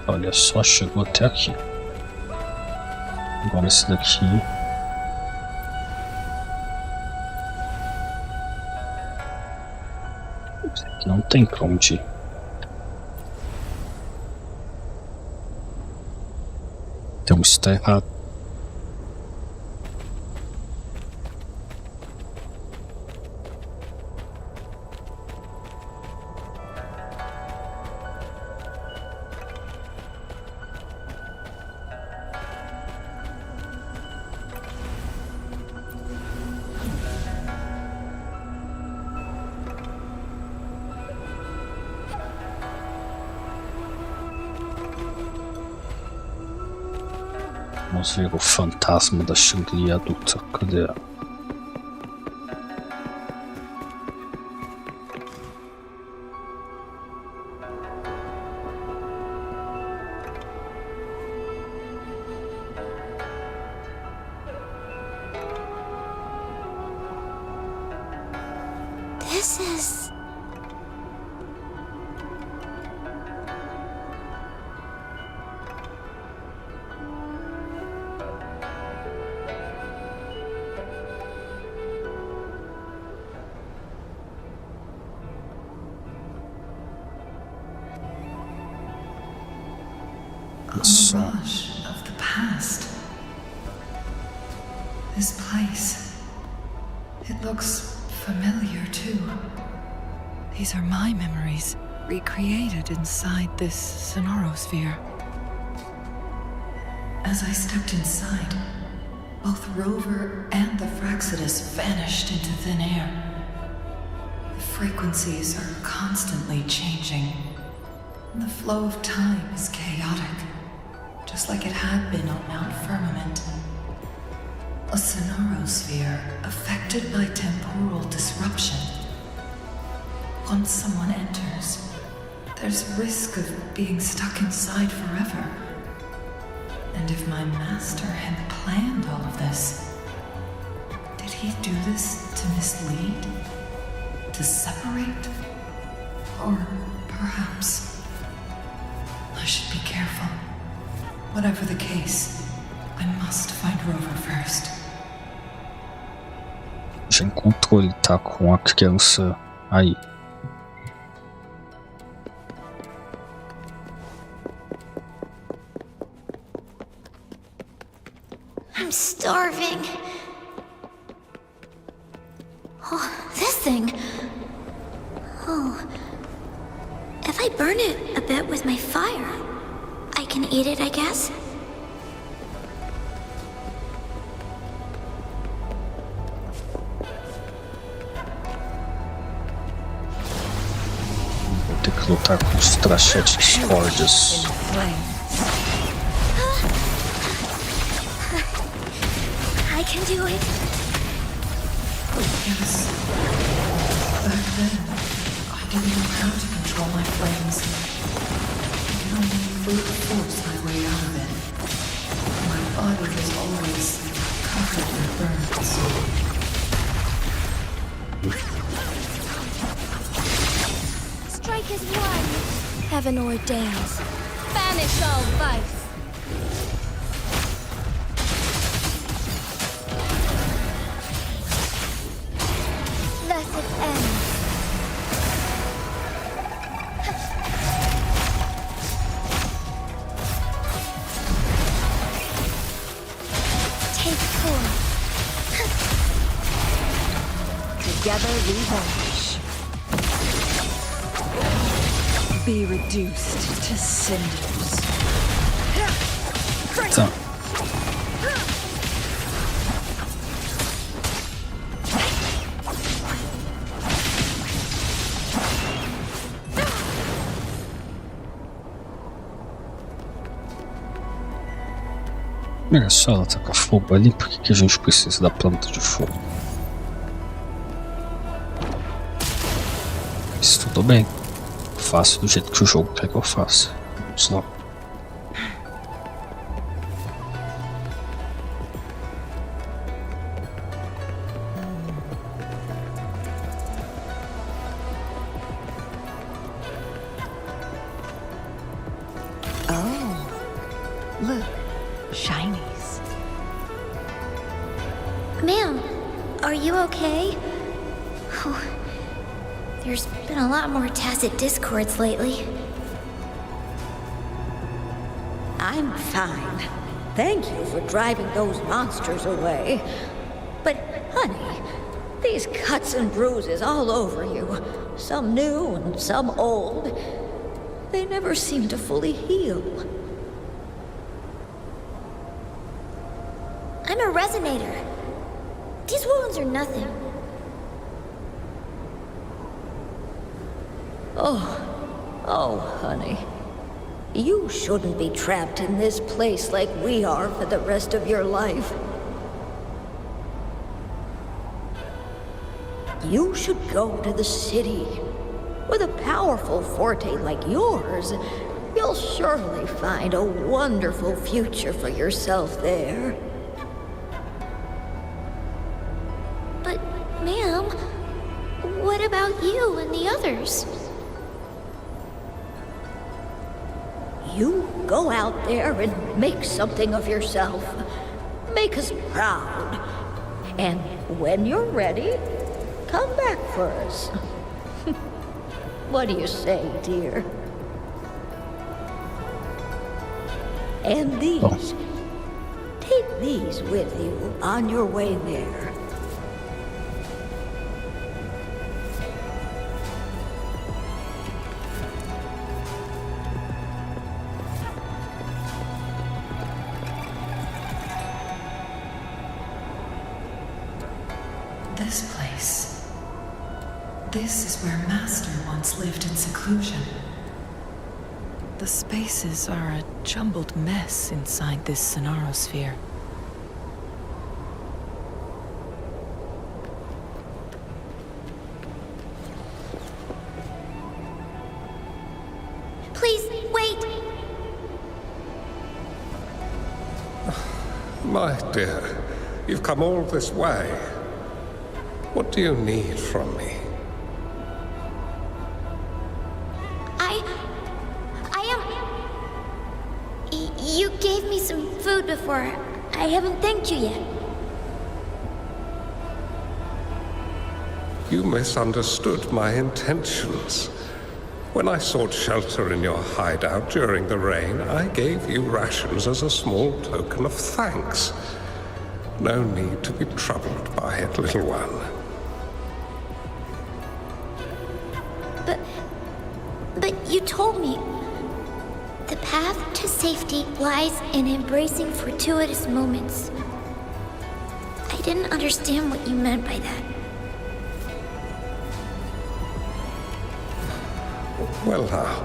Olha só, chegou até aqui. Agora esse daqui. Esse aqui não tem pra onde ir. Então isso tá errado. Vamos ver o fantasma da Shangri adulta. Cadê ela? mirage of the past. This place, it looks familiar too. These are my memories, recreated inside this sonorosphere. As I stepped inside, both Rover and the Fraxidus vanished into thin air. The frequencies are constantly changing, and the flow of time is chaotic, just like it had been on Mount Firmament. A sonorosphere affected by temporal disruption. Once someone enters, there's risk of being stuck inside forever. And if my master had planned all of this, did he do this to mislead? To separate? Or perhaps I should be careful. Whatever the case, I must find Rover first. Já encontrou, ele tá com a criança aí. I'm starving. Oh, this thing. Oh. If I burn it a bit with my fire, I can eat it, I guess? Vou ter que lutar com os trachetes discórdias. I can do it. Yes. Back then, I didn't know how to control my flames. I could only brute force my way out of it. My body was always covered in burns. Strike as one. Heaven ordains. Banish all vice. Together we vanish. Be reduced to cinders. Tá. Olha só, ela tá com fogo ali, por que a gente precisa da planta de fogo? Isso tudo bem. Faço do jeito que o jogo quer que eu faça. Vamos lá. Oh, look, shinies. Ma'am, are you okay? Oh, there's been a lot more tacit discords lately. I'm fine. Thank you for driving those monsters away. But, honey, these cuts and bruises all over you, some new and some old, they never seem to fully heal. I'm a resonator. These wounds are nothing. Oh, honey. You shouldn't be trapped in this place like we are for the rest of your life. You should go to the city. With a powerful forte like yours, you'll surely find a wonderful future for yourself there. But, ma'am, what about you and the others? You go out there and make something of yourself. Make us proud. And when you're ready, come back for us. What do you say, dear? And these. Take these with you on your way there. This place. This is where Master once lived in seclusion. The spaces are a jumbled mess inside this Sonarosphere. Please, wait! My dear, you've come all this way. What do you need from me? You gave me some food before. I haven't thanked you yet. You misunderstood my intentions. When I sought shelter in your hideout during the rain, I gave you rations as a small token of thanks. No need to be troubled by it, little one. But you told me the path to safety lies in embracing fortuitous moments. I didn't understand what you meant by that. Well now,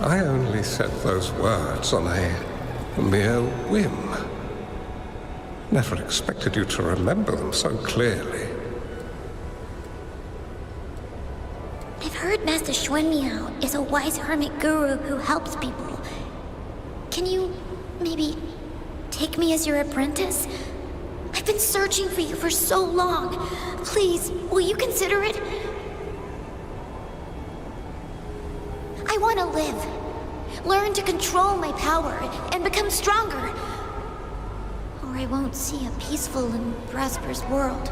I only said those words on a mere whim. Never expected you to remember them so clearly. I've heard Master Xuanmiao is a wise hermit guru who helps people. Can you maybe take me as your apprentice? I've been searching for you for so long. Please, will you consider it? I want to live. Learn to control my power and become stronger. Or I won't see a peaceful and prosperous world.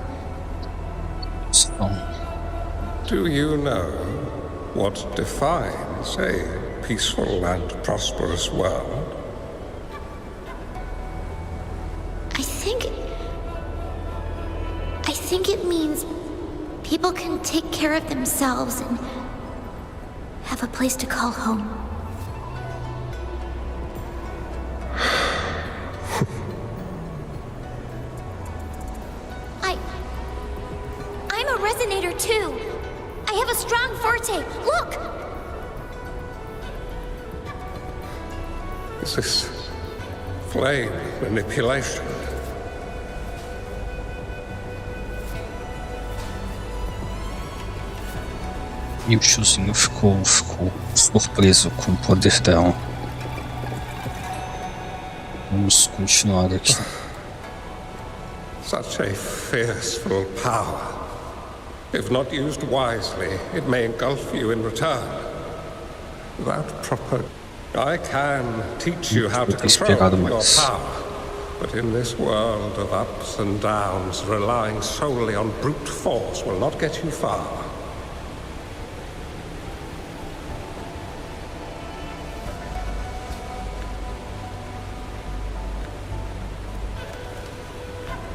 Do you know what defines a peaceful and prosperous world? I think it means people can take care of themselves and have a place to call home. I'm a resonator too. I have a strong forte. Look! Is this flame manipulation? E o tiozinho ficou surpreso com o poder dela. Vamos continuar aqui. Such a fearful power. If not used wisely, it may engulf you in return. Without proper... I can teach you how to control your power. But in this world of ups and downs, relying solely on brute force will not get you far.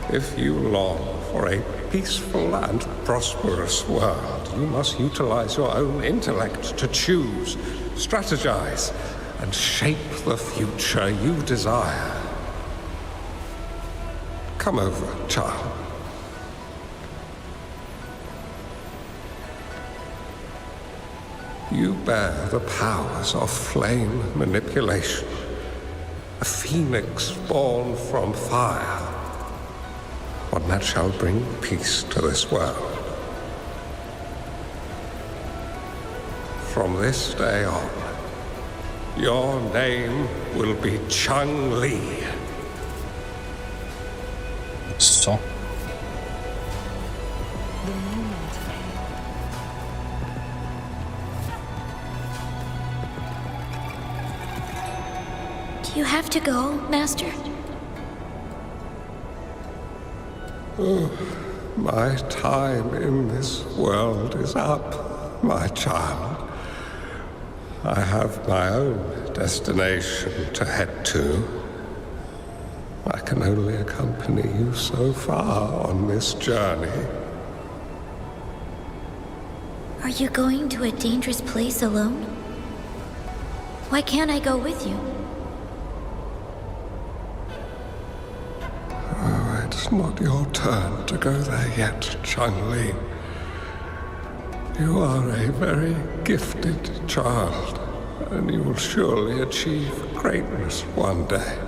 If you long for a peaceful and prosperous world, you must utilize your own intellect to choose, strategize, and shape the future you desire. Come over, child. You bear the powers of flame manipulation, a phoenix born from fire. One that shall bring peace to this world. From this day on, your name will be Chang-Li. So. Do you have to go, Master? My time in this world is up, my child. I have my own destination to head to. I can only accompany you so far on this journey. Are you going to a dangerous place alone? Why can't I go with you? Oh, it's not your turn to go there yet, Chun-Li. You are a very gifted child, and you will surely achieve greatness one day.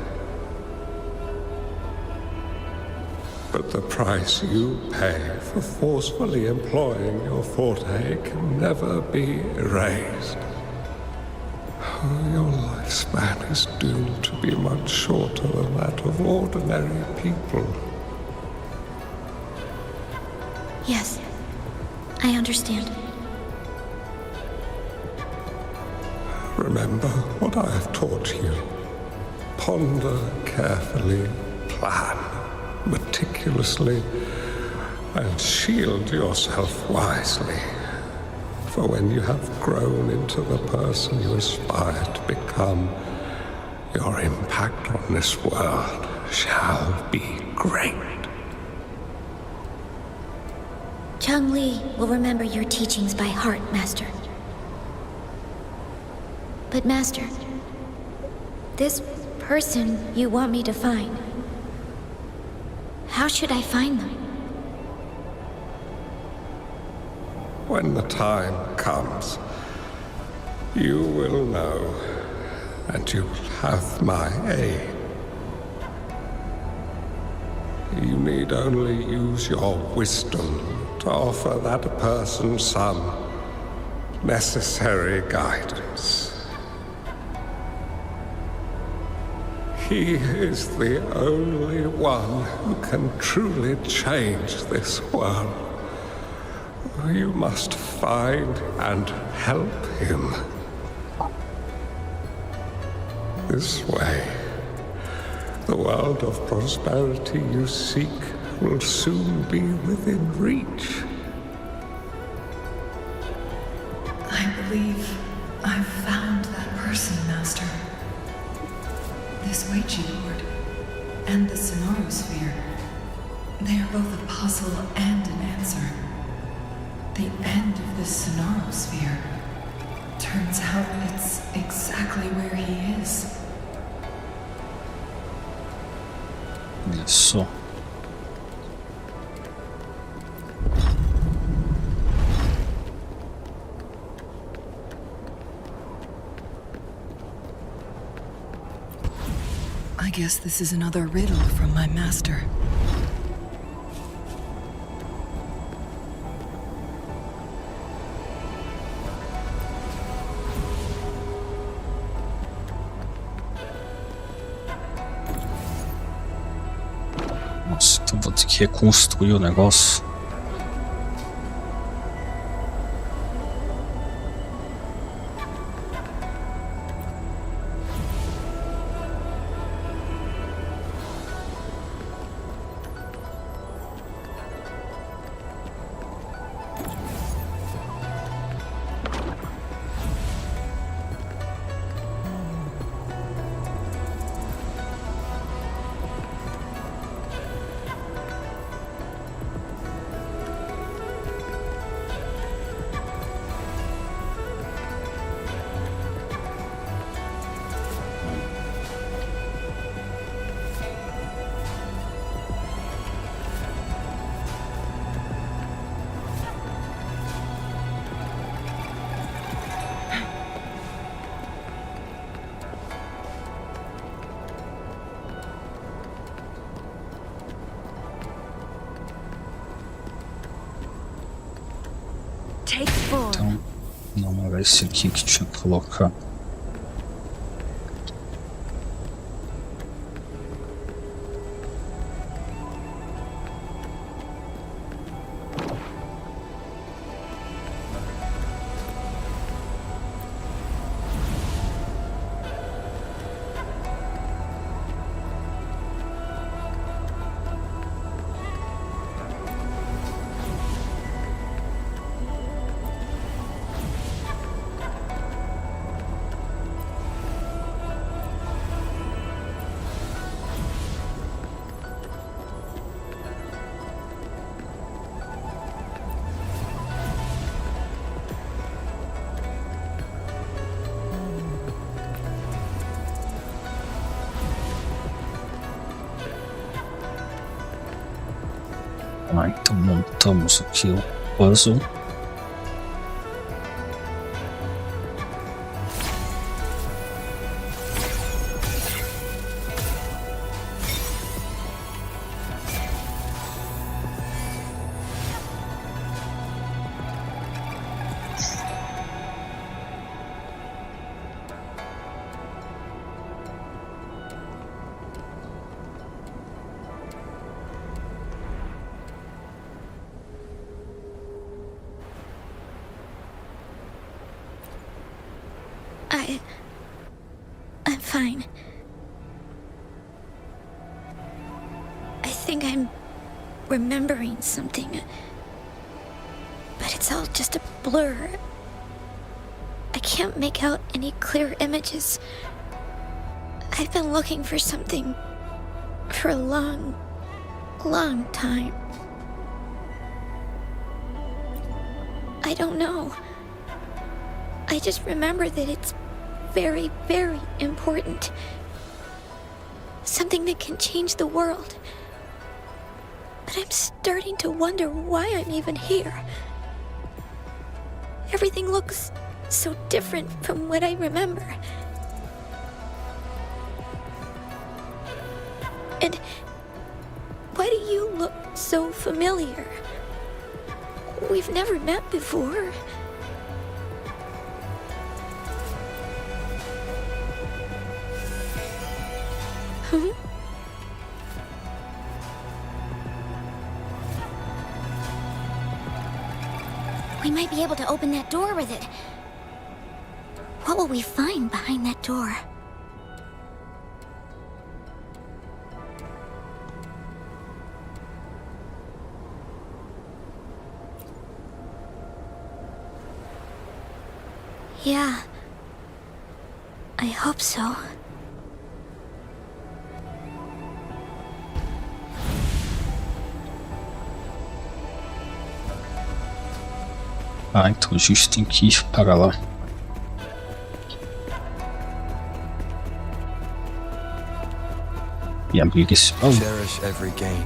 But the price you pay for forcefully employing your forte can never be erased. Your lifespan is doomed to be much shorter than that of ordinary people. Yes, I understand. Remember what I have taught you. Ponder carefully, plan meticulously, and shield yourself wisely. For when you have grown into the person you aspire to become, your impact on this world shall be great. Chun-Li will remember your teachings by heart, Master. But Master, this person you want me to find, how should I find them? When the time comes, you will know, and you will have my aid. You need only use your wisdom to offer that person some necessary guidance. He is the only one who can truly change this world. You must find and help him. This way, the world of prosperity you seek will soon be within reach. I believe I've found that person, Master. This Weiqi Lord and the Sonoro Sphere, they are both a puzzle and an answer. The end of the Sonoro Sphere. Turns out it's exactly where he is. Isso. I guess this is another riddle from my master. Nossa, então vou ter que reconstruir o negócio. Então, não era esse aqui que tinha que colocar. Então montamos aqui o puzzle. I'm fine. I think I'm remembering something. But it's all just a blur. I can't make out any clear images. I've been looking for something for a long time. I don't know. I just remember that it's very, very important. Something that can change the world. But I'm starting to wonder why I'm even here. Everything looks so different from what I remember. And why do you look so familiar? We've never met before. Huh? We might be able to open that door with it. What will we find behind that door? Yeah. I hope so. Então a gente tem que ir para lá. E abrir esse baú. Cherish every gain.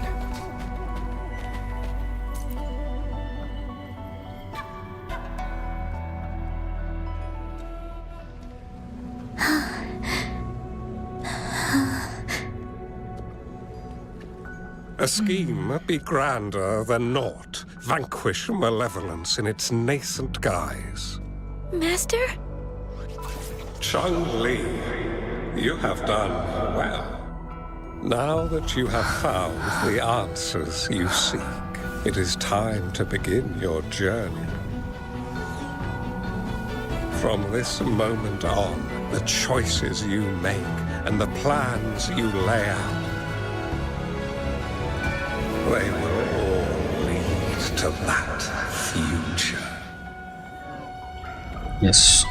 A scheme be grander than naught. Vanquish malevolence in its nascent guise. Master? Chung-Li, you have done well. Now that you have found the answers you seek, it is time to begin your journey. From this moment on, the choices you make and the plans you lay out, they will all lead to that future. Yes.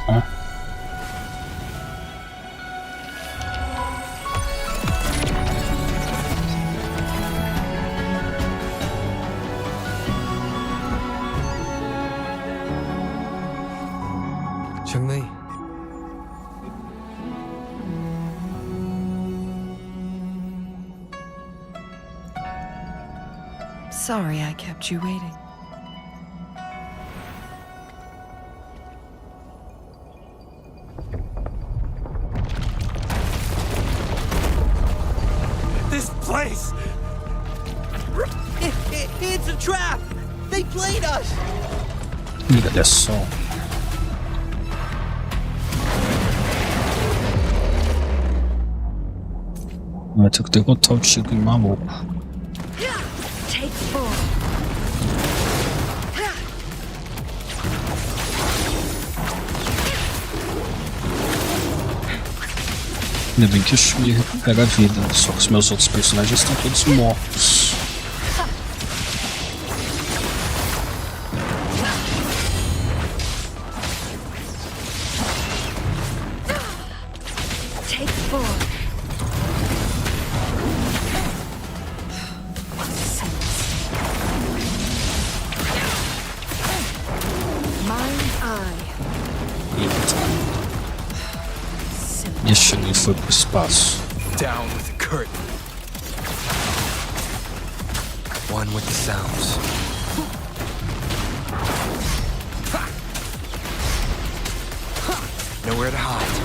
Chung-Li. Sorry I kept you waiting. This place! It's a trap! They played us! Olha só. Vai ter que derrotar o Tigre maluco. Take 4. Ainda bem que o Shuri recupera a vida, só que os meus outros personagens estão todos mortos. Take 4. E a Shuri foi pro espaço. Down with the curtain. One with the sounds. Nowhere to hide.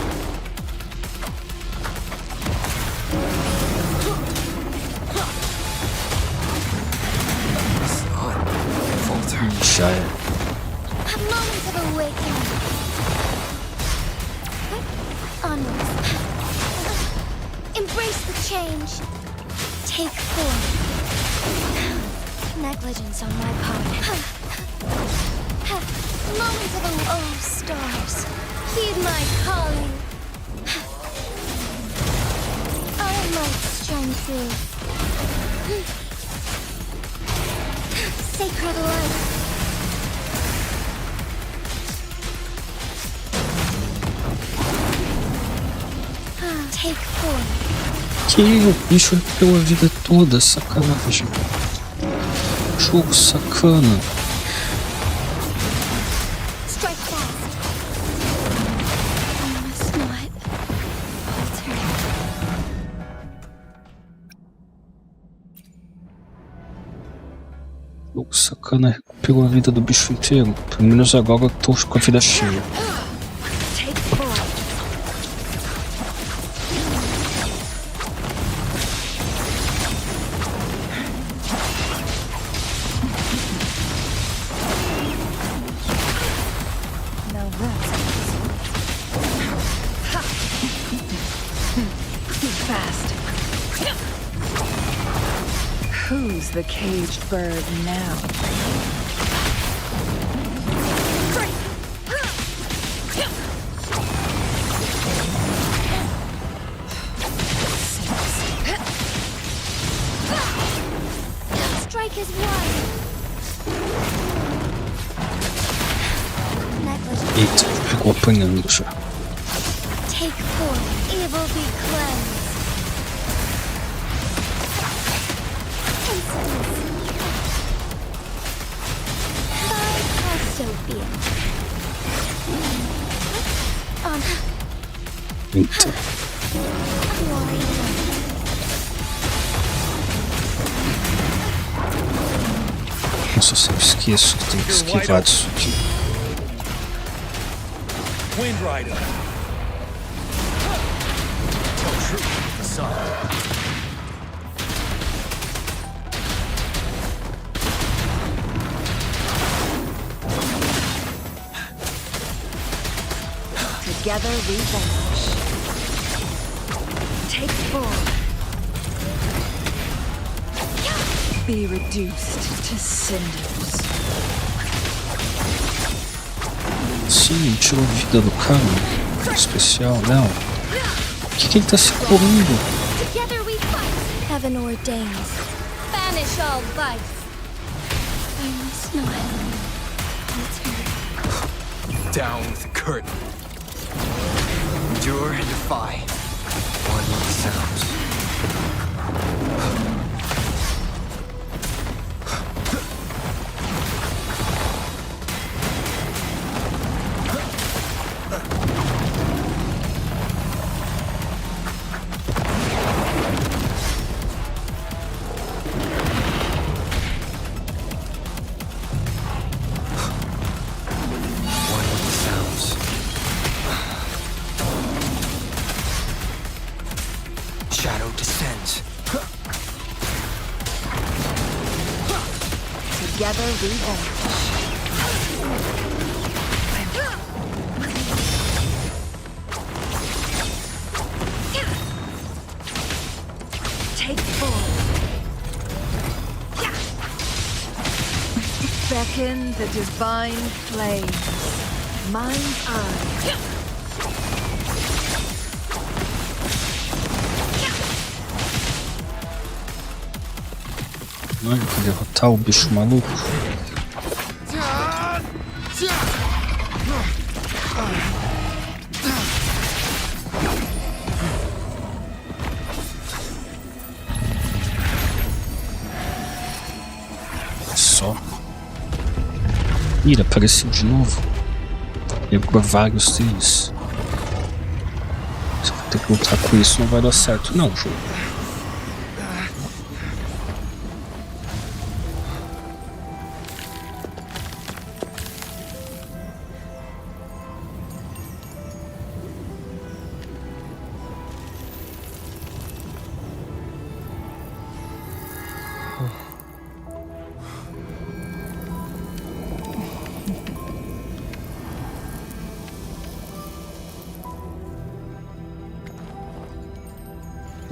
Já é. A moment of awakening. Onwards. Embrace the change. Take form. Negligence on my part. Moment of oh, stars. Heed my calling. I might shine through. Sacred light. Take form. Que o bicho pegou a vida toda, sacanagem. Jogo sacana. Strike fast. I must not falter. Jogo sacana pegou a vida do bicho inteiro. Pelo menos agora eu tô com a vida cheia. Take form. Now that's fast. Who's the caged bird now? Strike is one. Negligence. Eita, ficou apanhando já. Take form. Evil be cleansed. Incidents. By Castopia. Eita. Nossa, eu sempre esqueço que tem que esquivar disso aqui. Wind Rider. Tell truth to the sun. Together we vanish. Take form. Be reduced to cinders. Sim, tirou a vida do cara. Especial, não. Por que ele tá se curando? Together we fight. Heaven ordains. Banish all vice. I must not falter. Down with the curtain. Endure and defy. One with the sounds. Shadow descends. Together we vanish. Take form. Beckon the divine flames. Mind's eye. Olha, que derrotar o bicho maluco. Só. Ih, apareceu de novo. Pegou vários deles. Se eu vou ter que lutar com isso, não vai dar certo, não, jogo.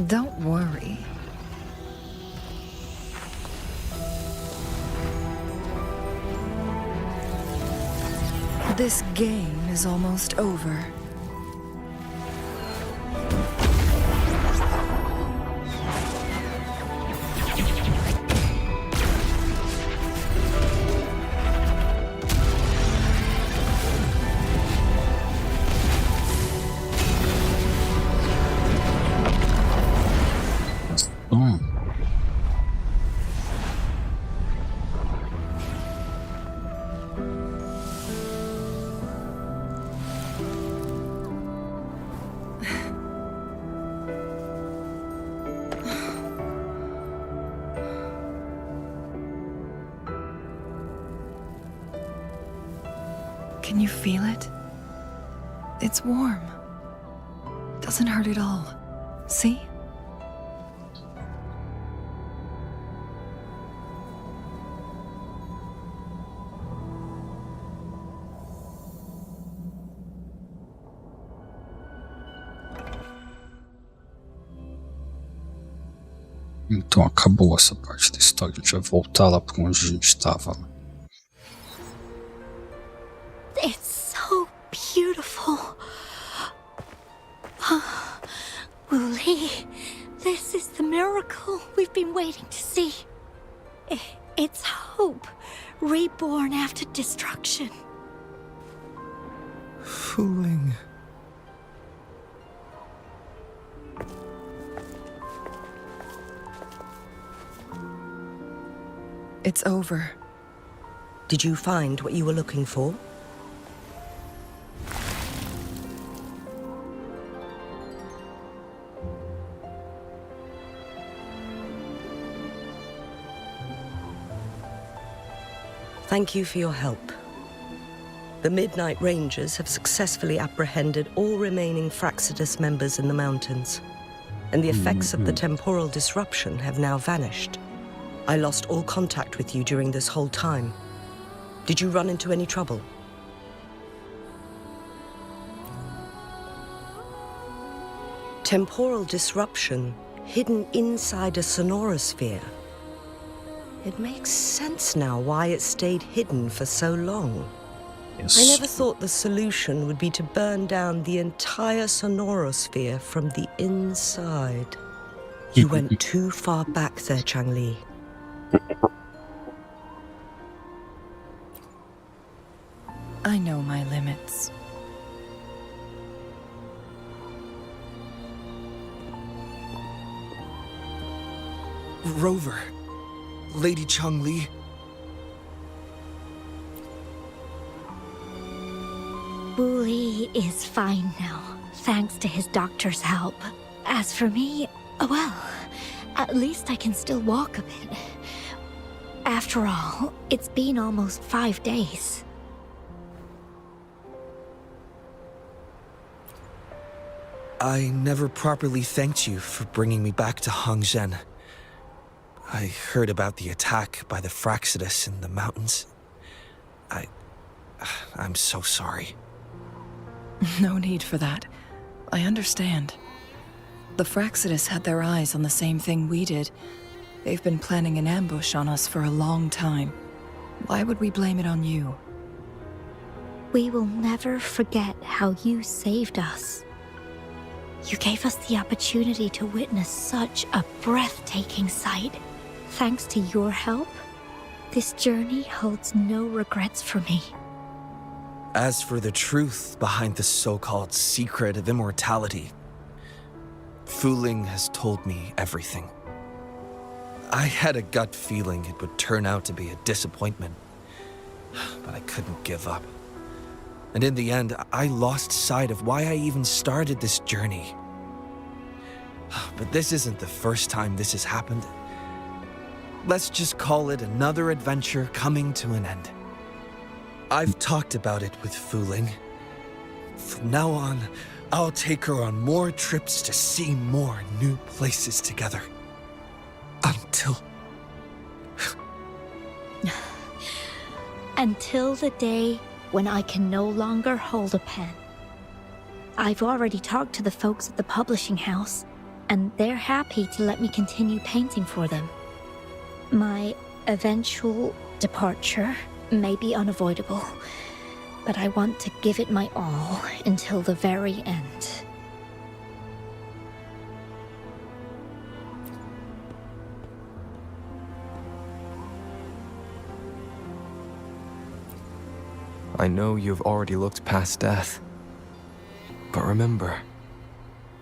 Don't worry. This game is almost over. Can you feel it? It's warm. Doesn't hurt at all. See? Então acabou essa parte da história. A gente vai voltar lá para onde a gente estava. It's so beautiful. Wooly, this is the miracle we've been waiting to see. It's hope, reborn after destruction. Fooling. It's over. Did you find what you were looking for? Thank you for your help. The Midnight Rangers have successfully apprehended all remaining Fraxidus members in the mountains, and the effects of the temporal disruption have now vanished. I lost all contact with you during this whole time. Did you run into any trouble? Temporal disruption hidden inside a sonorosphere. It makes sense now why it stayed hidden for so long. Yes. I never thought the solution would be to burn down the entire sonorosphere from the inside. You went too far back there, Changli. I know my limits. Rover. Lady Changli. Wooly is fine now, thanks to his doctor's help. As for me, well, at least I can still walk a bit. After all, it's been almost 5 days. I never properly thanked you for bringing me back to Hongzhen. I heard about the attack by the Fraxidus in the mountains. I'm so sorry. No need for that. I understand. The Fraxidus had their eyes on the same thing we did. They've been planning an ambush on us for a long time. Why would we blame it on you? We will never forget how you saved us. You gave us the opportunity to witness such a breathtaking sight. Thanks to your help, this journey holds no regrets for me. As for the truth behind the so-called secret of immortality, Fooling has told me everything. I had a gut feeling it would turn out to be a disappointment, but I couldn't give up. And in the end, I lost sight of why I even started this journey. But this isn't the first time this has happened. Let's just call it another adventure coming to an end. I've talked about it with Fooling. From now on, I'll take her on more trips to see more new places together. Until the day when I can no longer hold a pen. I've already talked to the folks at the publishing house. and they're happy to let me continue painting for them. My eventual departure may be unavoidable, but I want to give it my all until the very end. I know you've already looked past death. But remember,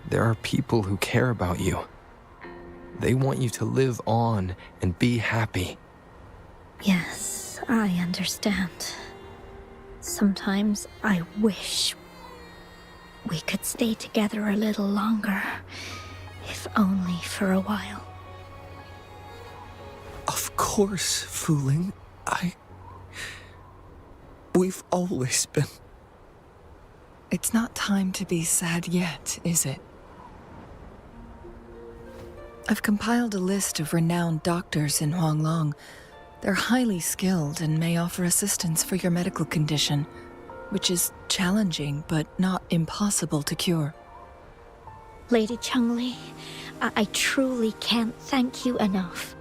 there are people who care about you. They want you to live on and be happy. Yes, I understand. Sometimes I wish we could stay together a little longer, if only for a while. Of course, Fooling. We've always been... It's not time to be sad yet, is it? I've compiled a list of renowned doctors in Huanglong. They're highly skilled and may offer assistance for your medical condition, which is challenging but not impossible to cure. Lady Changli, I truly can't thank you enough.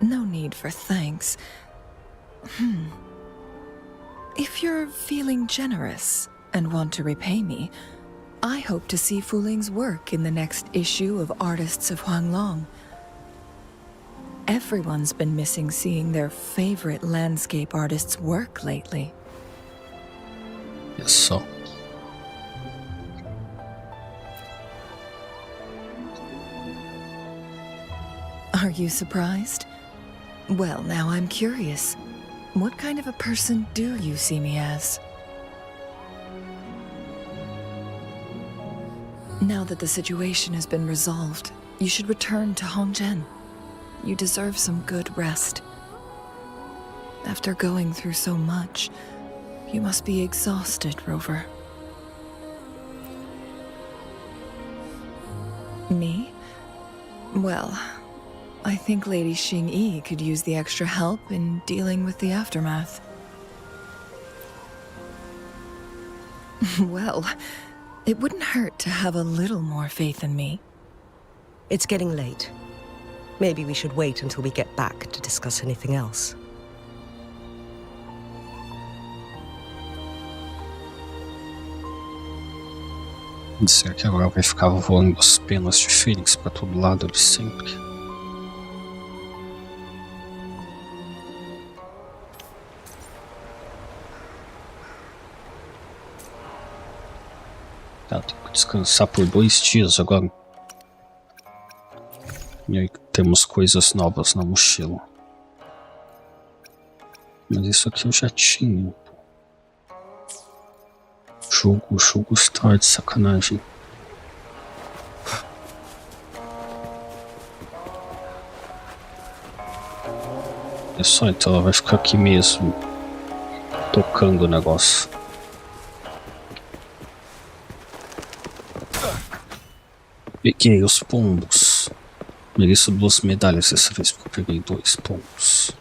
No need for thanks. If you're feeling generous and want to repay me, I hope to see Fuling's work in the next issue of Artists of Huanglong. Everyone's been missing seeing their favorite landscape artists work lately. Yes, so. Are you surprised? Well, now I'm curious. What kind of a person do you see me as? Now that the situation has been resolved, you should return to Hongzhen. You deserve some good rest. After going through so much, you must be exhausted, Rover. Me? Well, I think Lady Xingyi could use the extra help in dealing with the aftermath. Well, it wouldn't hurt to have a little more faith in me. It's getting late. Maybe we should wait until we get back to discuss anything else. Será que agora vai ficar voando as penas de Fênix pra todo lado de sempre? Tá, eu tenho que descansar por 2 dias agora. E aí temos coisas novas na mochila. Mas isso aqui eu já tinha. O jogo está de sacanagem. É só, então ela vai ficar aqui mesmo, tocando o negócio. Peguei os pombos. Mereço 2 medalhas dessa vez, porque eu peguei 2 pombos.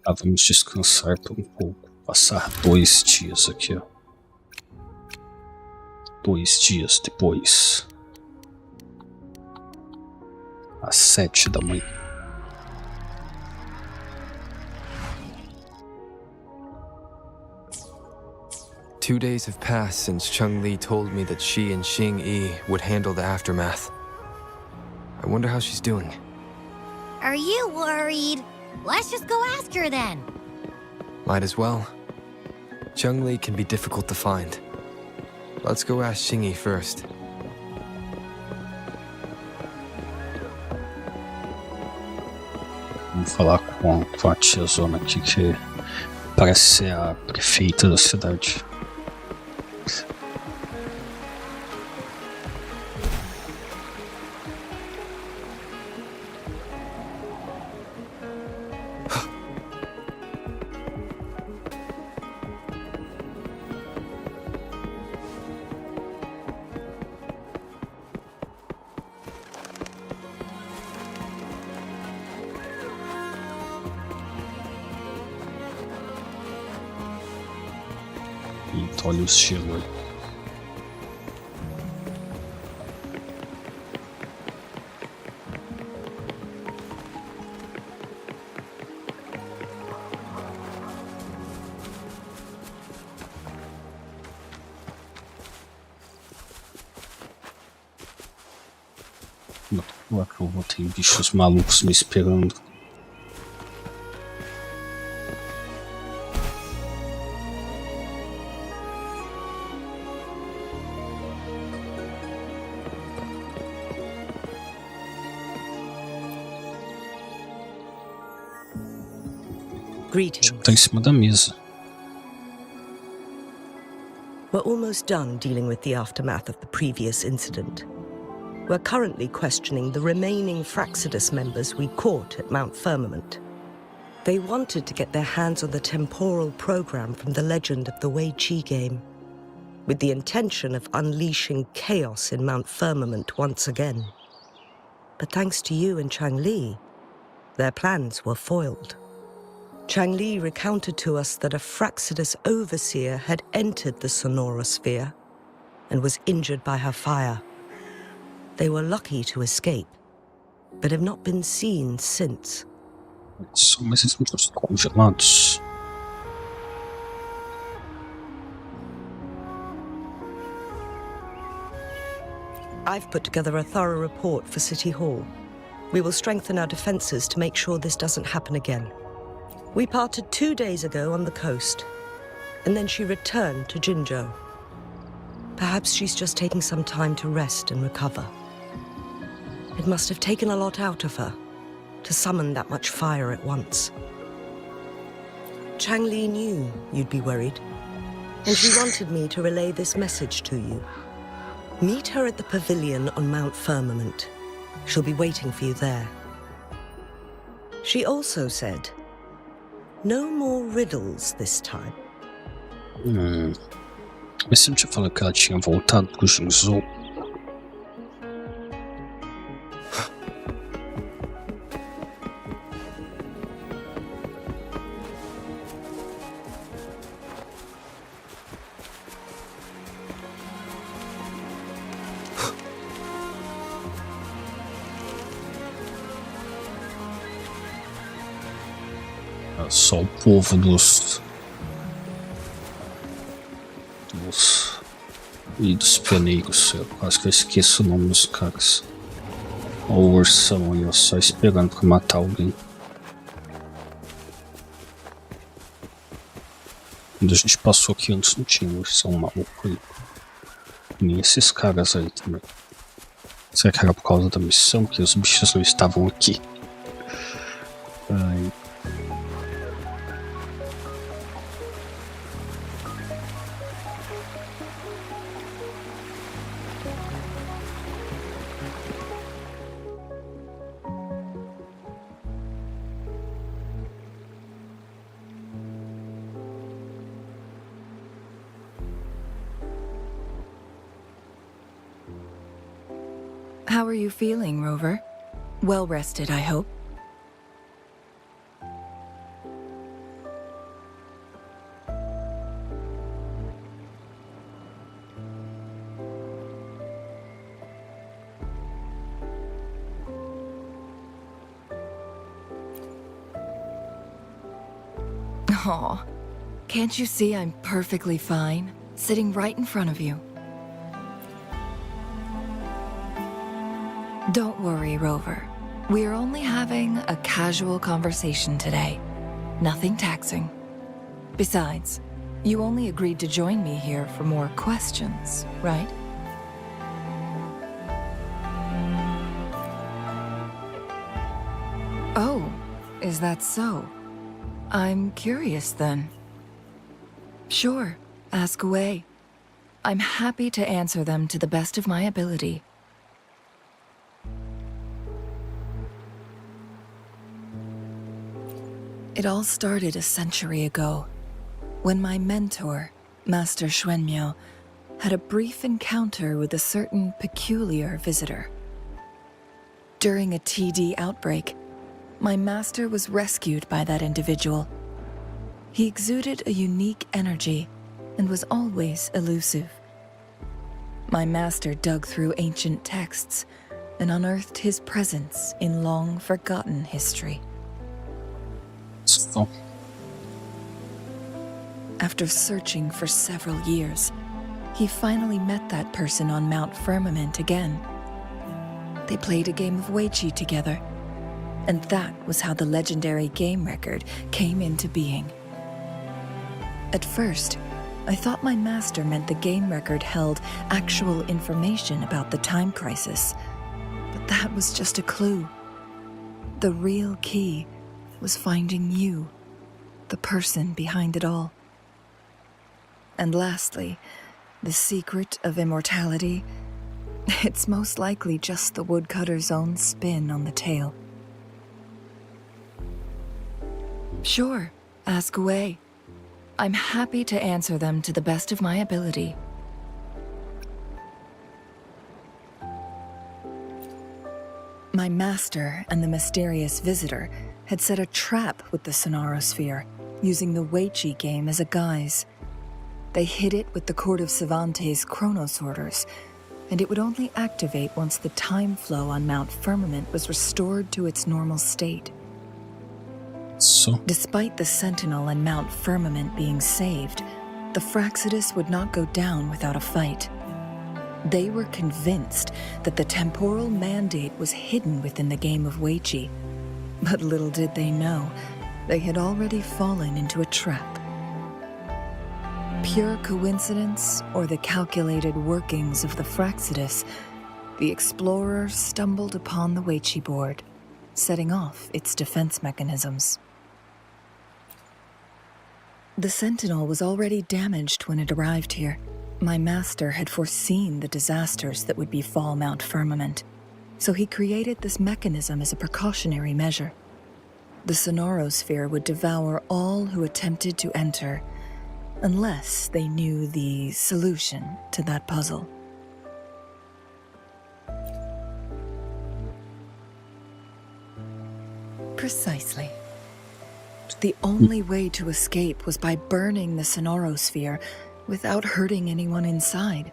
Ah, vamos descansar por um pouco. Passar 2 dias aqui, ó. 2 dias depois. Às 7 da manhã. Two days have passed since Changli told me that she and Xingyi would handle the aftermath. I wonder how she's doing. Are you worried? Let's just go ask her then. Might as well. Changli can be difficult to find. Let's go ask Xingyi first. Vamos falar com a tiazona aqui, que parece ser a prefeita da cidade. olha o estilo aí. Lá que eu vou ter bichos malucos me esperando. Greetings. Tá em cima da mesa. We're almost done dealing with the aftermath of the previous incident. We're currently questioning the remaining Fraxidus members we caught at Mount Firmament. They wanted to get their hands on the temporal program from the legend of the Wei Qi game, with the intention of unleashing chaos in Mount Firmament once again. But thanks to you and Chang Li, their plans were foiled. Chang Li recounted to us that a Fraxidus overseer had entered the Sonora sphere and was injured by her fire. They were lucky to escape, but have not been seen since. Mas eles não estão congelados. I've put together a thorough report for City Hall. We will strengthen our defenses to make sure this doesn't happen again. We parted 2 days ago on the coast, and then she returned to Jinzhou. Perhaps she's just taking some time to rest and recover. It must have taken a lot out of her to summon that much fire at once. Chang Li knew you'd be worried, and she wanted me to relay this message to you. Meet her at the pavilion on Mount Firmament. She'll be waiting for you there. She also said, no more riddles this time. Mas você não tinha falado que ela tinha voltado pro Jinzhou? Só o povo dos peneiros. Eu quase que eu esqueço o nome dos caras. Olha o ursão aí, ó, só esperando pra matar alguém. Quando a gente passou aqui antes não tinha um ursão maluco aí. Nem esses caras aí também. Será que era por causa da missão que os bichos não estavam aqui? Ai. How are you feeling, Rover? Well rested, I hope. Aw, can't you see I'm perfectly fine, sitting right in front of you? Don't worry, Rover. We're only having a casual conversation today. Nothing taxing. Besides, you only agreed to join me here for more questions, right? Oh, is that so? I'm curious then. Sure, ask away. I'm happy to answer them to the best of my ability. It all started a century ago, when my mentor, Master Xuanmiao, had a brief encounter with a certain peculiar visitor. During a TD outbreak, my master was rescued by that individual. He exuded a unique energy, and was always elusive. My master dug through ancient texts and unearthed his presence in long-forgotten history. So, after searching for several years, he finally met that person on Mount Firmament again. They played a game of Weiqi together, and that was how the legendary game record came into being. At first, I thought my master meant the game record held actual information about the time crisis, but that was just a clue. The real key was finding you, the person behind it all. And lastly, the secret of immortality, it's most likely just the woodcutter's own spin on the tale. Sure, ask away. I'm happy to answer them to the best of my ability. My master and the mysterious visitor had set a trap with the Sonarosphere, using the Weiqi game as a guise. They hid it with the Court of Cervantes' Chronos orders, and it would only activate once the time flow on Mount Firmament was restored to its normal state. So, despite the Sentinel and Mount Firmament being saved, the Fraxidus would not go down without a fight. They were convinced that the temporal mandate was hidden within the game of Weiqi, but little did they know, they had already fallen into a trap. Pure coincidence or the calculated workings of the Fraxidus, the explorer stumbled upon the Weiqi board, setting off its defense mechanisms. The Sentinel was already damaged when it arrived here. My master had foreseen the disasters that would befall Mount Firmament, so he created this mechanism as a precautionary measure. The Sonarosphere would devour all who attempted to enter, unless they knew the solution to that puzzle. Precisely. The only way to escape was by burning the Sonarosphere without hurting anyone inside.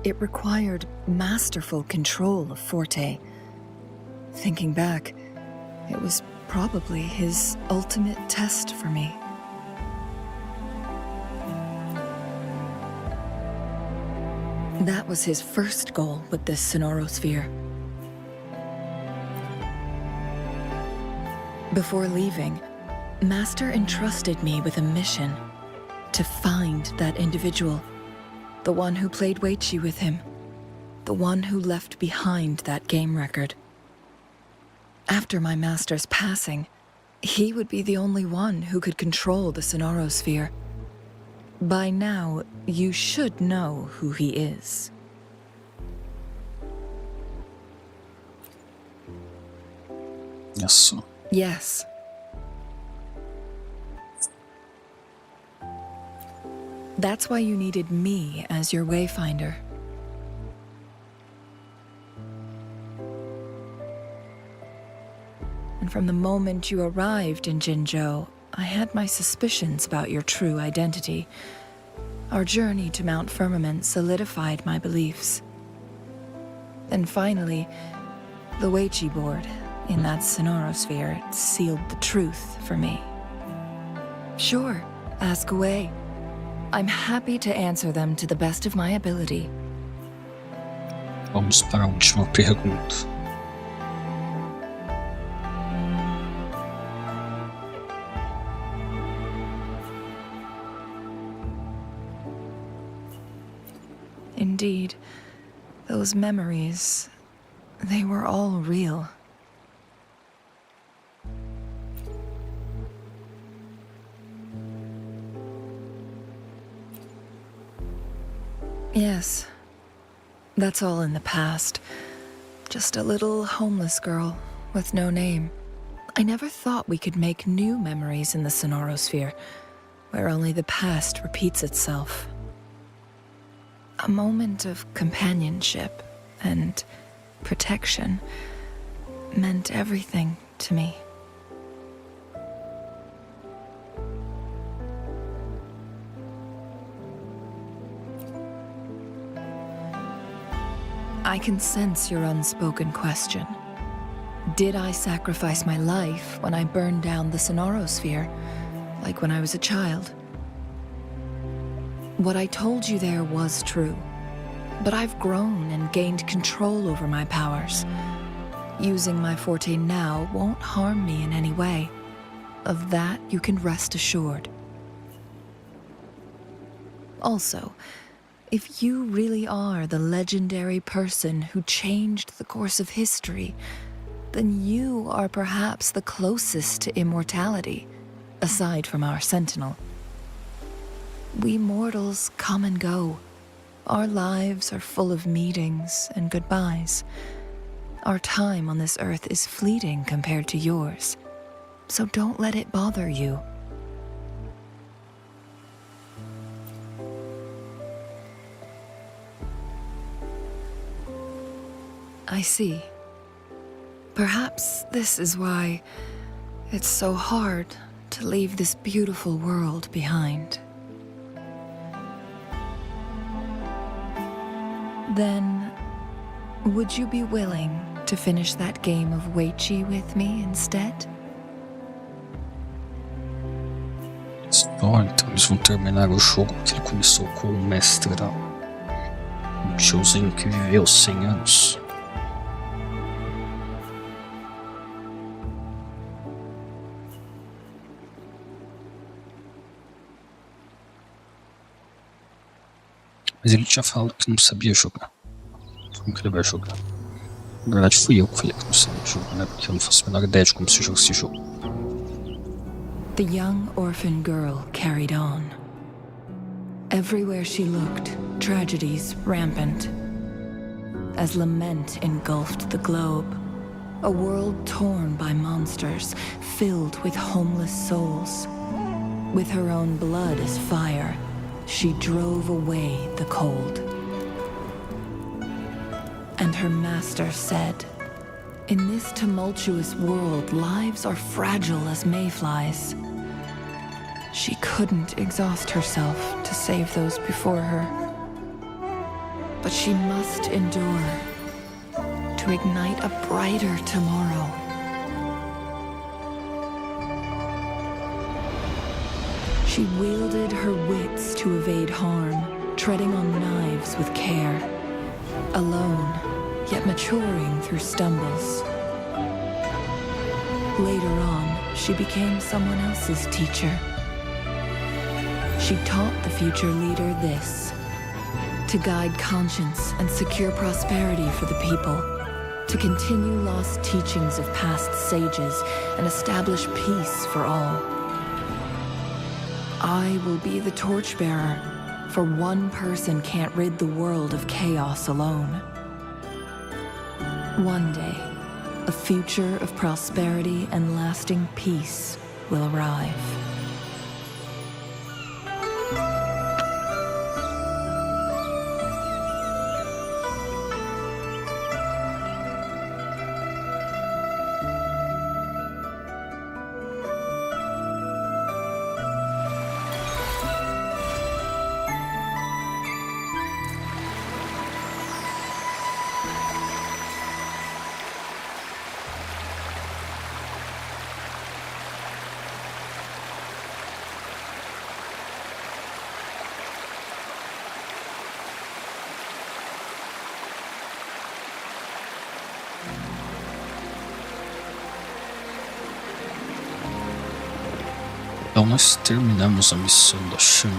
It required masterful control of Forte. Thinking back, it was probably his ultimate test for me. That was his first goal with this Sonarosphere. Before leaving, Master entrusted me with a mission to find that individual, the one who played Weiqi with him, the one who left behind that game record. After my master's passing, he would be the only one who could control the Sonarosphere. By now, you should know who he is. Yes. Yes. That's why you needed me as your wayfinder. And from the moment you arrived in Jinzhou, I had my suspicions about your true identity. Our journey to Mount Firmament solidified my beliefs. And finally, the Weiqi board in that Sonarosphere sealed the truth for me. Sure, ask away. I'm happy to answer them to the best of my ability. Vamos para a última pergunta. Indeed, those memories, they were all real. Yes, that's all in the past. Just a little homeless girl with no name. I never thought we could make new memories in the Sonarosphere, where only the past repeats itself. A moment of companionship and protection meant everything to me. I can sense your unspoken question. Did I sacrifice my life when I burned down the Sonorosphere, like when I was a child? What I told you there was true, but I've grown and gained control over my powers. Using my forte now won't harm me in any way. Of that, you can rest assured. Also, if you really are the legendary person who changed the course of history, then you are perhaps the closest to immortality, aside from our sentinel. We mortals come and go. Our lives are full of meetings and goodbyes. Our time on this earth is fleeting compared to yours, so don't let it bother you. I see. Perhaps this is why it's so hard to leave this beautiful world behind. Then, would you be willing to finish that game of Weiqi with me instead? Só, então eles vão terminar o jogo que ele começou com o mestre lá. Um tiozinho que viveu 100 anos. Mas ele tinha falado que não sabia jogar. Como que ele vai jogar? Na verdade fui eu que falei que não sabia jogar, né? Porque eu não faço a menor ideia de como se joga esse jogo. The young orphan girl carried on. Everywhere she looked, tragedies rampant. As lament engulfed the globe, a world torn by monsters, filled with homeless souls. With her own blood as fire, she drove away the cold. And her master said, "In this tumultuous world, lives are fragile as mayflies." She couldn't exhaust herself to save those before her. But she must endure to ignite a brighter tomorrow. She wielded her wits to evade harm, treading on knives with care. Alone, yet maturing through stumbles. Later on, she became someone else's teacher. She taught the future leader this: to guide conscience and secure prosperity for the people, to continue lost teachings of past sages and establish peace for all. I will be the torchbearer, for one person can't rid the world of chaos alone. One day, a future of prosperity and lasting peace will arrive. Então nós terminamos a missão da Shang.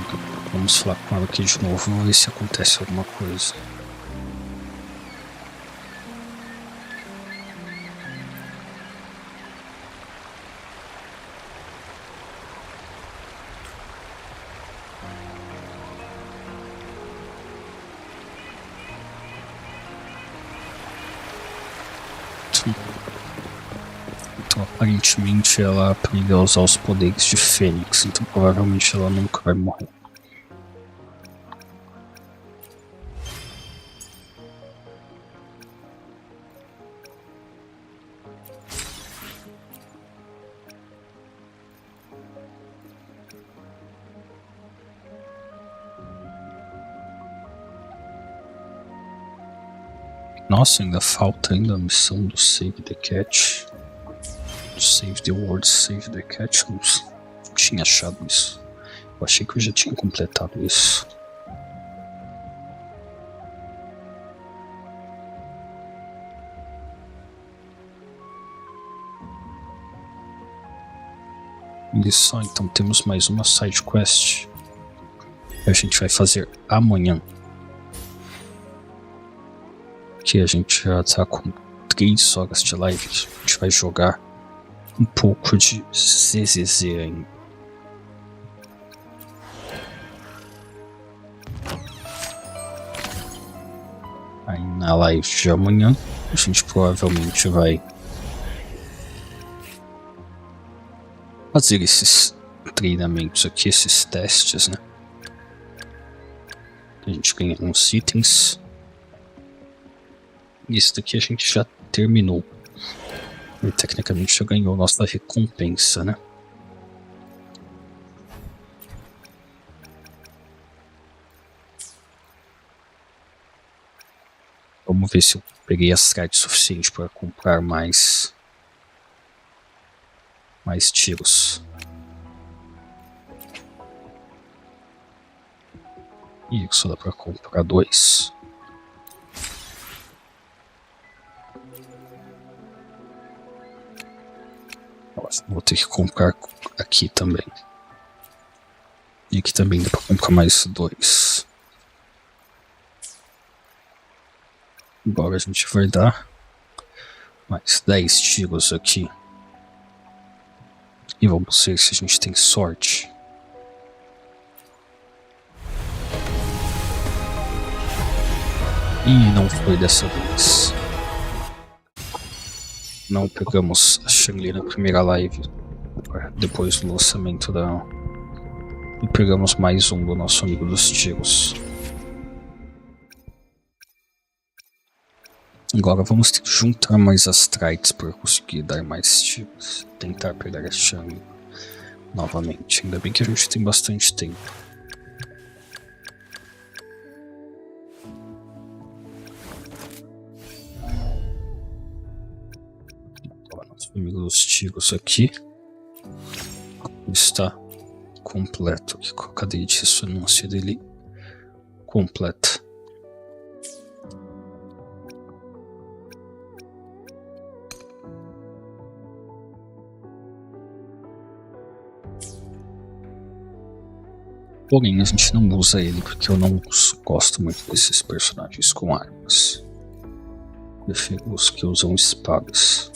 Vamos falar com ela aqui de novo e ver se acontece alguma coisa. Então aparentemente ela aprendeu a usar os poderes de Fênix, então provavelmente ela nunca vai morrer. Nossa, ainda falta ainda a missão do Save the Cat. Save the World, Save the Cat. Eu não tinha achado isso. Eu achei que eu já tinha completado isso. E só, então temos mais uma side quest que a gente vai fazer amanhã. Que a gente já tá com 3 horas de live. A gente vai jogar um pouco de ZZZ ainda. Aí na live de amanhã a gente provavelmente vai fazer esses treinamentos aqui, esses testes, né? A gente ganha uns itens. E esse daqui a gente já terminou. E tecnicamente já ganhou nossa recompensa, né? Vamos ver se eu peguei as cartas suficientes para comprar mais tiros. E só dá para comprar 2. Nossa, vou ter que comprar aqui também. E aqui também dá para comprar mais 2. Agora a gente vai dar mais 10 tiros aqui. E vamos ver se a gente tem sorte. E não foi dessa vez. Não pegamos a Shangli na primeira live. Depois do lançamento da... E pegamos mais um do nosso amigo dos tiros. Agora vamos ter que juntar mais astrites para conseguir dar mais tiros. Tentar pegar a Shangli novamente. Ainda bem que a gente tem bastante tempo. Nosso amigo dos tiros aqui está completo. Aqui com a cadeia de ressonância dele completa. Porém, a gente não usa ele porque eu não gosto muito desses personagens com armas. Prefiro os que usam espadas.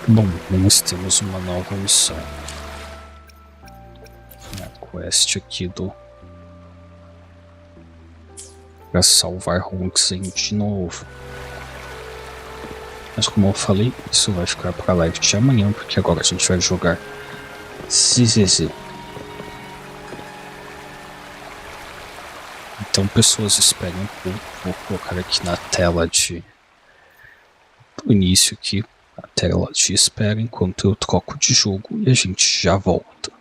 Bom, nós temos uma nova missão. A quest aqui para salvar Hongsen de novo. Mas como eu falei, isso vai ficar para a live de amanhã, porque agora a gente vai jogar ZZZ. Então pessoas esperem um pouco, vou colocar aqui na tela do início aqui. A tela de espera enquanto eu troco de jogo e a gente já volta.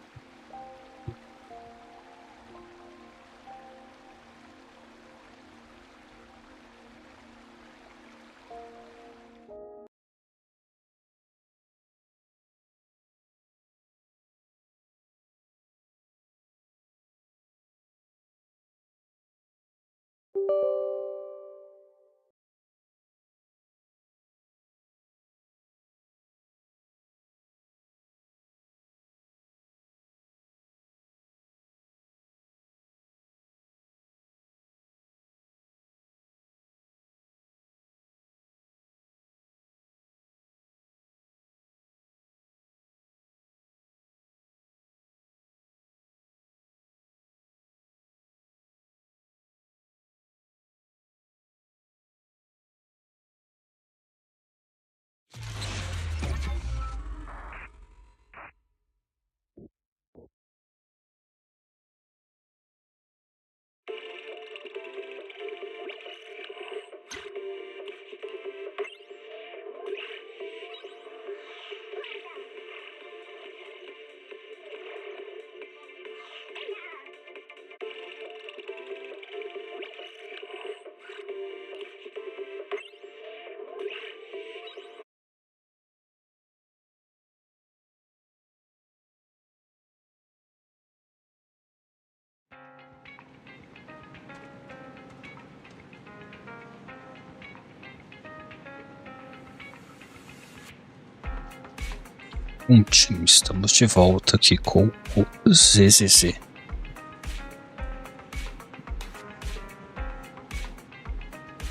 Bom time, estamos de volta aqui com o ZZZ.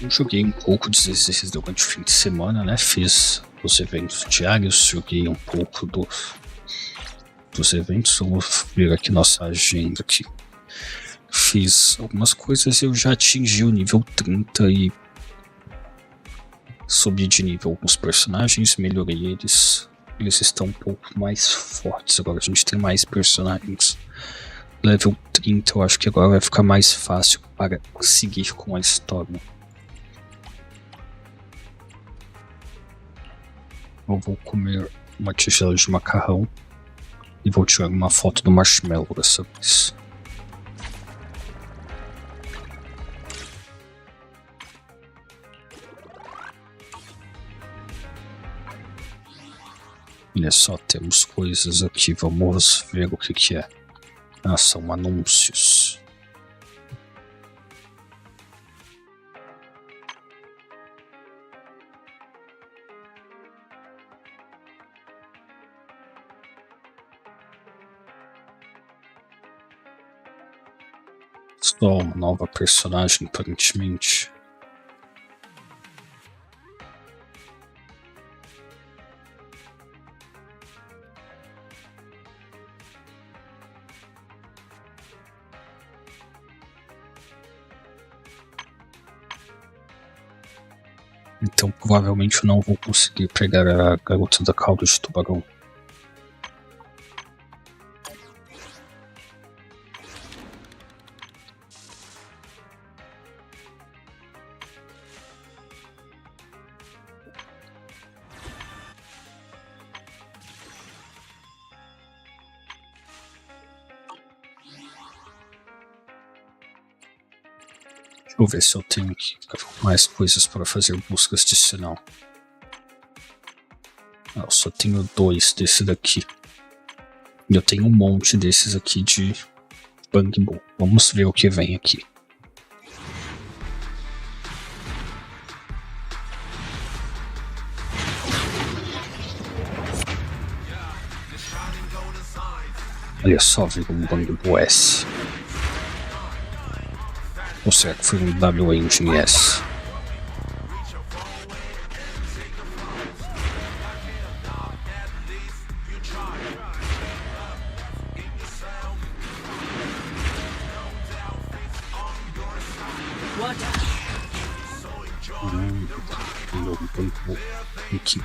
Eu joguei um pouco de ZZZ durante o fim de semana, né? Fiz os eventos diários, joguei um pouco dos eventos. Vamos ver aqui nossa agenda aqui. Fiz algumas coisas, eu já atingi o nível 30 e subi de nível alguns personagens, melhorei eles. Eles estão um pouco mais fortes agora, a gente tem mais personagens. Level 30 eu acho que agora vai ficar mais fácil para seguir com a história. Eu vou comer uma tigela de macarrão e vou tirar uma foto do marshmallow dessa vez. Olha só, temos coisas aqui, vamos ver o que é. Ah, são anúncios. Só uma nova personagem, aparentemente. Então provavelmente eu não vou conseguir pegar a garota da cauda de tubarão. Deixa eu ver se eu tenho aqui mais coisas para fazer buscas de sinal. Eu só tenho 2 desse daqui. E eu tenho um monte desses aqui de Bang Boom. Vamos ver o que vem aqui. Olha só, veio um Bang Boom S. Ou será que foi um W-Engine S?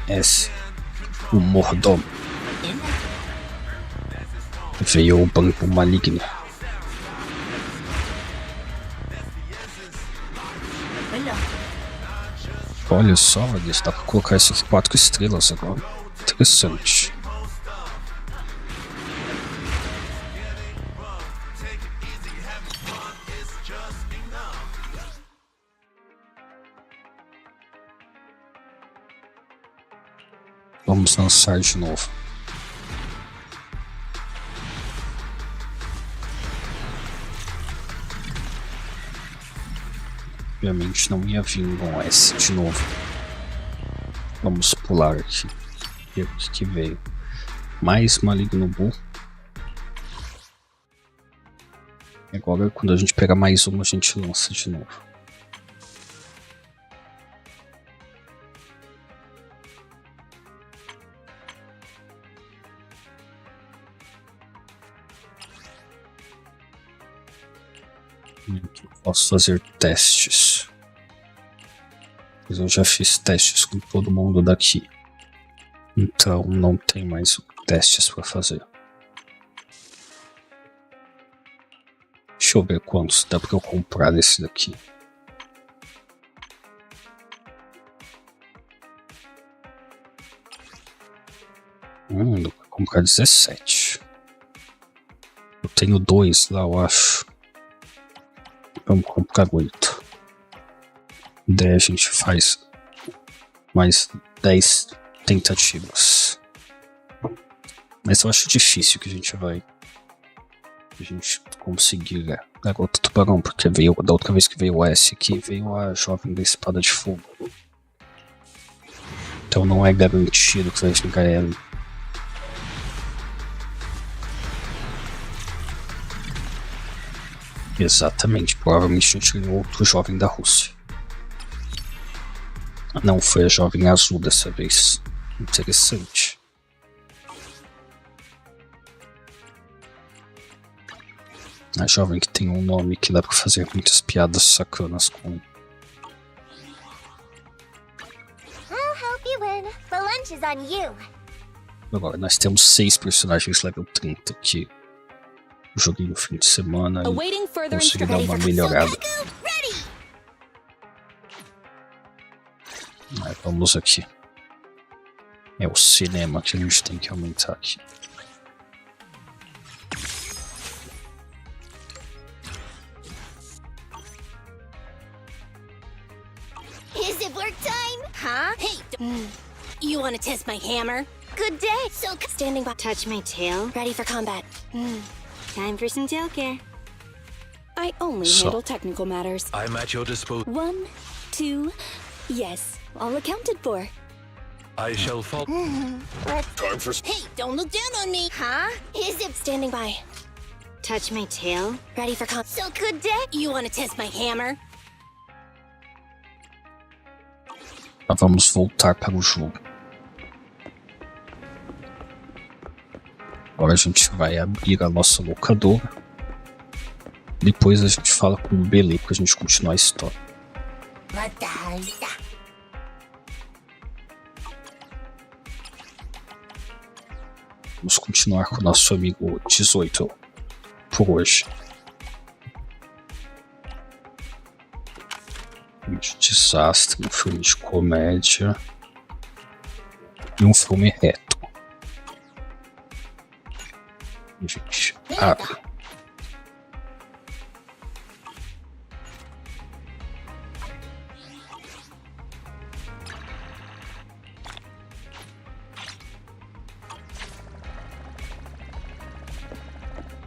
S. O mordomo. Veio o banco maligno. Olha só, eles dá pra colocar isso aqui 4 estrelas agora. Interessante. Vamos lançar de novo. Obviamente não ia vir um S de novo. Vamos pular aqui. Ver o que veio. Mais maligno bull. E agora quando a gente pegar mais uma a gente lança de novo. Posso fazer testes. Mas eu já fiz testes com todo mundo daqui. Então não tem mais testes para fazer. Deixa eu ver quantos dá para eu comprar desse daqui. Dá para comprar 17. Eu tenho 2 lá, eu acho. Vamos comprar 8. Daí a gente faz mais 10 tentativas. Mas eu acho difícil que a gente conseguir a garota tubarão, porque veio da outra vez que veio o S aqui, veio a jovem da espada de fogo. Então não é garantido que vai chegar ela. Exatamente, provavelmente a gente ganhou outro jovem da Rússia. Não foi a jovem azul dessa vez. Interessante. A jovem que tem um nome que dá pra fazer muitas piadas sacanas com. I'll help you win. The lunch is on you. Agora, nós temos 6 personagens level 30 aqui. Eu joguei no fim de semana e consegui dar uma melhorada. Mas vamos aqui. É o cinema que a gente tem que aumentar aqui. Is it work time? Huh? Hey, you want to test my hammer? Good day. So standing by. Touch my tail. Ready for combat. Time for some tail care. I only handle technical matters. I'm at your disposal. 1, 2, yes, all accounted for. I shall follow. Time for. Hey, don't look down on me. Huh? Is it standing by? Touch my tail. Ready for combat. So good day. You want to test my hammer? Vamos voltar para o jogo. Agora a gente vai abrir a nossa locadora. Depois a gente fala com o Belê pra gente continuar a história. Vamos continuar com o nosso amigo 18 por hoje. Um filme de desastre, um filme de comédia e um filme reto. Gente, abre.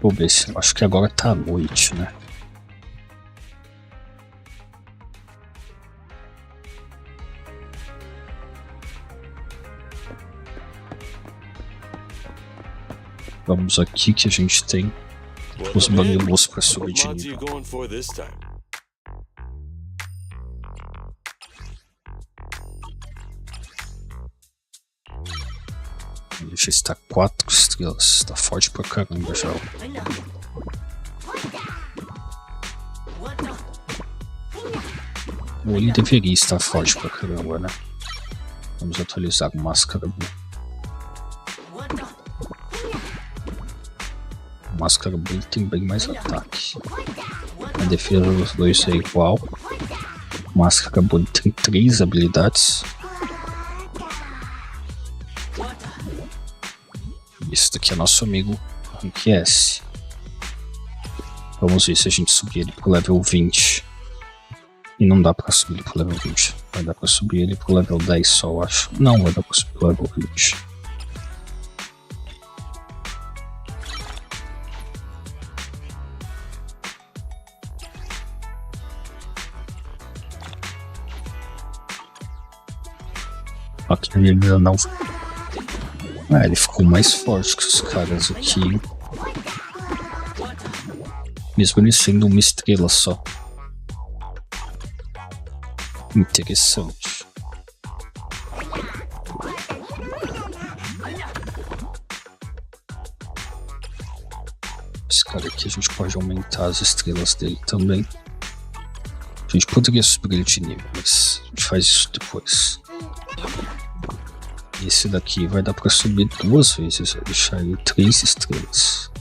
Vou ver se acho que agora tá à noite, né? Vamos aqui que a gente tem os banilôs para subir de nível. Ele já está 4 estrelas, está forte pra caramba já. Ou ele deveria estar forte pra caramba, né? Vamos atualizar o máscara. O máscara Blue tem bem mais ataque. A defesa dos dois é igual. O máscara Blue tem 3 habilidades. Esse daqui é nosso amigo Rank S. Vamos ver se a gente subir ele pro level 20. E não dá pra subir ele pro level 20. Vai dar pra subir ele pro level 10 só, eu acho. Não vai dar pra subir pro level 20. Aqui ele ainda não. Ah, ele ficou mais forte que os caras aqui. Mesmo ele sendo uma estrela só. Interessante. Esse cara aqui a gente pode aumentar as estrelas dele também. A gente poderia subir ele de nível, mas a gente faz isso depois. Esse daqui vai dar pra subir 2 vezes, vou deixar ele 3 estrelas.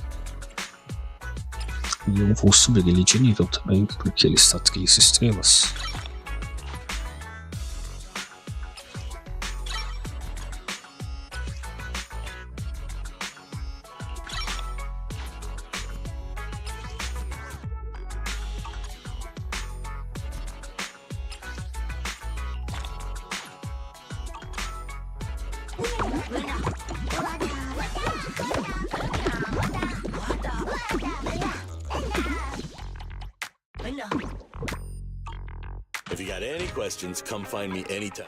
E eu vou subir ele de nível também, porque ele está 3 estrelas. If you got any questions, come find me anytime.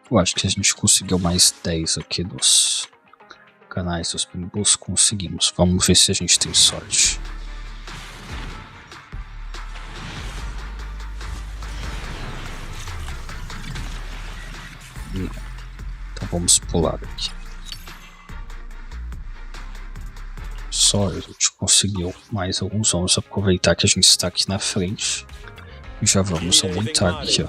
Eu acho que a gente conseguiu mais 10 aqui dos canais dos Bimbos. Conseguimos. Vamos ver se a gente tem sorte. Não. Então vamos pular aqui. Só a gente conseguiu mais alguns. Vamos aproveitar que a gente está aqui na frente. E já vamos aumentar aqui, ó.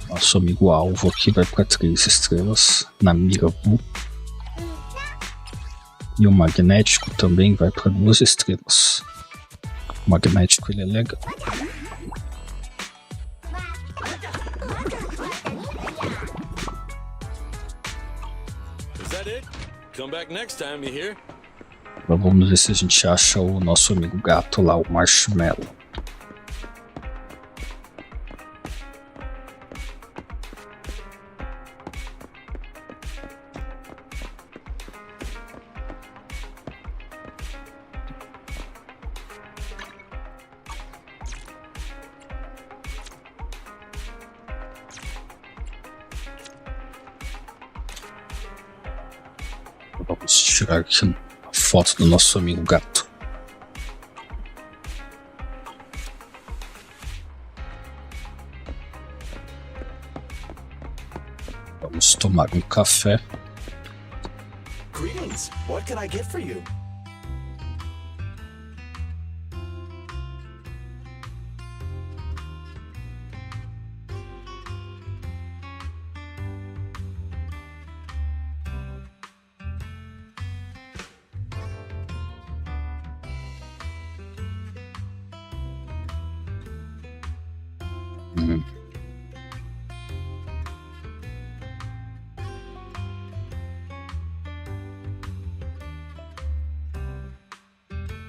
Nosso amigo alvo aqui vai para 3 estrelas na mira Wu. E o magnético também vai para 2 estrelas. O magnético ele é legal. Agora vamos ver se a gente acha o nosso amigo gato lá, o Marshmallow. Vamos tirar aqui a foto do nosso amigo gato. Vamos tomar um café. Greetings. What can I get for you?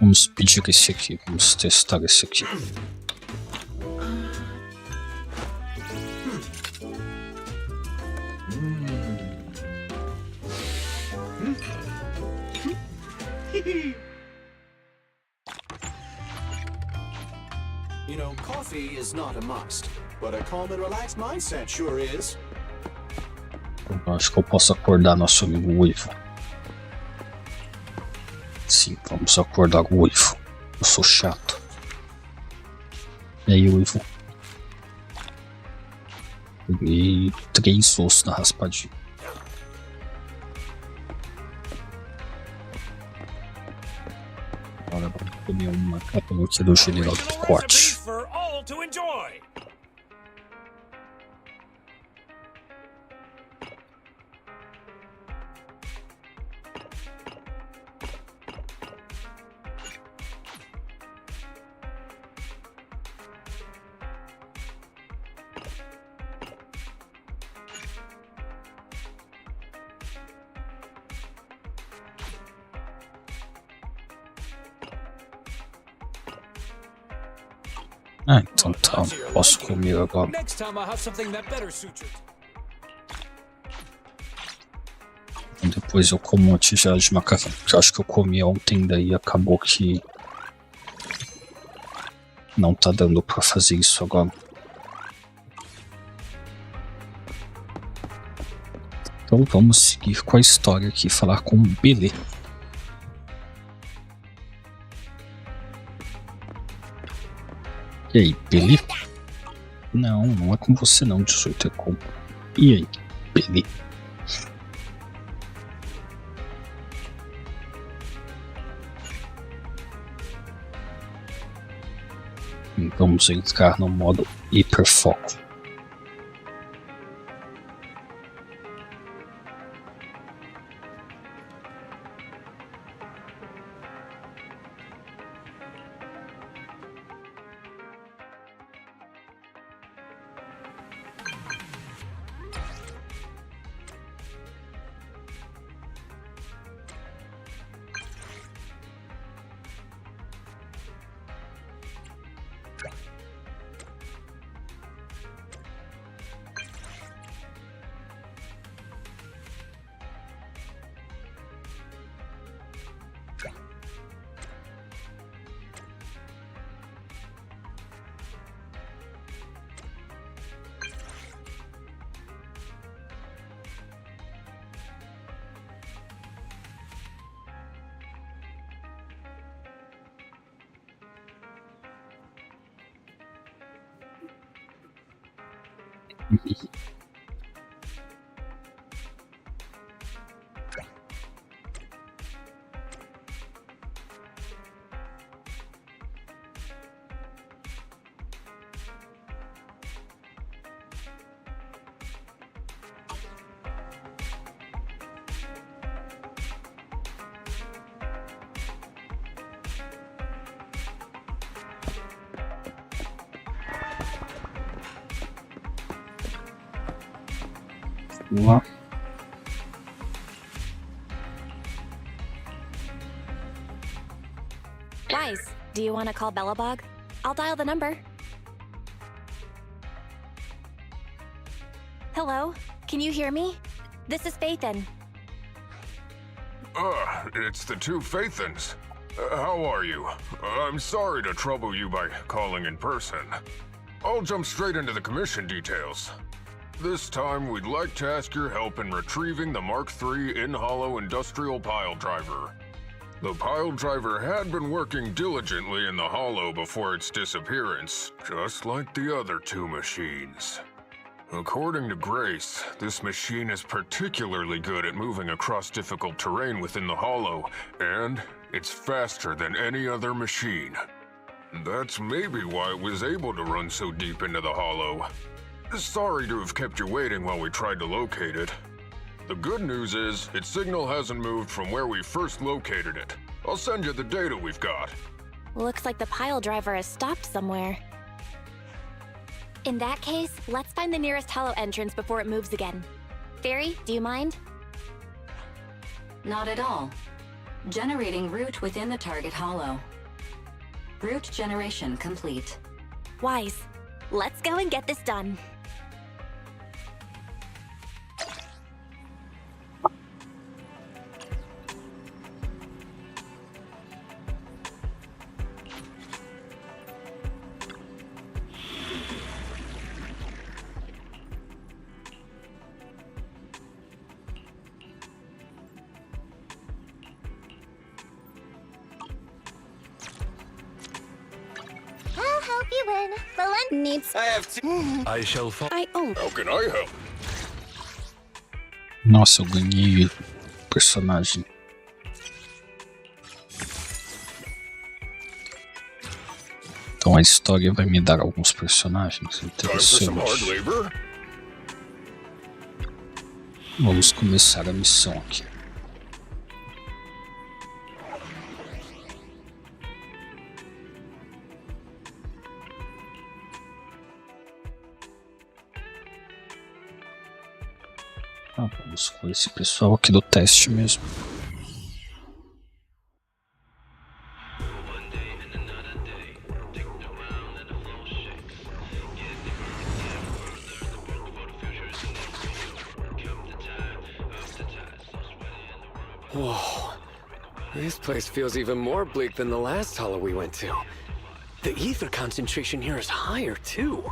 Vamos pedir esse aqui, vamos testar esse aqui. You know, coffee is not a must, but a calm and relaxed mindset sure is. Eu acho que eu posso acordar nosso amigo Uivo. Sim, vamos acordar o Uivo. Eu sou chato. E aí, Uivo? Peguei 3 ossos na raspadinha. Agora vamos comer uma capa aqui do general do picote. Ah, então tá, posso comer agora. Depois eu como uma tigela de macarrão, que eu acho que eu comi ontem, daí acabou que não tá dando pra fazer isso agora. Então vamos seguir com a história aqui, falar com o Billy. E aí, Billy? Não, não é com você não, 18 é com... E aí, Billy? Vamos entrar no modo hiperfoco. Vamos lá. Wise, do you want to call Bellabog? I'll dial the number. Hello? Can you hear me? This is Faithin. It's the two Faithins. How are you? I'm sorry to trouble you by calling in person. I'll jump straight into the commission details. This time, we'd like to ask your help in retrieving the Mark III in-hollow industrial pile driver. The pile driver had been working diligently in the hollow before its disappearance, just like the other two machines. According to Grace, this machine is particularly good at moving across difficult terrain within the hollow, and it's faster than any other machine. That's maybe why it was able to run so deep into the hollow. Sorry to have kept you waiting while we tried to locate it. The good news is, its signal hasn't moved from where we first located it. I'll send you the data we've got. Looks like the pile driver has stopped somewhere. In that case, let's find the nearest hollow entrance before it moves again. Fairy, do you mind? Not at all. Generating route within the target hollow. Route generation complete. Wise, let's go and get this done. I'll help you win. Valen needs. I have to. I shall fall. I own. How can I help? Nossa, eu ganhei personagem. Então a história vai me dar alguns personagens interessantes. Vamos começar a missão aqui. Vamos com esse pessoal aqui do teste mesmo. Whoa, this place feels even more bleak than the last hollow we went to. The ether concentration here is higher, too.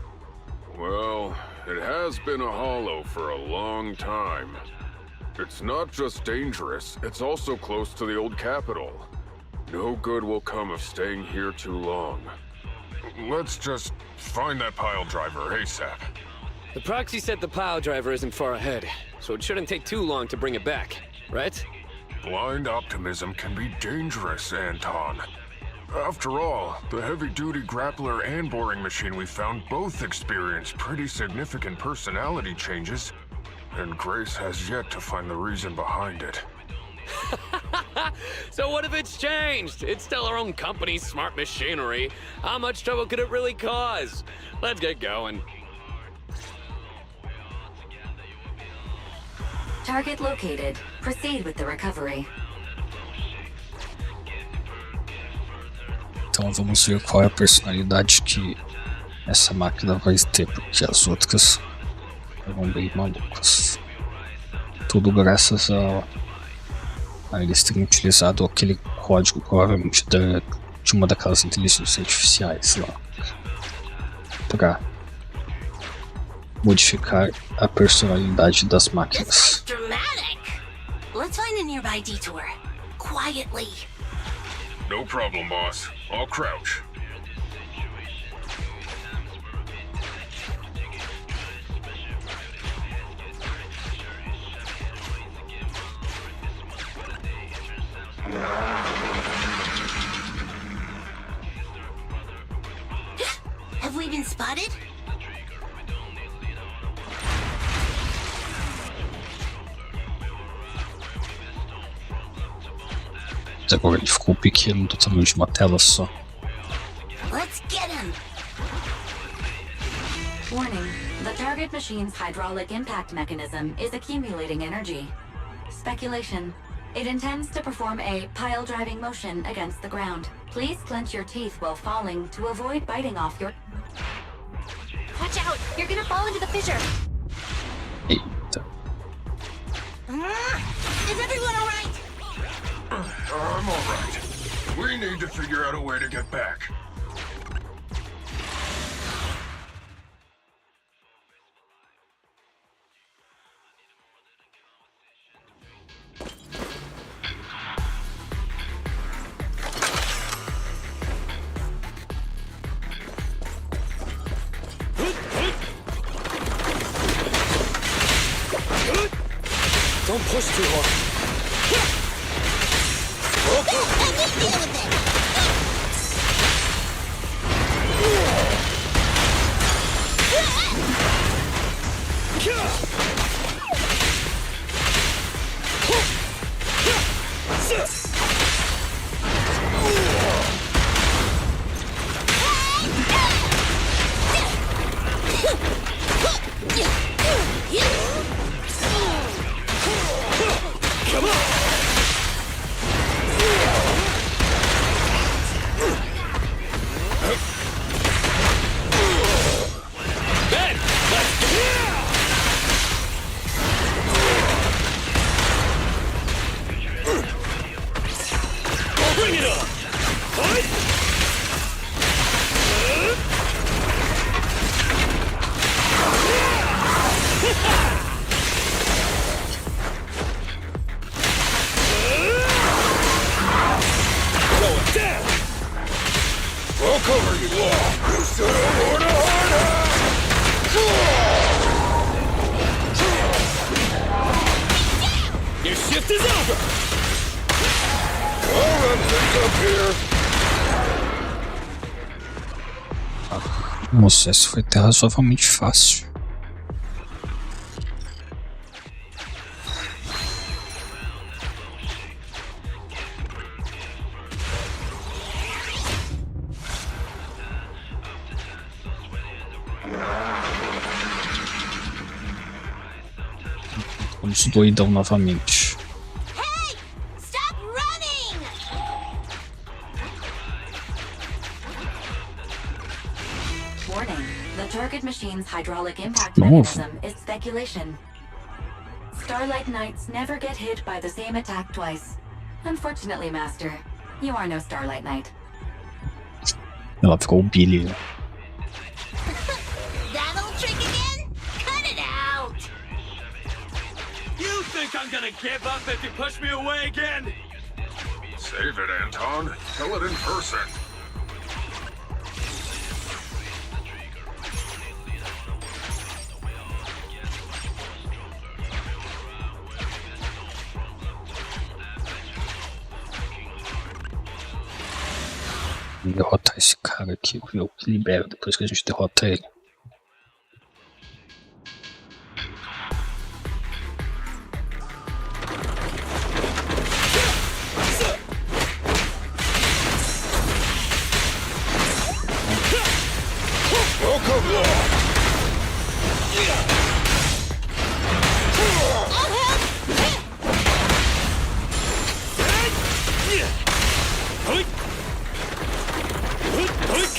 Well, it has been a hollow for a long time. It's not just dangerous, it's also close to the old capital. No good will come of staying here too long. Let's just find that pile driver ASAP. The proxy said the pile driver isn't far ahead, so it shouldn't take too long to bring it back, right? Blind optimism can be dangerous, Anton. After all, the heavy-duty grappler and boring machine we found both experienced pretty significant personality changes, and Grace has yet to find the reason behind it. So what if it's changed? It's still our own company's smart machinery. How much trouble could it really cause? Let's get going. Target located. Proceed with the recovery. Então vamos ver qual é a personalidade que essa máquina vai ter, porque as outras eram bem malucas. Tudo graças a eles terem utilizado aquele código, provavelmente de uma daquelas inteligências artificiais lá, para modificar a personalidade das máquinas. Dramatic. Let's find a nearby detour. Quietly. No problem, boss. I'll crouch. Have we been spotted? Agora ele ficou pequeno, do tamanho de uma tela só. Let's get him. Warning. The target machine's hydraulic impact mechanism is accumulating energy. Speculation. It intends to perform a pile-driving motion against the ground. Please clench your teeth while falling to avoid biting off your... Watch out! You're gonna fall into the fissure! Eita. Is everyone alright? I'm alright. We need to figure out a way to get back. Don't push too hard. Let me deal with it. Come on! Ben! Let's bring it on! I'll cover you all. You should have worn a hard hat. Your shift is over! I'll run things up here. Nossa, essa foi até razoavelmente fácil. Vamos doidão novamente. Hey! Stop running! Warning. The target machine's hydraulic impact mechanism is speculation. Starlight Knights never get hit by the same attack twice. Unfortunately, Master, you are no Starlight Knight. Ela ficou o Billy. That old trick again? Cut it out! You think I'm gonna give up if you push me away again? Save it, Anton. Tell it in person. Derrotar esse cara aqui, o jogo que libera depois que a gente derrota ele.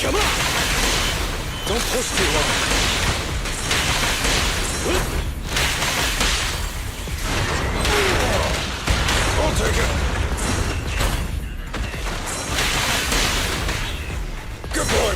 Come on! Don't push too long. I'll take it. Good boy.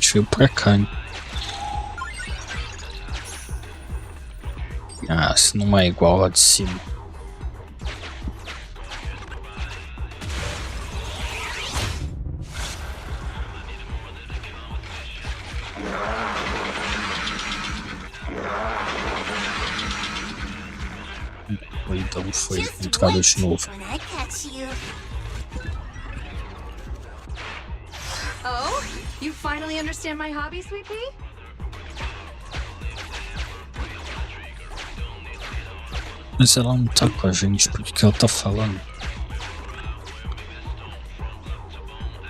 gente veio pra cá, hein? Ah, se não é igual lá de cima. Então foi entrada de novo. Oh, you finally understand my hobby, sweet pea? Mas ela não tá com a gente, por que ela tá falando?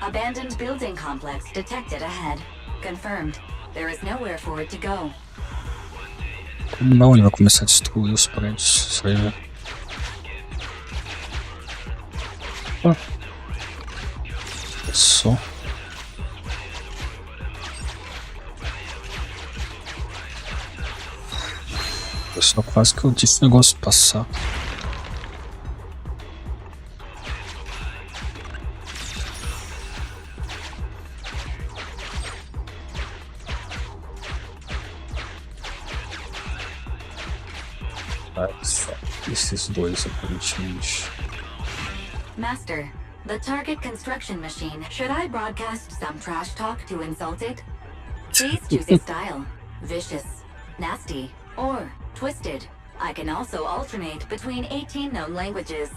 Abandoned building complex detected ahead. Confirmed. There is nowhere for it to go. Como não? Ele vai começar a destruir os prédios. Isso aí já. Só. Só quase que eu disse o negócio passar. Só esses dois aparentemente. Master, the target construction machine. Should I broadcast some trash talk to insult it? Please choose a style. Vicious, nasty, or twisted. I can also alternate between 18 known languages.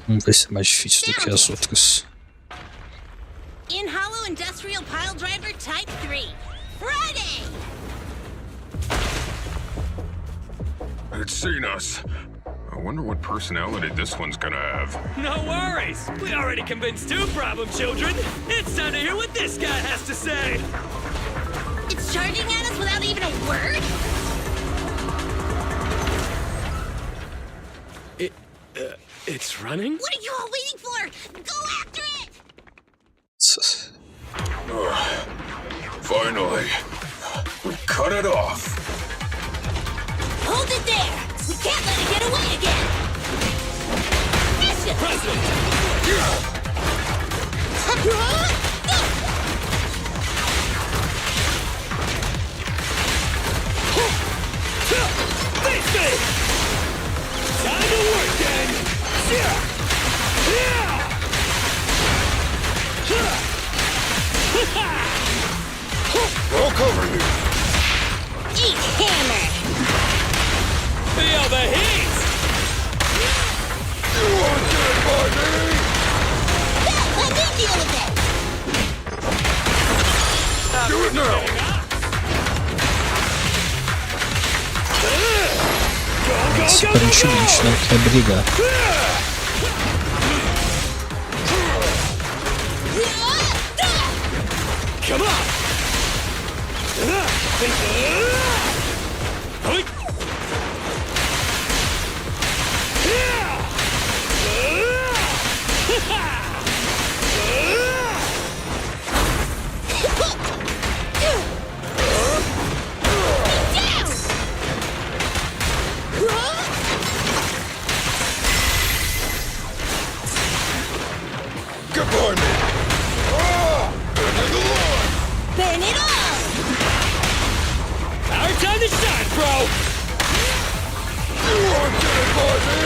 Vamos ver se é mais difícil do que as outras. In Hollow Industrial Pile Driver Type 3, Friday! It's seen us. I wonder what personality this one's gonna have. No worries! We already convinced two problem children! It's time to hear what this guy has to say! It's charging at us without even a word? It's running? What are you all waiting for? Go after it! Finally, we cut it off. Hold it there! We can't let it get away again! Mission! Face me! Time to work, gang! I'll cover you. Eat hammer! Feel the heat! You won't get by me! Yeah, let me deal with it! Do it now! Esse aparentemente não quer brigar. Come on! Goodbye, me! Burn it all! Our time to shine, bro! You won't get it by me!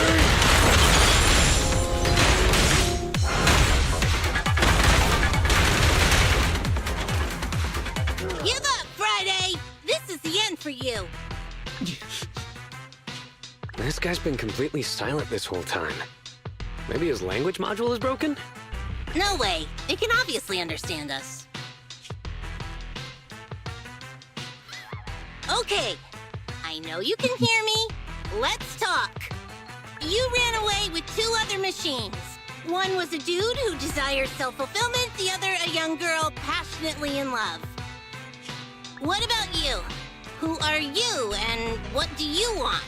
Give up, Friday! This is the end for you! This guy's been completely silent this whole time. Maybe his language module is broken? No way. It can obviously understand us. Okay. I know you can hear me. Let's talk. You ran away with two other machines. One was a dude who desires self-fulfillment, the other a young girl passionately in love. What about you? Who are you, and what do you want?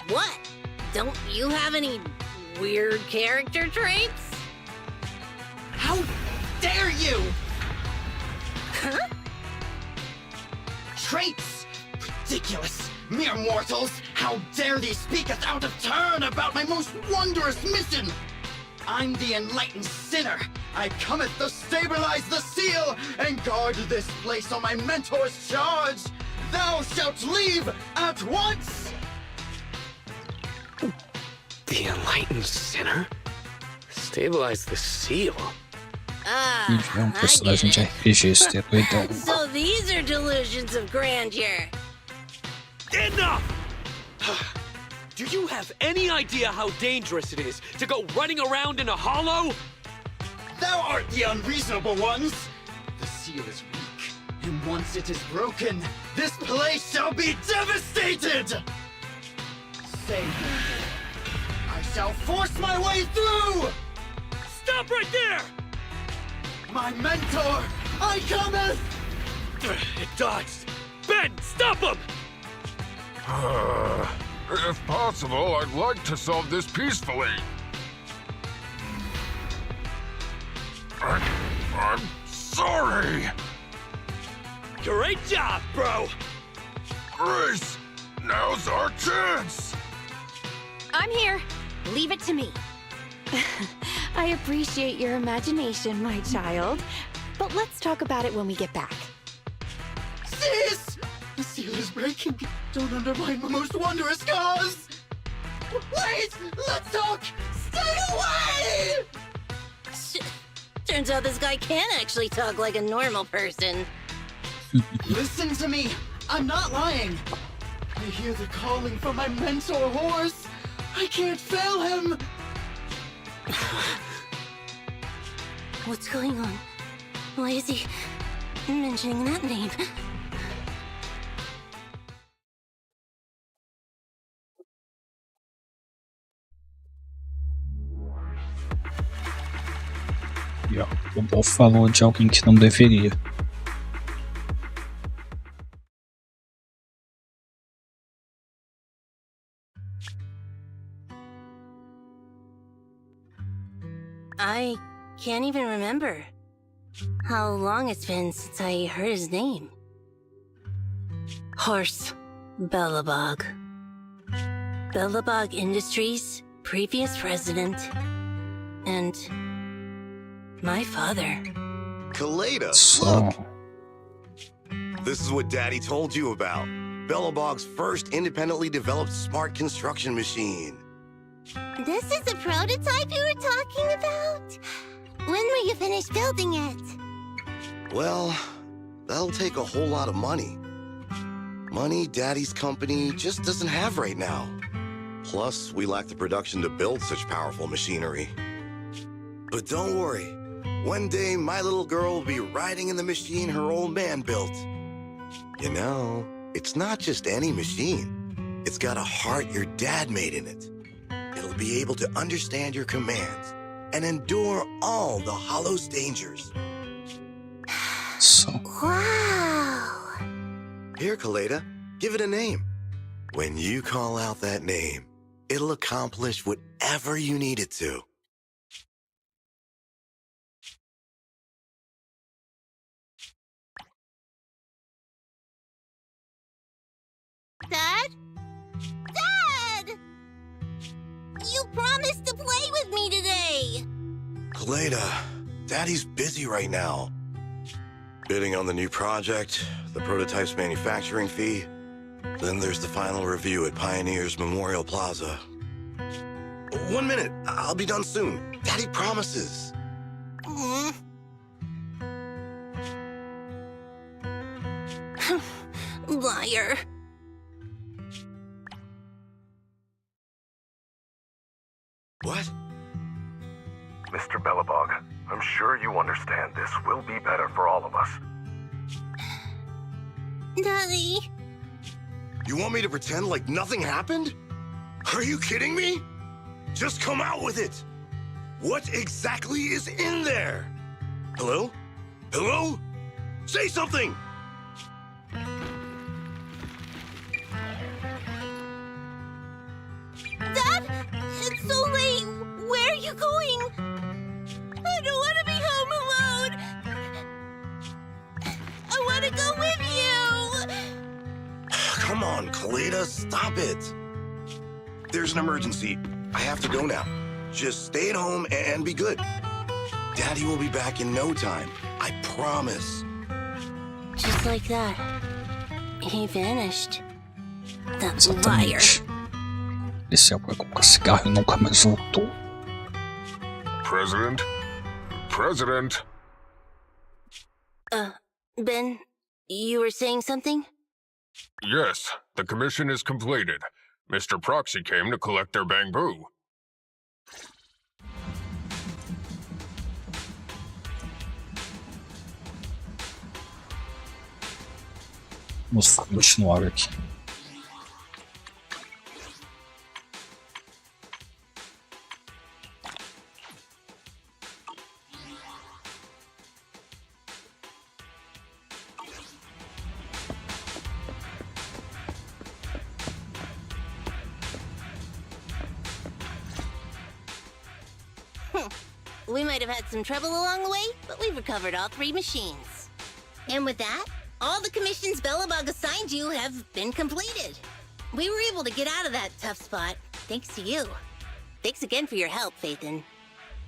What? Don't you have any weird character traits? How dare you? Huh? Traits! Ridiculous! Mere mortals! How dare thee speaketh out of turn about my most wondrous mission! I'm the enlightened sinner! I cometh to stabilize the seal and guard this place on my mentor's charge! Thou shalt leave at once! The enlightened sinner? Stabilize the seal? É um personagem de RPG, esse é doidão. So these are delusions of grandeur. Enough! Do you have any idea how dangerous it is to go running around in a hollow? Thou art the unreasonable ones! The seal is weak, and once it is broken, this place shall be devastated! Say no more. I shall force my way through! Stop right there! My mentor, I cometh! It dodged! Ben, stop him! If possible, I'd like to solve this peacefully. I'm sorry! Great job, bro! Grace, now's our chance! I'm here. Leave it to me. I appreciate your imagination, my child. But let's talk about it when we get back. Sis! The seal is breaking. Don't undermine my most wondrous cause! Wait! Let's talk! Stay away! Turns out this guy can actually talk like a normal person. Listen to me! I'm not lying! I hear the calling from my mentor horse! I can't fail him! What's going on? Why is he mentioning that name? E ó, o Bob falou de alguém que não deveria. I can't even remember how long it's been since I heard his name. Horse Belobog. Belobog Industries, previous president, and my father. Kaleda, look! This is what Daddy told you about. Belobog's first independently developed smart construction machine. This is the prototype you were talking about? When will you finish building it? Well, that'll take a whole lot of money. Money Daddy's company just doesn't have right now. Plus, we lack the production to build such powerful machinery. But don't worry. One day, my little girl will be riding in the machine her old man built. You know, it's not just any machine. It's got a heart your dad made in it. It'll be able to understand your commands and endure all the Hollow's dangers. Wow! Here, Kaleda, give it a name. When you call out that name, it'll accomplish whatever you need it to. Dad? Dad! You promised to play with me today! Kaleda, Daddy's busy right now. Bidding on the new project, the prototype's manufacturing fee, then there's the final review at Pioneer's Memorial Plaza. 1 minute, I'll be done soon. Daddy promises. Liar. What? Mr. Belobog, I'm sure you understand this will be better for all of us. Daddy? You want me to pretend like nothing happened? Are you kidding me? Just come out with it. What exactly is in there? Hello? Hello? Say something! Dad? It's so late! Where are you going? I don't want to be home alone! wanna go with you! Come on, Kaleda, stop it. There's an emergency. I have to go now. Just stay at home and be good. Daddy will be back in no time. I promise. Just like that. He vanished. That liar. Esse é o com cigarro e nunca mais voltou. President? President? Ben, you were saying something? Yes, the commission is completed. Mr. Proxy came to collect their bamboo. Vamos continuar aqui. We might have had some trouble along the way, but we've recovered all 3 machines. And with that, all the commissions Belobog assigned you have been completed. We were able to get out of that tough spot, thanks to you. Thanks again for your help, Phaethon.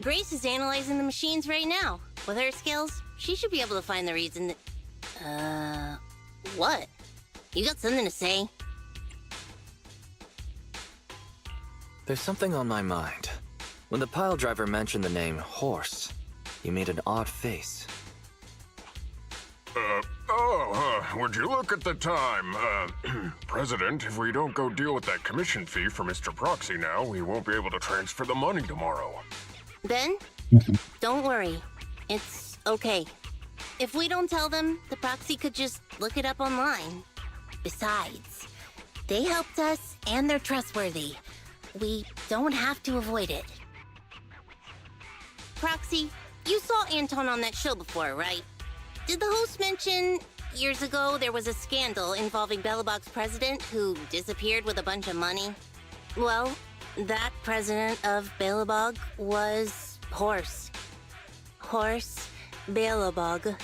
Grace is analyzing the machines right now. With her skills, she should be able to find the reason that... What? You got something to say? There's something on my mind. When the pile driver mentioned the name Horse, you made an odd face. Would you look at the time? President, if we don't go deal with that commission fee for Mr. Proxy now, we won't be able to transfer the money tomorrow. Ben? Don't worry. It's okay. If we don't tell them, the Proxy could just look it up online. Besides, they helped us and they're trustworthy. We don't have to avoid it. Proxy, you saw Anton on that show before, right? Did the host mention years ago there was a scandal involving Belobog's president who disappeared with a bunch of money? Well, that president of Belobog was Horse. Horse Belobog.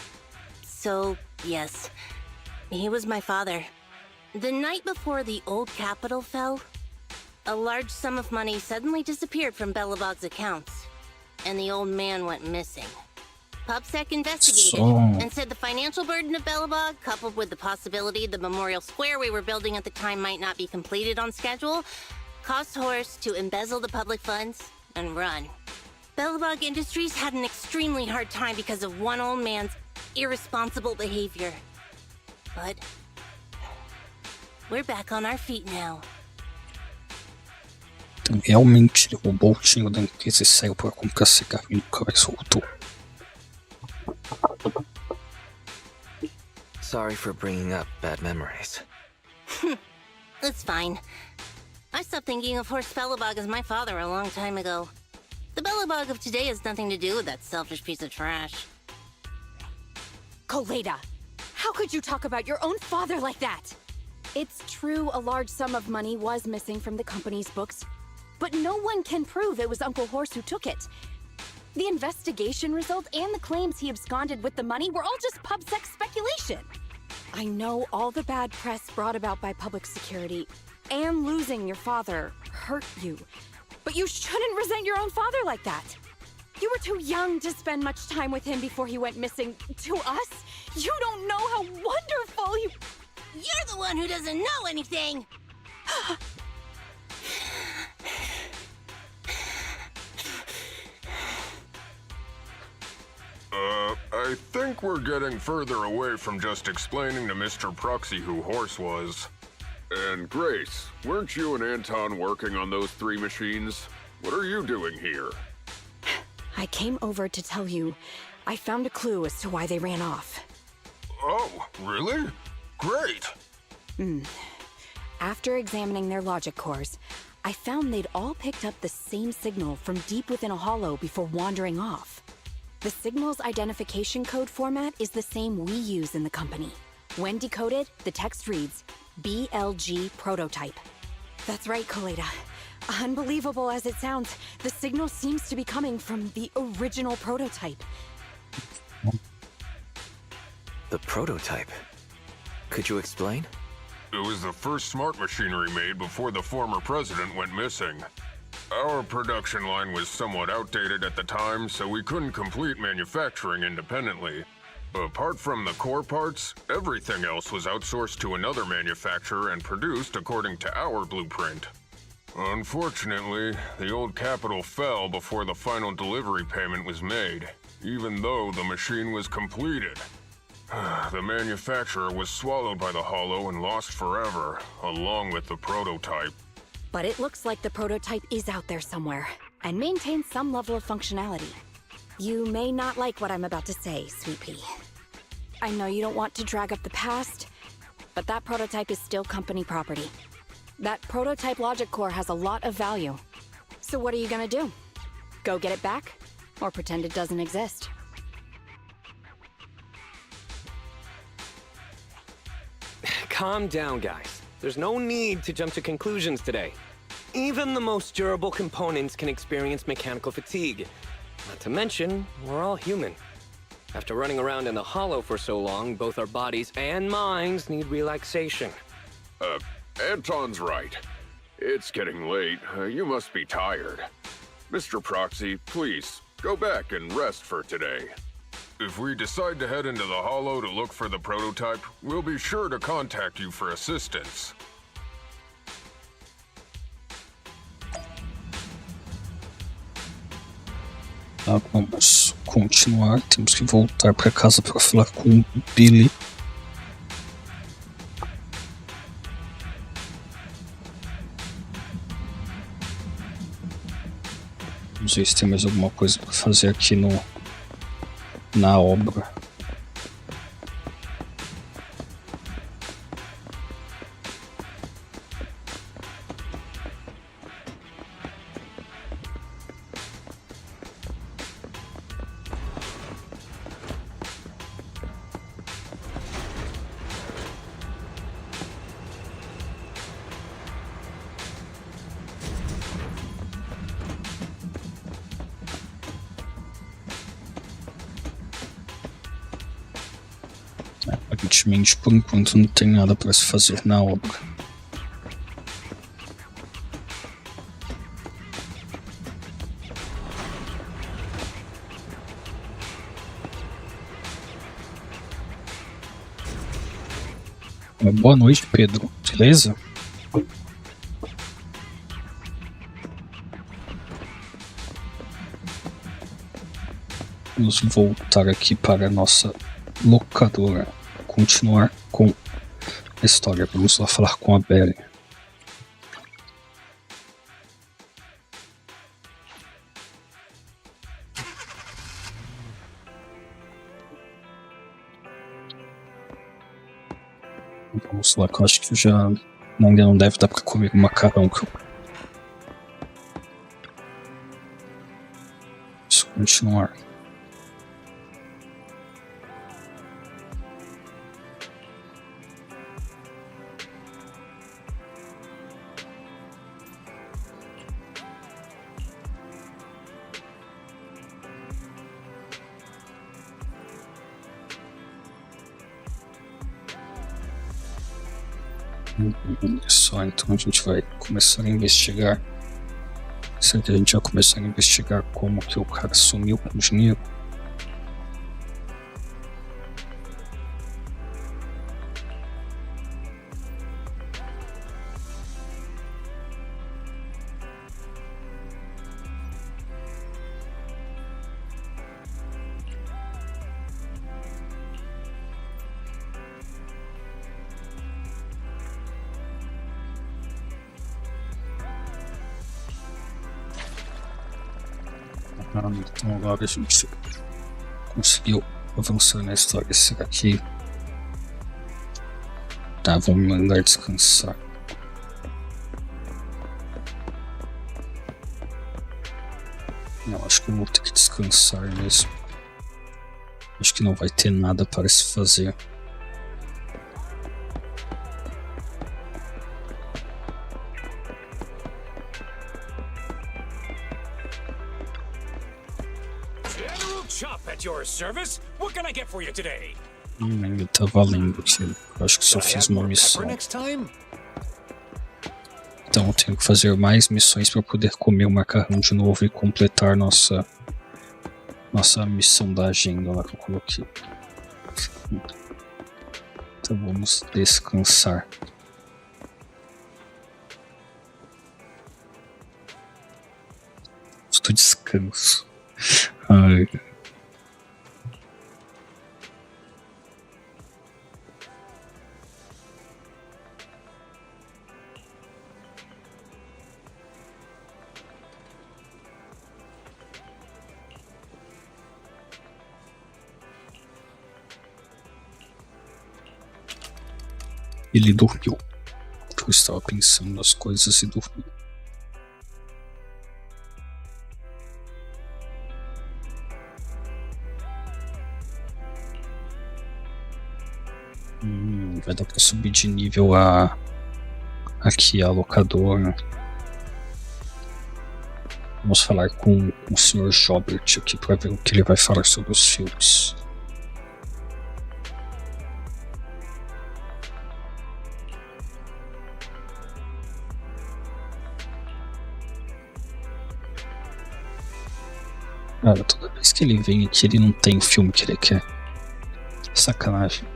So, yes, he was my father. The night before the old capital fell, a large sum of money suddenly disappeared from Belobog's accounts, and the old man went missing. PubSec investigated and said the financial burden of Belobog, coupled with the possibility the memorial square we were building at the time might not be completed on schedule, caused Horse to embezzle the public funds and run. Belobog Industries had an extremely hard time because of one old man's irresponsible behavior. But we're back on our feet now. Então, realmente ele roubou o dinheiro da empresa e saiu para comprar cigarro e nunca mais voltou. Sorry for bringing up bad memories. That's fine. I stopped thinking of Horse Belobog as my father a long time ago. The Belobog of today has nothing to do with that selfish piece of trash. Kaleda, how could you talk about your own father like that? It's true a large sum of money was missing from the company's books, but no one can prove it was Uncle Horse who took it. The investigation result and the claims he absconded with the money were all just PubSec speculation. I know all the bad press brought about by public security and losing your father hurt you, but you shouldn't resent your own father like that. You were too young to spend much time with him before he went missing. To us, you don't know how wonderful he... You're the one who doesn't know anything! I think we're getting further away from just explaining to Mr. Proxy who Horse was. And Grace, weren't you and Anton working on those 3 machines? What are you doing here? I came over to tell you I found a clue as to why they ran off. Oh, really? Great! After examining their logic cores, I found they'd all picked up the same signal from deep within a hollow before wandering off. The signal's identification code format is the same we use in the company. When decoded, the text reads, BLG prototype. That's right, Kaleda. Unbelievable as it sounds, the signal seems to be coming from the original prototype. The prototype. Could you explain? It was the first smart machinery made before the former president went missing. Our production line was somewhat outdated at the time, so we couldn't complete manufacturing independently. Apart from the core parts, everything else was outsourced to another manufacturer and produced according to our blueprint. Unfortunately, the old capital fell before the final delivery payment was made, even though the machine was completed. The manufacturer was swallowed by the Hollow and lost forever, along with the prototype. But it looks like the prototype is out there somewhere, and maintains some level of functionality. You may not like what I'm about to say, Sweet Pea. I know you don't want to drag up the past, but that prototype is still company property. That prototype logic core has a lot of value. So what are you gonna do? Go get it back? Or pretend it doesn't exist? Calm down, guys. There's no need to jump to conclusions today. Even the most durable components can experience mechanical fatigue. Not to mention, we're all human. After running around in the Hollow for so long, both our bodies and minds need relaxation. Anton's right. It's getting late. You must be tired. Mr. Proxy, please, go back and rest for today. If we decide to head into the Hollow to look for the prototype, we'll be sure to contact you for assistance. Tá, vamos continuar. Temos que voltar para casa para falar com o Billy. Não sei se tem mais alguma coisa para fazer aqui na obra. Aparentemente, por enquanto, não tem nada para se fazer na obra. Boa noite, Pedro. Beleza? Vamos voltar aqui para a nossa locadora. Continuar com a história. Vamos lá falar com a Belly. Vamos lá, que eu acho que ainda não deve dar para comer o macarrão que eu... Vamos continuar. Só então a gente vai começar a investigar. Será que a gente vai começar a investigar como que o cara sumiu com o dinheiro? Então agora a gente conseguiu avançar na história. Será que... Tá, vamos mandar descansar. Não, acho que eu vou ter que descansar mesmo. Acho que não vai ter nada para se fazer. General Chop at your service. What can I get for you today? Ainda tá valendo aqui. Eu acho que só fiz uma missão. Então eu tenho que fazer mais missões para poder comer o macarrão de novo e completar nossa missão da agenda lá que eu coloquei. Então vamos descansar. Estou descanso. Ai. Ele dormiu. Eu estava pensando nas coisas e dormiu. Vai dar pra subir de nível aqui a locadora. Vamos falar com o Sr. Jobert aqui para ver o que ele vai falar sobre os filmes. Cara, toda vez que ele vem aqui, ele não tem o filme que ele quer. Sacanagem.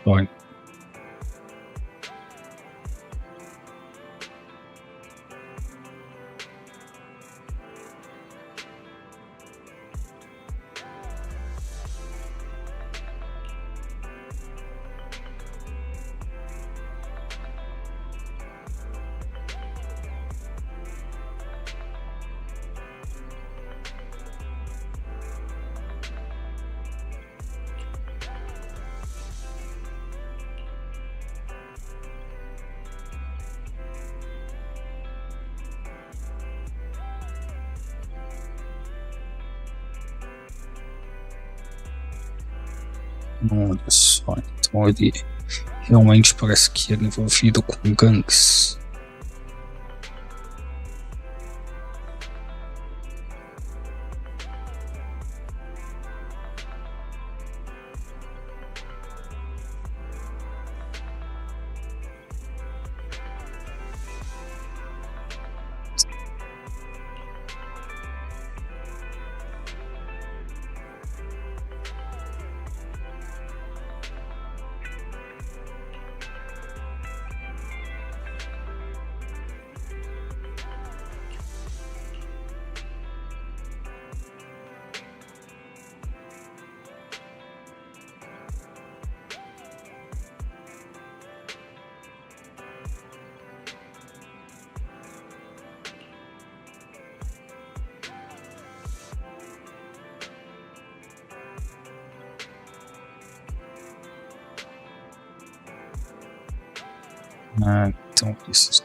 Bom. Olha só, então ele realmente parece que era envolvido com gangues. Então preciso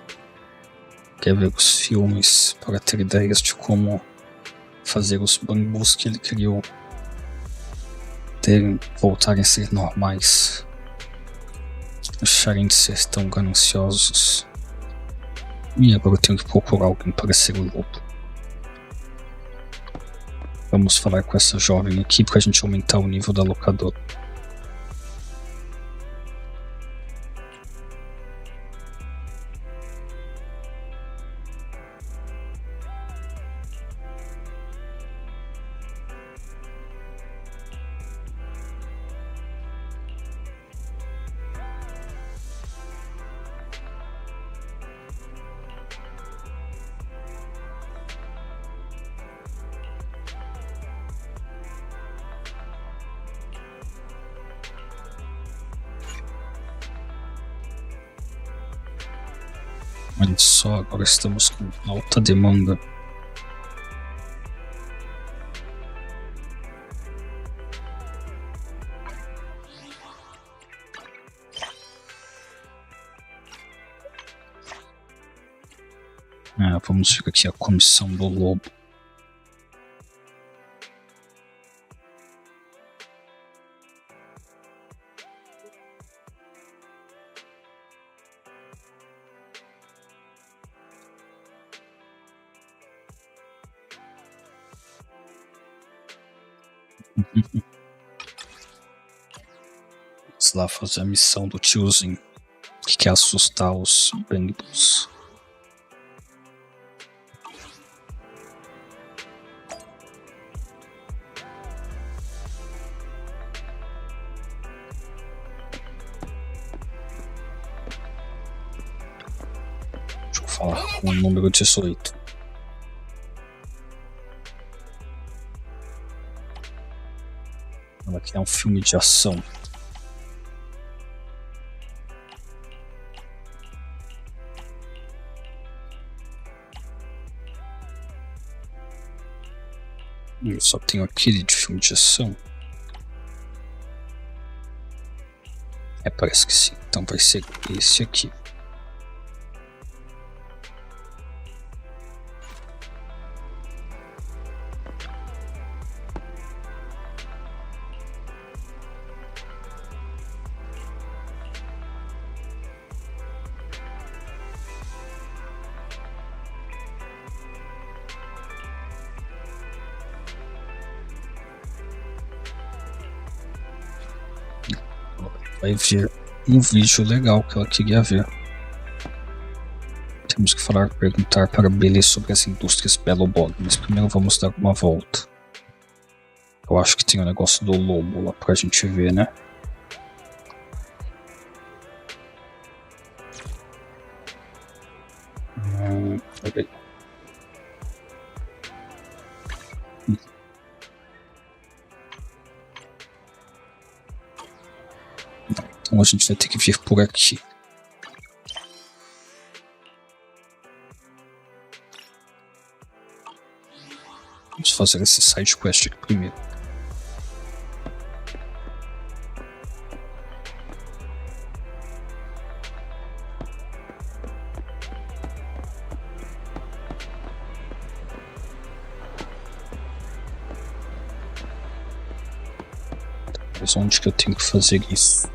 ver os filmes para ter ideias de como fazer os bambus que ele criou voltarem a ser normais, deixarem de ser tão gananciosos. E agora eu tenho que procurar alguém para ser o lobo. Vamos falar com essa jovem aqui para a gente aumentar o nível da locadora. Olha só, agora estamos com alta demanda. Vamos ver aqui a comissão do lobo. Vamos lá fazer a missão do tiozinho que quer assustar os bandidos. Deixa eu falar com o número 18. Ela quer um filme de ação. Eu só tenho aquele de filme de ação. Parece que sim. Então vai ser esse aqui. Vai ver um vídeo legal que ela queria ver. Temos que perguntar para Billy sobre as indústrias Belobog, mas primeiro vamos dar uma volta. Eu acho que tem um negócio do lobo lá pra gente ver, né? Peraí. Então a gente vai ter que vir por aqui. Vamos fazer esse side quest aqui primeiro. Mas onde que eu tenho que fazer isso?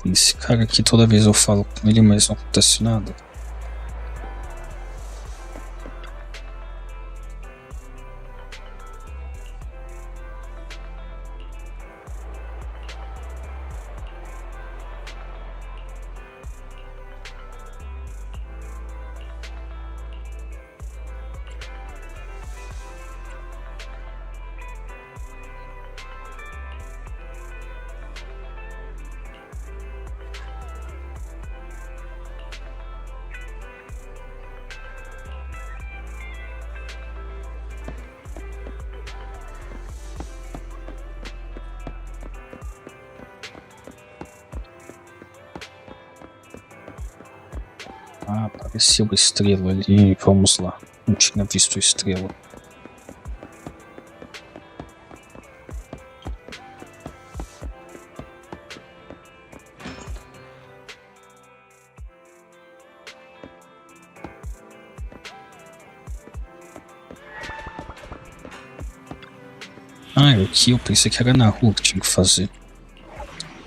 Esse cara aqui, toda vez eu falo com ele, mas não acontece nada. Apareceu a estrela ali, vamos lá. Não tinha visto a estrela. Aqui eu pensei que era na rua que tinha que fazer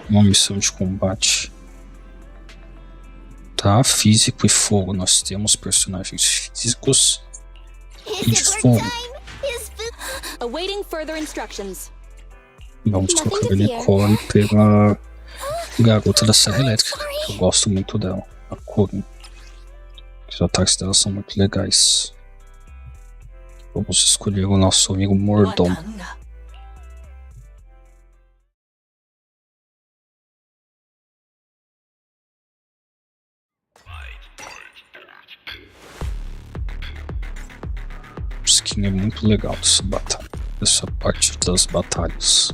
uma missão de combate. Tá, físico e fogo. Nós temos personagens físicos e de fogo. Vamos trocar a Nicole pela garota da Serra Elétrica, que eu gosto muito dela, a Corin. Os ataques dela são muito legais. Vamos escolher o nosso amigo Mordomo. O skin é muito legal dessa parte das batalhas.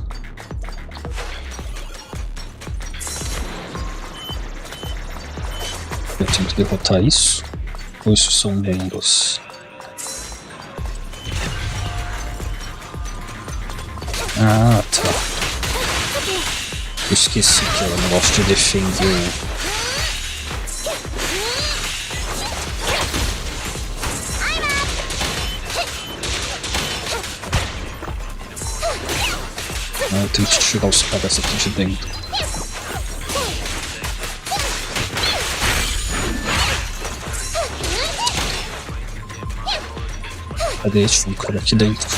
Eu tenho que derrotar isso? Ou isso são lendas? Ah, tá. Eu esqueci que ela não gosta de defender. Eu tenho que tirar os caras aqui de dentro. Cadê? Tinha um cara aqui dentro.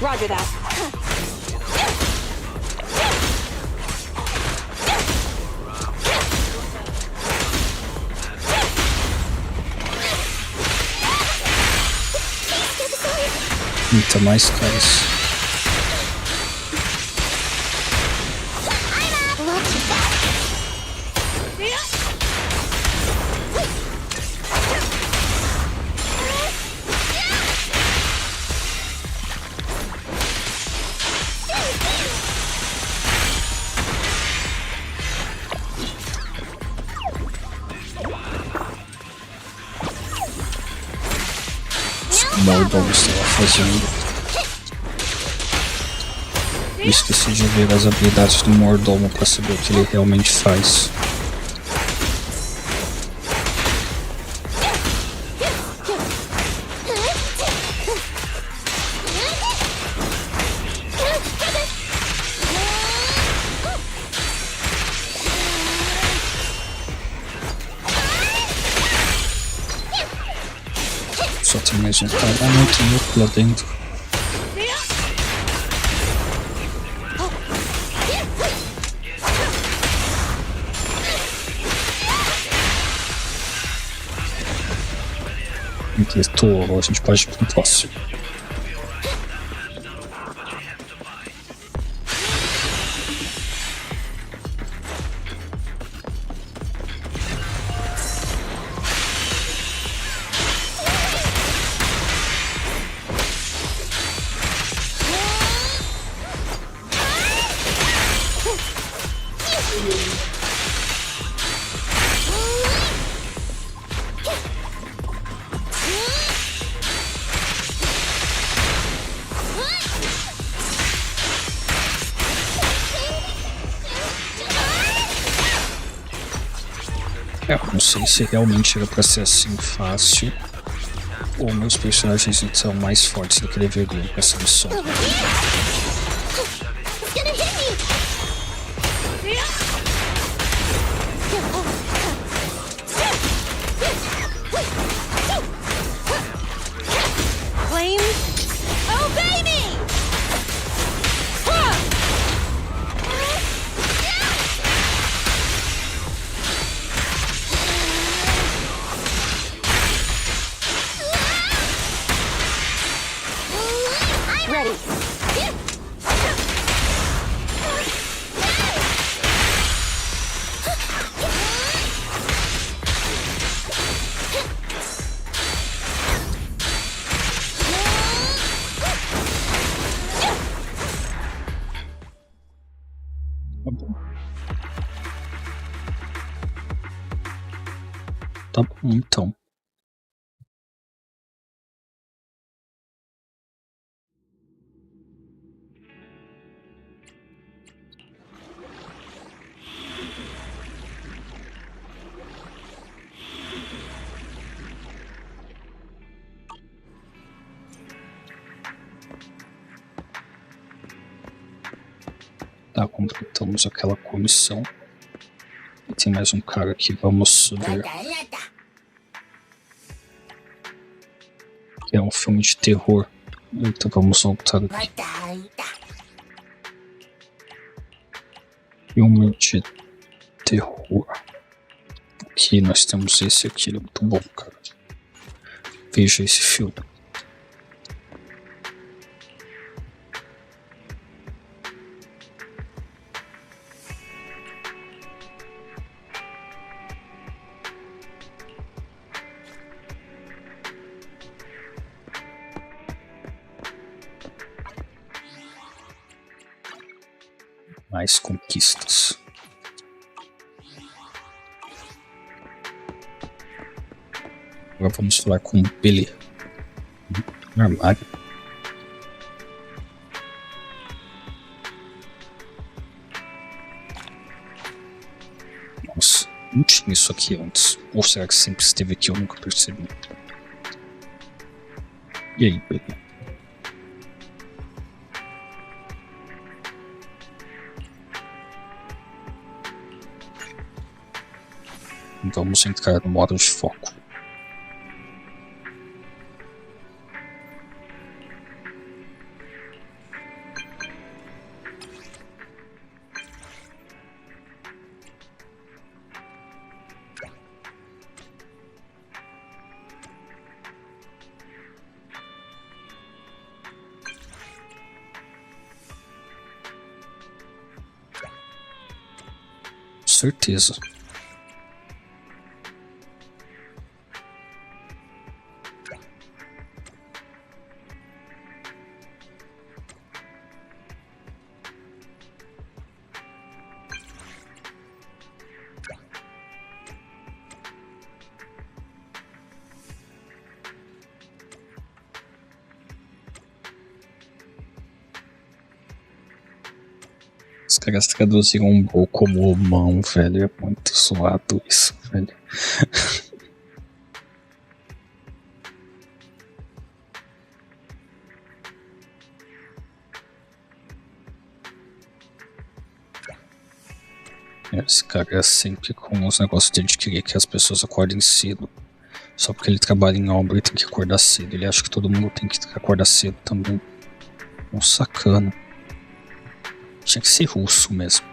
Roger that. Eita, mais caras. O mordomo estava fazendo. Eu esqueci de ver as habilidades do mordomo para saber o que ele realmente faz. Só tem mais um cara. Ah, não, tem outro lá dentro. A gente pode ir pro próximo. Eu não sei se realmente era pra ser assim fácil ou meus personagens são mais fortes do que deveriam pra essa missão. Tá bom, então. Tá, completamos aquela comissão. E tem mais um cara aqui, vamos subir. É um filme de terror. Então vamos voltar aqui. Filme de terror. Aqui nós temos esse aqui, ele é muito bom, cara. Veja esse filme. Mais conquistas. Agora vamos falar com Billy. Armário. Nossa, não tinha isso aqui antes. Ou será que sempre esteve aqui e eu nunca percebi? E aí, Billy? Vamos entrar no modo de foco. Certeza. Os caras traduziram um gol como mão, velho. É muito zoado isso, velho. Esse cara é sempre com os negócios dele de querer que as pessoas acordem cedo. Só porque ele trabalha em obra e tem que acordar cedo. Ele acha que todo mundo tem que acordar cedo também. Um sacana. Tinha que ser russo mesmo.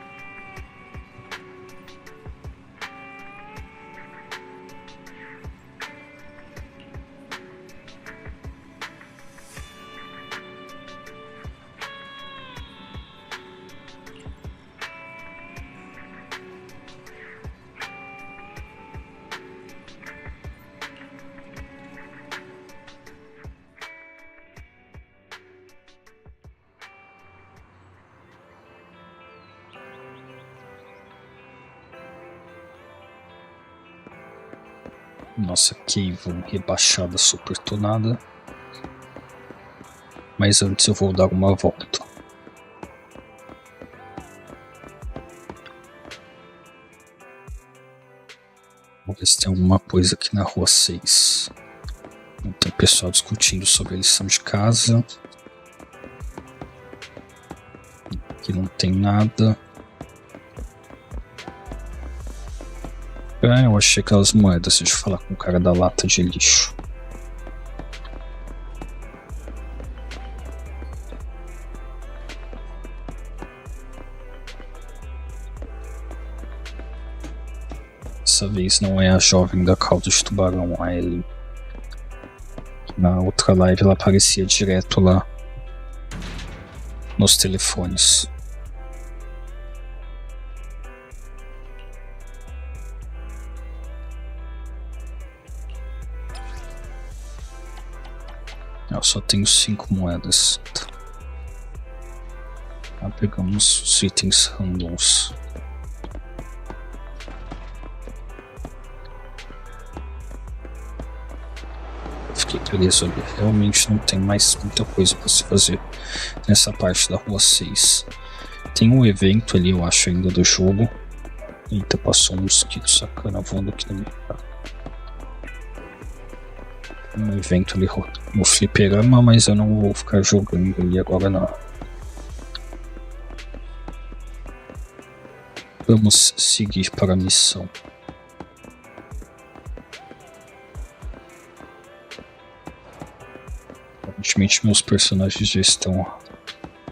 Nossa, cave rebaixada, super tonada. Mas antes eu vou dar uma volta. Vamos ver se tem alguma coisa aqui na rua 6. Tem pessoal discutindo sobre a lição de casa. Aqui não tem nada. Eu achei aquelas moedas, deixa eu falar com o cara da lata de lixo. Dessa vez não é a jovem da cauda de tubarão, a Ellie. Na outra live ela aparecia direto lá nos telefones. Eu só tenho 5 moedas. Tá, pegamos os itens randoms. Fiquei preso ali. Realmente não tem mais muita coisa para se fazer nessa parte da rua 6. Tem um evento ali, eu acho, ainda do jogo. Eita, passou um mosquito sacana voando aqui na minha cara. Um evento ali no fliperama, mas eu não vou ficar jogando ali agora não. Vamos seguir para a missão. Aparentemente meus personagens já estão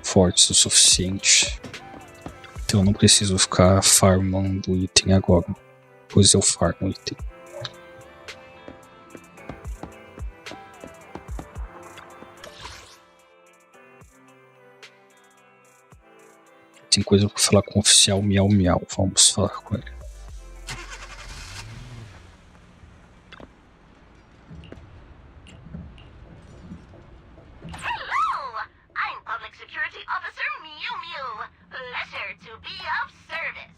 fortes o suficiente. Então eu não preciso ficar farmando item agora. Pois eu farmo item. Tem coisa pra falar com o oficial Miau Miau. Vamos falar com ele. Hello! I'm Public Security Officer Mew Mew. Pleasure to be of service.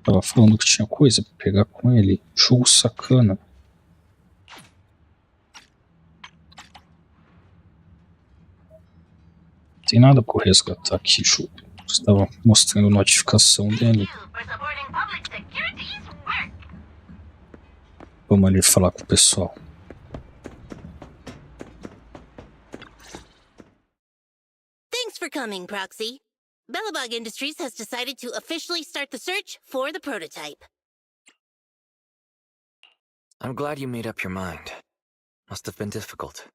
Tava falando que tinha coisa pra pegar com ele. Jogo sacana. Tem nada por resgatar aqui, Ju. Estava mostrando a notificação dele. Vamos ali falar com o pessoal. Thanks for coming, Proxy. Belobog Industries has decided to officially start the search for the prototype. I'm glad you made up your mind. Must have been difficult.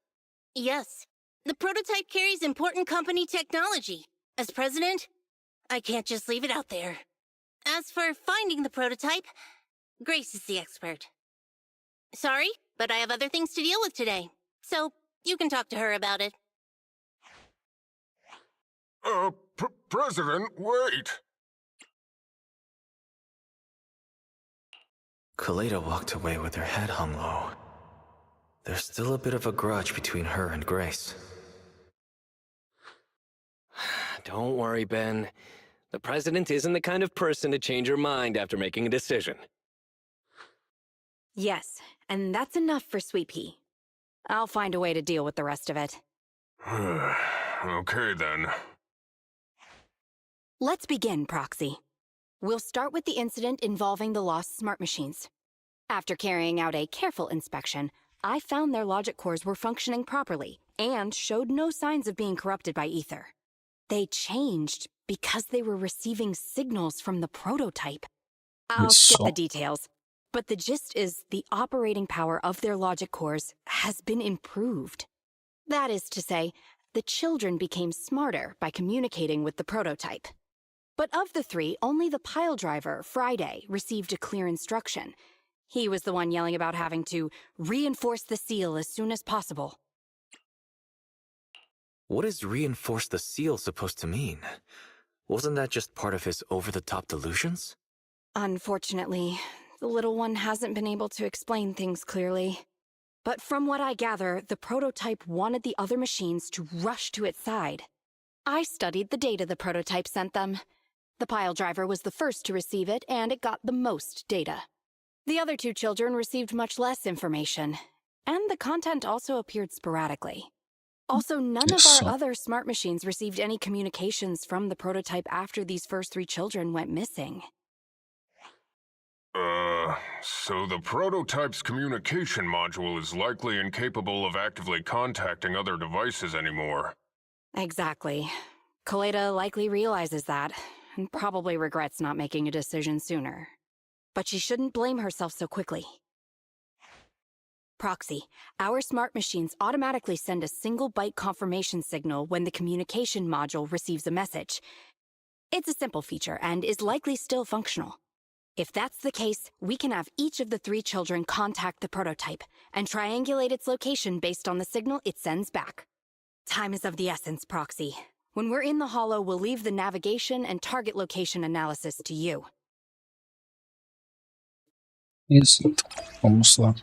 Yes. The prototype carries important company technology. As president, I can't just leave it out there. As for finding the prototype, Grace is the expert. Sorry, but I have other things to deal with today. So, you can talk to her about it. President, wait! Kaleda walked away with her head hung low. There's still a bit of a grudge between her and Grace. Don't worry, Ben. The president isn't the kind of person to change her mind after making a decision. Yes, and that's enough for Sweet Pea. I'll find a way to deal with the rest of it. Okay, then. Let's begin, Proxy. We'll start with the incident involving the lost smart machines. After carrying out a careful inspection, I found their logic cores were functioning properly and showed no signs of being corrupted by ether. They changed because they were receiving signals from the prototype. I'll skip the details, but the gist is the operating power of their logic cores has been improved. That is to say, the children became smarter by communicating with the prototype. But of the three, only the pile driver, Friday, received a clear instruction. He was the one yelling about having to reinforce the seal as soon as possible. What is reinforce the seal supposed to mean? Wasn't that just part of his over-the-top delusions? Unfortunately, the little one hasn't been able to explain things clearly. But from what I gather, the prototype wanted the other machines to rush to its side. I studied the data the prototype sent them. The pile driver was the first to receive it, and it got the most data. The other two children received much less information, and the content also appeared sporadically. Also, none of our other smart machines received any communications from the prototype after these first three children went missing. So the prototype's communication module is likely incapable of actively contacting other devices anymore. Exactly. Kaleda likely realizes that, and probably regrets not making a decision sooner. But she shouldn't blame herself so quickly. Proxy, our smart machines automatically send a single byte confirmation signal when the communication module receives a message. It's a simple feature and is likely still functional. If that's the case, we can have each of the three children contact the prototype and triangulate its location based on the signal it sends back. Time is of the essence, Proxy. When we're in the Hollow, we'll leave the navigation and target location analysis to you. Isso, então, vamos lá.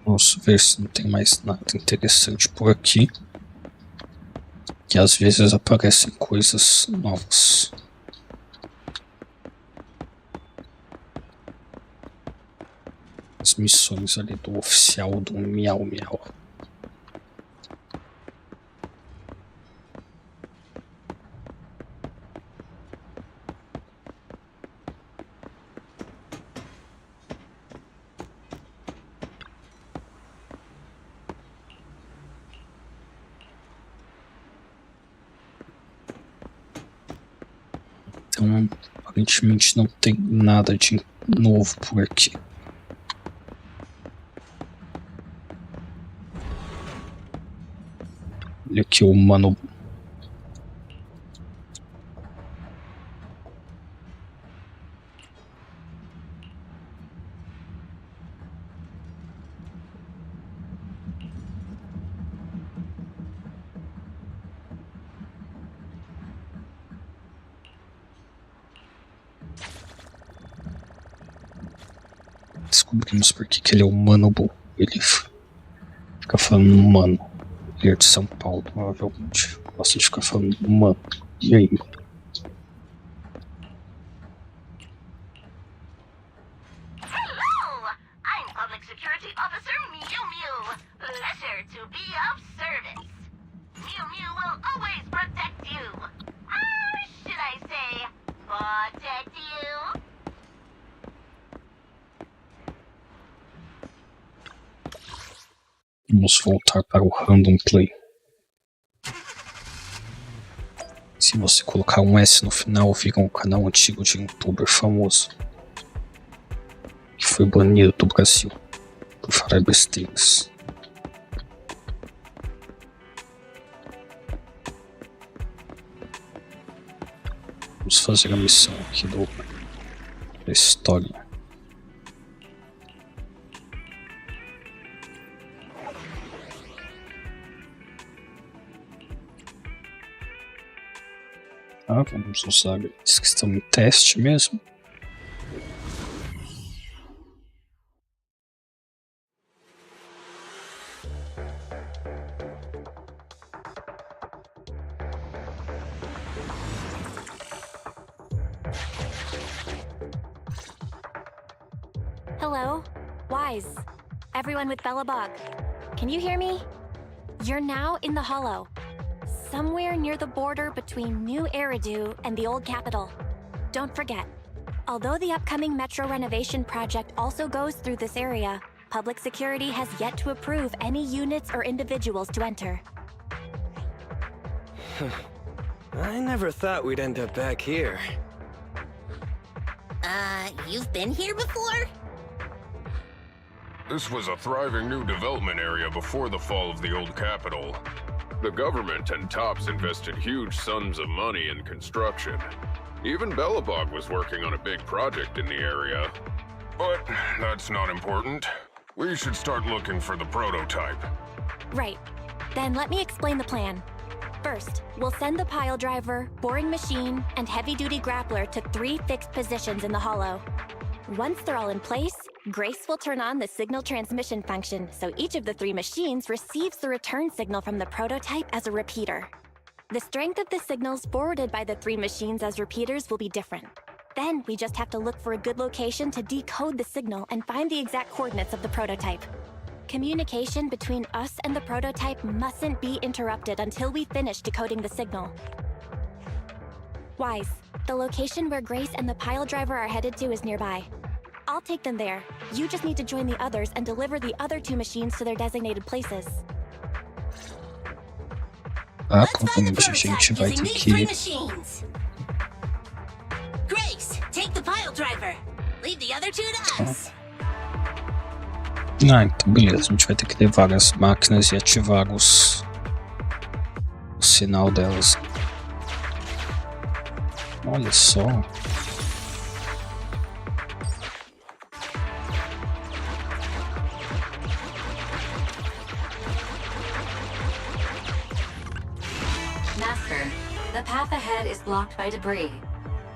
Vamos ver se não tem mais nada interessante por aqui. Que às vezes aparecem coisas novas. As missões ali do oficial do Miau Miau. Então, aparentemente não tem nada de novo por aqui. Olha aqui o humano. Descobrimos por que ele é humano. Ele fica falando humano. Ele é de São Paulo, provavelmente. Gosta de ficar falando mano. E aí? Hello! I'm Public Security Officer Mew Mew. Pleasure to be of service. Mew Mew will always protect you. Should I say, protect you? Vamos voltar para o Random Play. Se você colocar um S no final, fica um canal antigo de youtuber famoso que foi banido do Brasil por falar besteiras. Vamos fazer a missão aqui da história. Vamos usar eles que estão em teste mesmo. Hello? Wise. Everyone with Belobog. Can you hear me? You're now in the Hollow. Somewhere near the border between New Eridu and the Old Capital. Don't forget, although the upcoming metro renovation project also goes through this area, public security has yet to approve any units or individuals to enter. I never thought we'd end up back here. You've been here before? This was a thriving new development area before the fall of the old capital. The government and TOPS invested huge sums of money in construction. Even Belobog was working on a big project in the area. But that's not important. We should start looking for the prototype. Right. Then let me explain the plan. First, we'll send the pile driver, boring machine, and heavy-duty grappler to 3 fixed positions in the Hollow. Once they're all in place, Grace will turn on the signal transmission function, so each of the 3 machines receives the return signal from the prototype as a repeater. The strength of the signals forwarded by the 3 machines as repeaters will be different. Then we just have to look for a good location to decode the signal and find the exact coordinates of the prototype. Communication between us and the prototype mustn't be interrupted until we finish decoding the signal. Wise, the location where Grace and the pile driver are headed to is nearby. I'll take them there. You just need to join the others and deliver the other 2 machines to their designated places. Provavelmente a gente vai ter que... Grace, take the pile driver. Leave the other 2 to us. Então beleza, a gente vai ter que levar as máquinas e ativar o sinal delas. Olha só. Master, the path ahead is blocked by debris.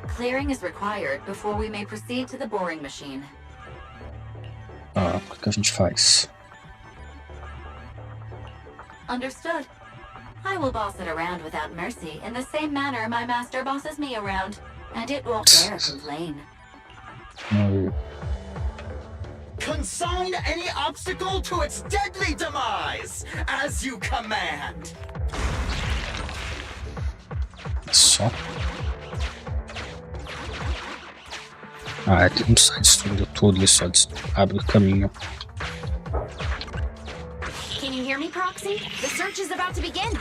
Clearing is required before we may proceed to the boring machine. O que a gente faz? Understood. I will boss it around without mercy in the same manner my master bosses me around, and it won't dare complain. Consign any obstacle to its deadly demise, as you command. Só. Ele não sai destruindo tudo, ele só abre o caminho. Can you hear me, Proxy? The search is about to begin.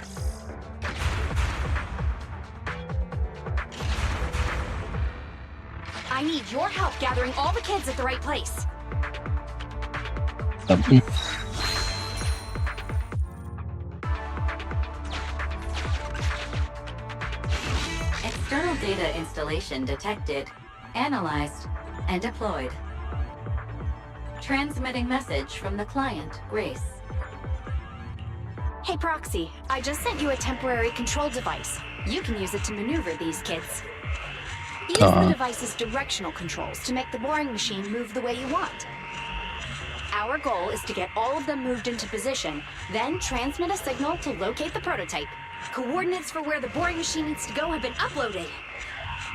I need your help gathering all the kids at the right place. Tá bom. External data installation detected, analyzed, and deployed. Transmitting message from the client, Grace. Hey, Proxy, I just sent you a temporary control device. You can use it to maneuver these kids. Use the device's directional controls to make the boring machine move the way you want. Our goal is to get all of them moved into position, then transmit a signal to locate the prototype. Coordinates for where the boring machine needs to go have been uploaded.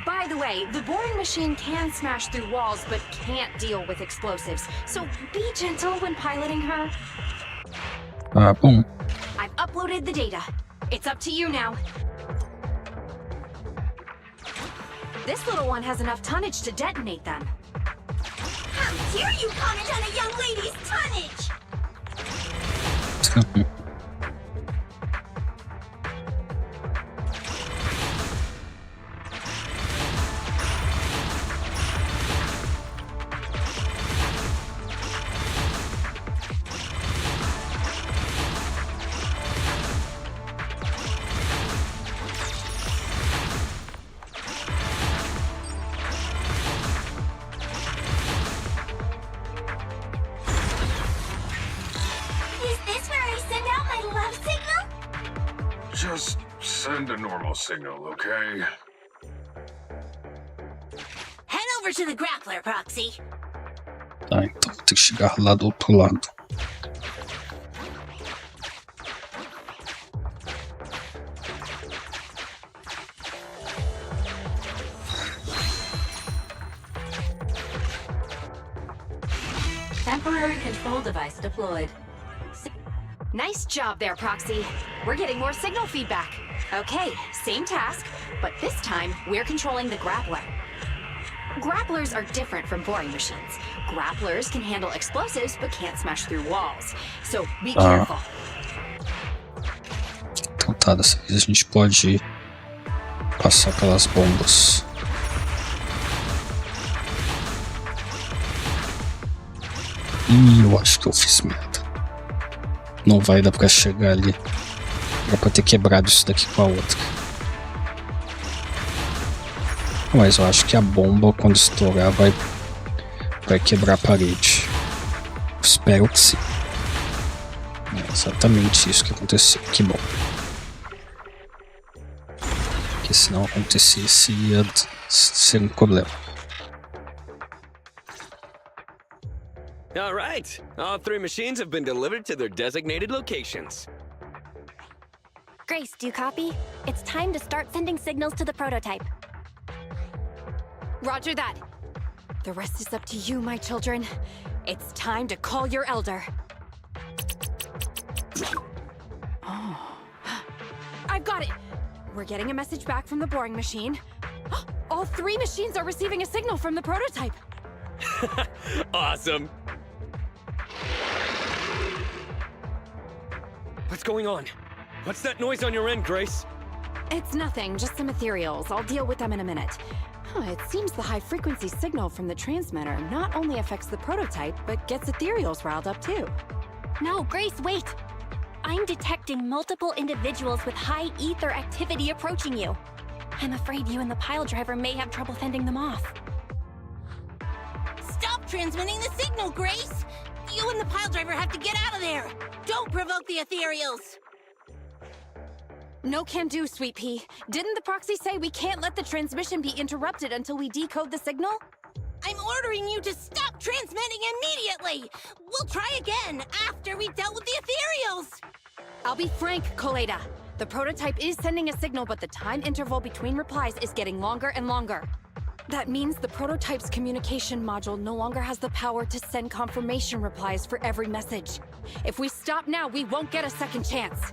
By the way, the boring machine can smash through walls, but can't deal with explosives, so be gentle when piloting her. Bom. I've uploaded the data. It's up to you now. This little one has enough tonnage to detonate them. How dare you comment on a young lady's tonnage? Just send a normal signal, okay? Head over to the grappler, Proxy. Tá, então vou ter que chegar lá do outro lado. Temporary control device deployed. Nice job there, Proxy. We're getting more signal feedback. Okay, same task, but this time we're controlling the grappler. Grapplers are different from boring machines. Grapplers can handle explosives but can't smash through walls. So be careful. Então tá, dessa vez a gente pode passar pelas bombas. Ih, eu acho que eu fiz merda. Não vai dar pra chegar ali. Era pra ter quebrado isso daqui com a outra. Mas eu acho que a bomba, quando estourar, vai quebrar a parede. Espero que sim. É exatamente isso que aconteceu. Que bom. Porque se não acontecesse, ia ser um problema. All right. All 3 machines have been delivered to their designated locations. Grace, do you copy? It's time to start sending signals to the prototype. Roger that. The rest is up to you, my children. It's time to call your elder. Oh. I've got it. We're getting a message back from the boring machine. All 3 machines are receiving a signal from the prototype. Awesome. What's going on? What's that noise on your end, Grace? It's nothing, just some ethereals. I'll deal with them in a minute. It seems the high-frequency signal from the transmitter not only affects the prototype, but gets ethereals riled up too. No, Grace, wait! I'm detecting multiple individuals with high ether activity approaching you. I'm afraid you and the pile driver may have trouble fending them off. Stop transmitting the signal, Grace! You and the pile driver have to get out of there! Don't provoke the ethereals! No can do, Sweet Pea. Didn't the proxy say we can't let the transmission be interrupted until we decode the signal? I'm ordering you to stop transmitting immediately! We'll try again after we've dealt with the ethereals! I'll be frank, Coleda. The prototype is sending a signal, but the time interval between replies is getting longer and longer. That means the prototype's communication module no longer has the power to send confirmation replies for every message. If we stop now, we won't get a second chance.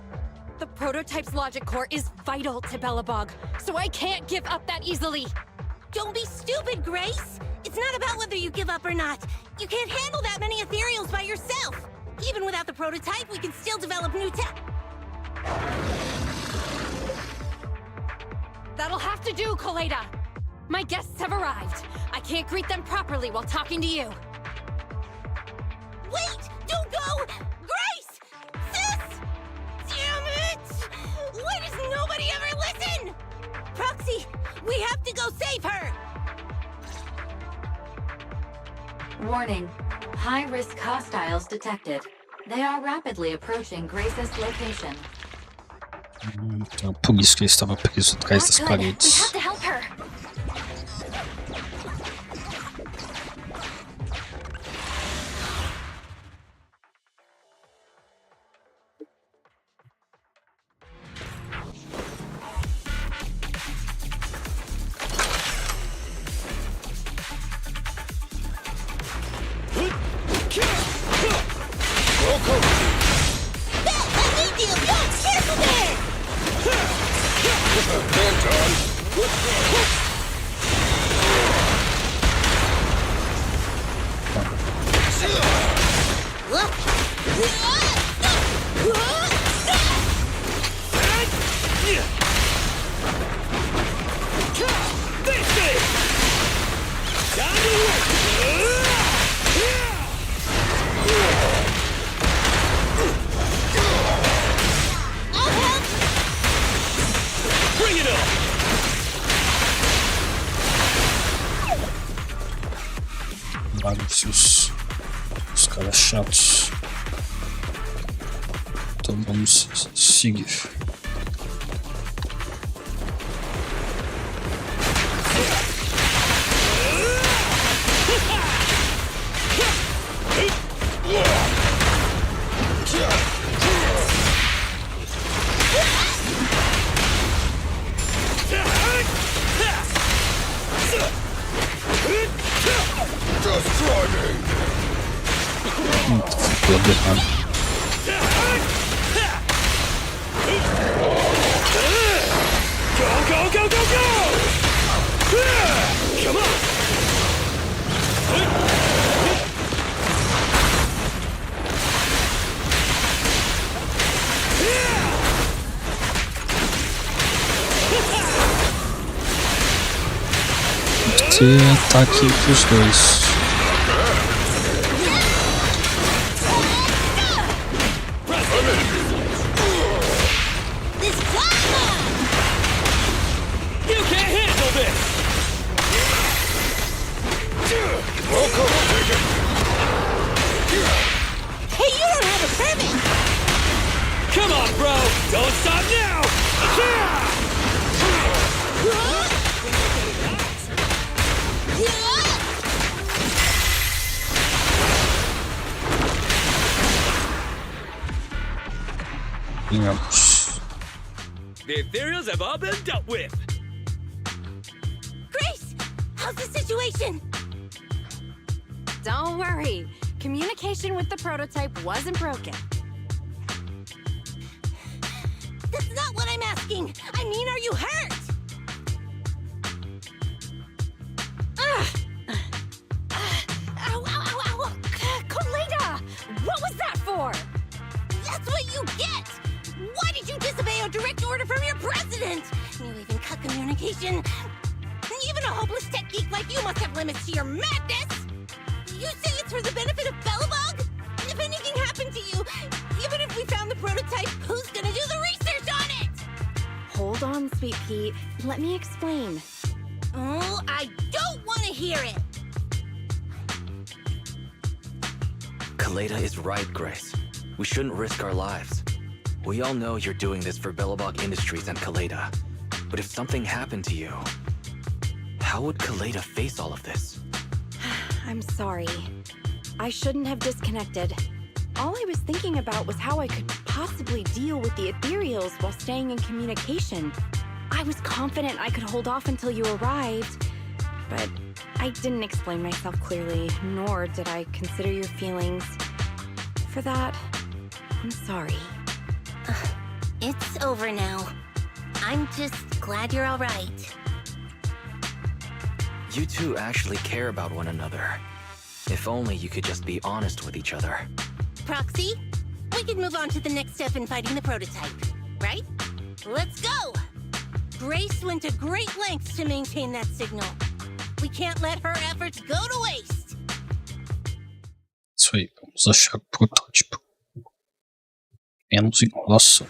The prototype's logic core is vital to Belobog, so I can't give up that easily. Don't be stupid, Grace! It's not about whether you give up or not. You can't handle that many ethereals by yourself. Even without the prototype, we can still develop new tech. That'll have to do, Coleda. My guests have arrived. I can't greet them properly while talking to you. Wait! Don't go! Grace! Sis! Damn it! Why does nobody ever listen? Proxy, we have to go save her! Warning. High-risk hostiles detected. They are rapidly approaching Grace's location. Então, por isso que ele estava preso atrás das paredes. We have to help her. Os caras chatos. Então vamos seguir. Ficou errado. Go, go, go, go! Come on! Tem que ter ataque pros dois. The ethereals have all been dealt with. Grace, how's the situation? Don't worry. Communication with the prototype wasn't broken. That's not what I'm asking. I mean, are you hurt? Ow, ow, ow, ow! Kaleda! What was that for? That's what you get! Why did you disobey a direct order from your president? You even cut communication. Even a hopeless tech geek like you must have limits to your madness! You say it's for the benefit of Belobog? If anything happened to you, even if we found the prototype, who's gonna do the research on it? Hold on, Sweet Pete. Let me explain. Oh, I don't want to hear it! Kaleda is right, Grace. We shouldn't risk our lives. We all know you're doing this for Belobog Industries and Kaleda. But if something happened to you, how would Kaleda face all of this? I'm sorry. I shouldn't have disconnected. All I was thinking about was how I could possibly deal with the ethereals while staying in communication. I was confident I could hold off until you arrived, but I didn't explain myself clearly, nor did I consider your feelings. For that, I'm sorry. It's over now. I'm just glad you're all right. You two actually care about one another. If only you could just be honest with each other. Proxy, we can move on to the next step in fighting the prototype, right? Let's go! Grace went to great lengths to maintain that signal. We can't let her efforts go to waste. Isso aí, vamos achar o protótipo. Menos enrolação.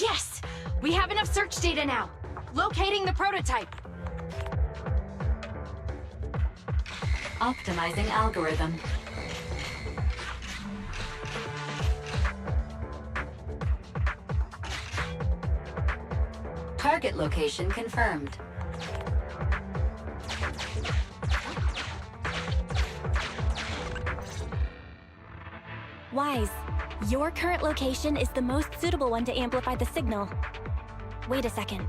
Yes! We have enough search data now. Locating the prototype. Optimizing algorithm. Target location confirmed. Wise, your current location is the most suitable one to amplify the signal. Wait a second.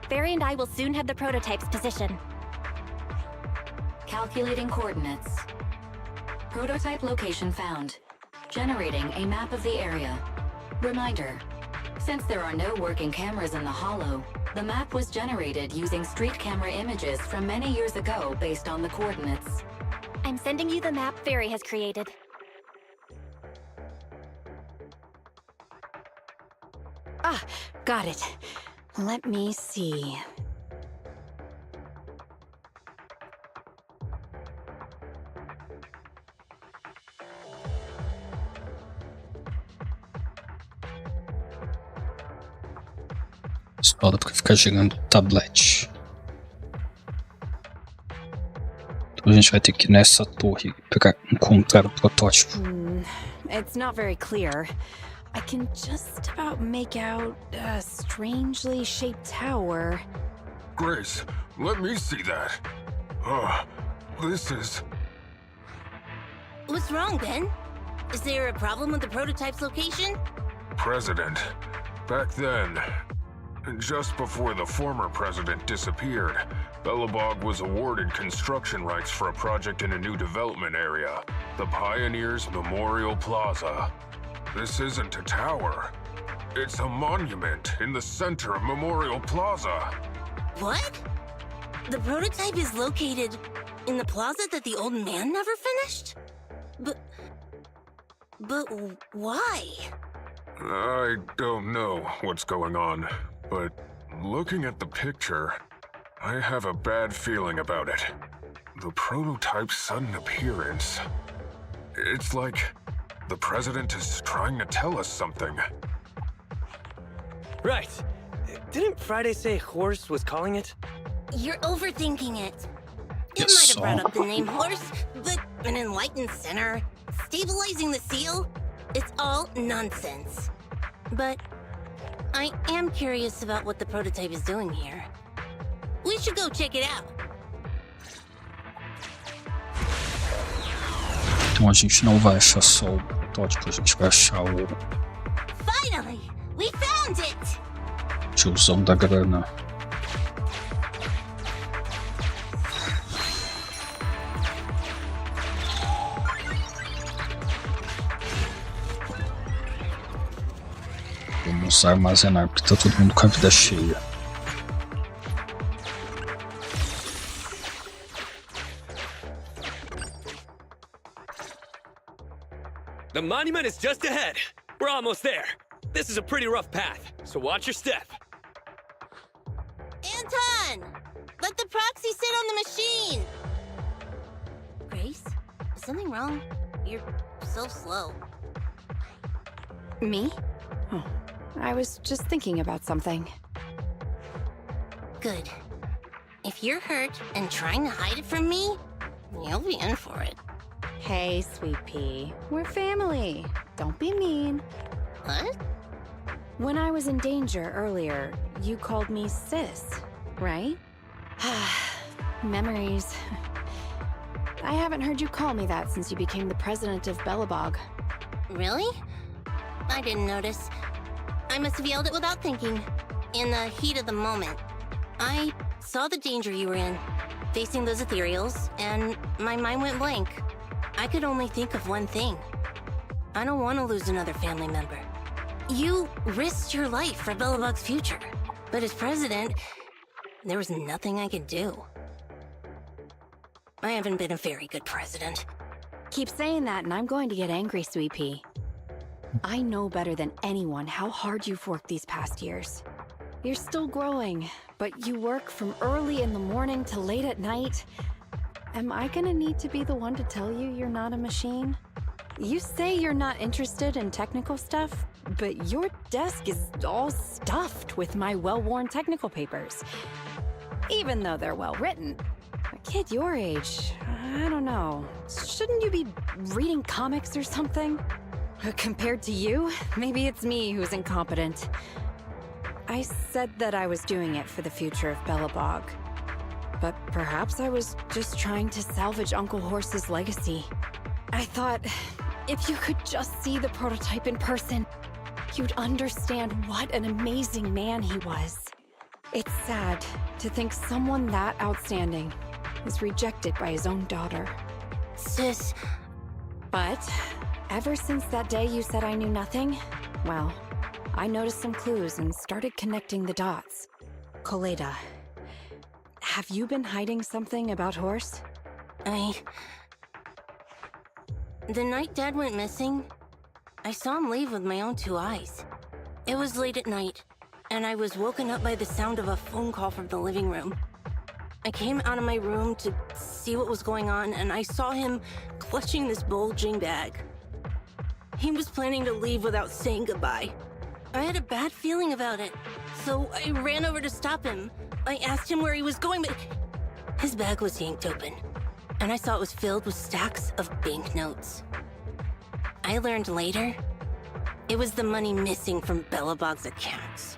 Barry and I will soon have the prototype's position. Calculating coordinates. Prototype location found. Generating a map of the area. Reminder, Since there are no working cameras in the Hollow, the map was generated using street camera images from many years ago based on the coordinates. I'm sending you the map Fairy has created. Ah, got it. Let me see. Explora porque fica girando o tablet. Então a gente vai ter que ir nessa torre pra encontrar o protótipo. It's not very clear. I can just about make out a strangely shaped tower. Grace, let me see that. This is... What's wrong, Ben? Is there a problem with the prototype's location? President. Back then, just before the former president disappeared, Belobog was awarded construction rights for a project in a new development area, the Pioneers Memorial Plaza. This isn't a tower. It's a monument in the center of Memorial Plaza. What? The prototype is located in the plaza that the old man never finished? But why? I don't know what's going on, but looking at the picture, I have a bad feeling about it. The prototype's sudden appearance. It's like the president is trying to tell us something. Right. Didn't Friday say Horse was calling it? You're overthinking it. It Yes, might have brought up the name Horse, but an enlightened sinner, stabilizing the seal, it's all nonsense. But I am curious about what the prototype is doing here. We should go check it out. Então a gente não vai achar só o protótipo, a gente vai achar o Finally, we found it! tiozão da grana. Vamos armazenar porque tá todo mundo com a vida cheia. The monument is just ahead. We're almost there. This is a pretty rough path, so watch your step. Anton! Let the proxy sit on the machine! Grace, is something wrong? You're so slow. Me? Oh, I was just thinking about something. Good. If you're hurt and trying to hide it from me, you'll be in for it. Hey, Sweet Pea. We're family. Don't be mean. What? When I was in danger earlier, you called me sis, right? Memories. I haven't heard you call me that since you became the president of Belobog. Really? I didn't notice. I must have yelled it without thinking. In the heat of the moment. I saw the danger you were in, facing those ethereals, and my mind went blank. I could only think of one thing. I don't want to lose another family member. You risked your life for Belobog's future, but as president, there was nothing I could do. I haven't been a very good president. Keep saying that and I'm going to get angry, Sweet Pea. I know better than anyone how hard you've worked these past years. You're still growing, but you work from early in the morning to late at night. Am I gonna need to be the one to tell you you're not a machine? You say you're not interested in technical stuff, but your desk is all stuffed with my well-worn technical papers. Even though they're well-written. A kid your age, I don't know. Shouldn't you be reading comics or something? Compared to you, maybe it's me who's incompetent. I said that I was doing it for the future of Belobog. But perhaps I was just trying to salvage Uncle Horse's legacy. I thought, if you could just see the prototype in person, you'd understand what an amazing man he was. It's sad to think someone that outstanding is rejected by his own daughter. Sis. But ever since that day you said I knew nothing, well, I noticed some clues and started connecting the dots. Koleda, have you been hiding something about Horse? The night Dad went missing, I saw him leave with my own 2 eyes. It was late at night, and I was woken up by the sound of a phone call from the living room. I came out of my room to see what was going on, and I saw him clutching this bulging bag. He was planning to leave without saying goodbye. I had a bad feeling about it, so I ran over to stop him. I asked him where he was going, but his bag was yanked open, and I saw it was filled with stacks of banknotes. I learned later, it was the money missing from Belobog's accounts.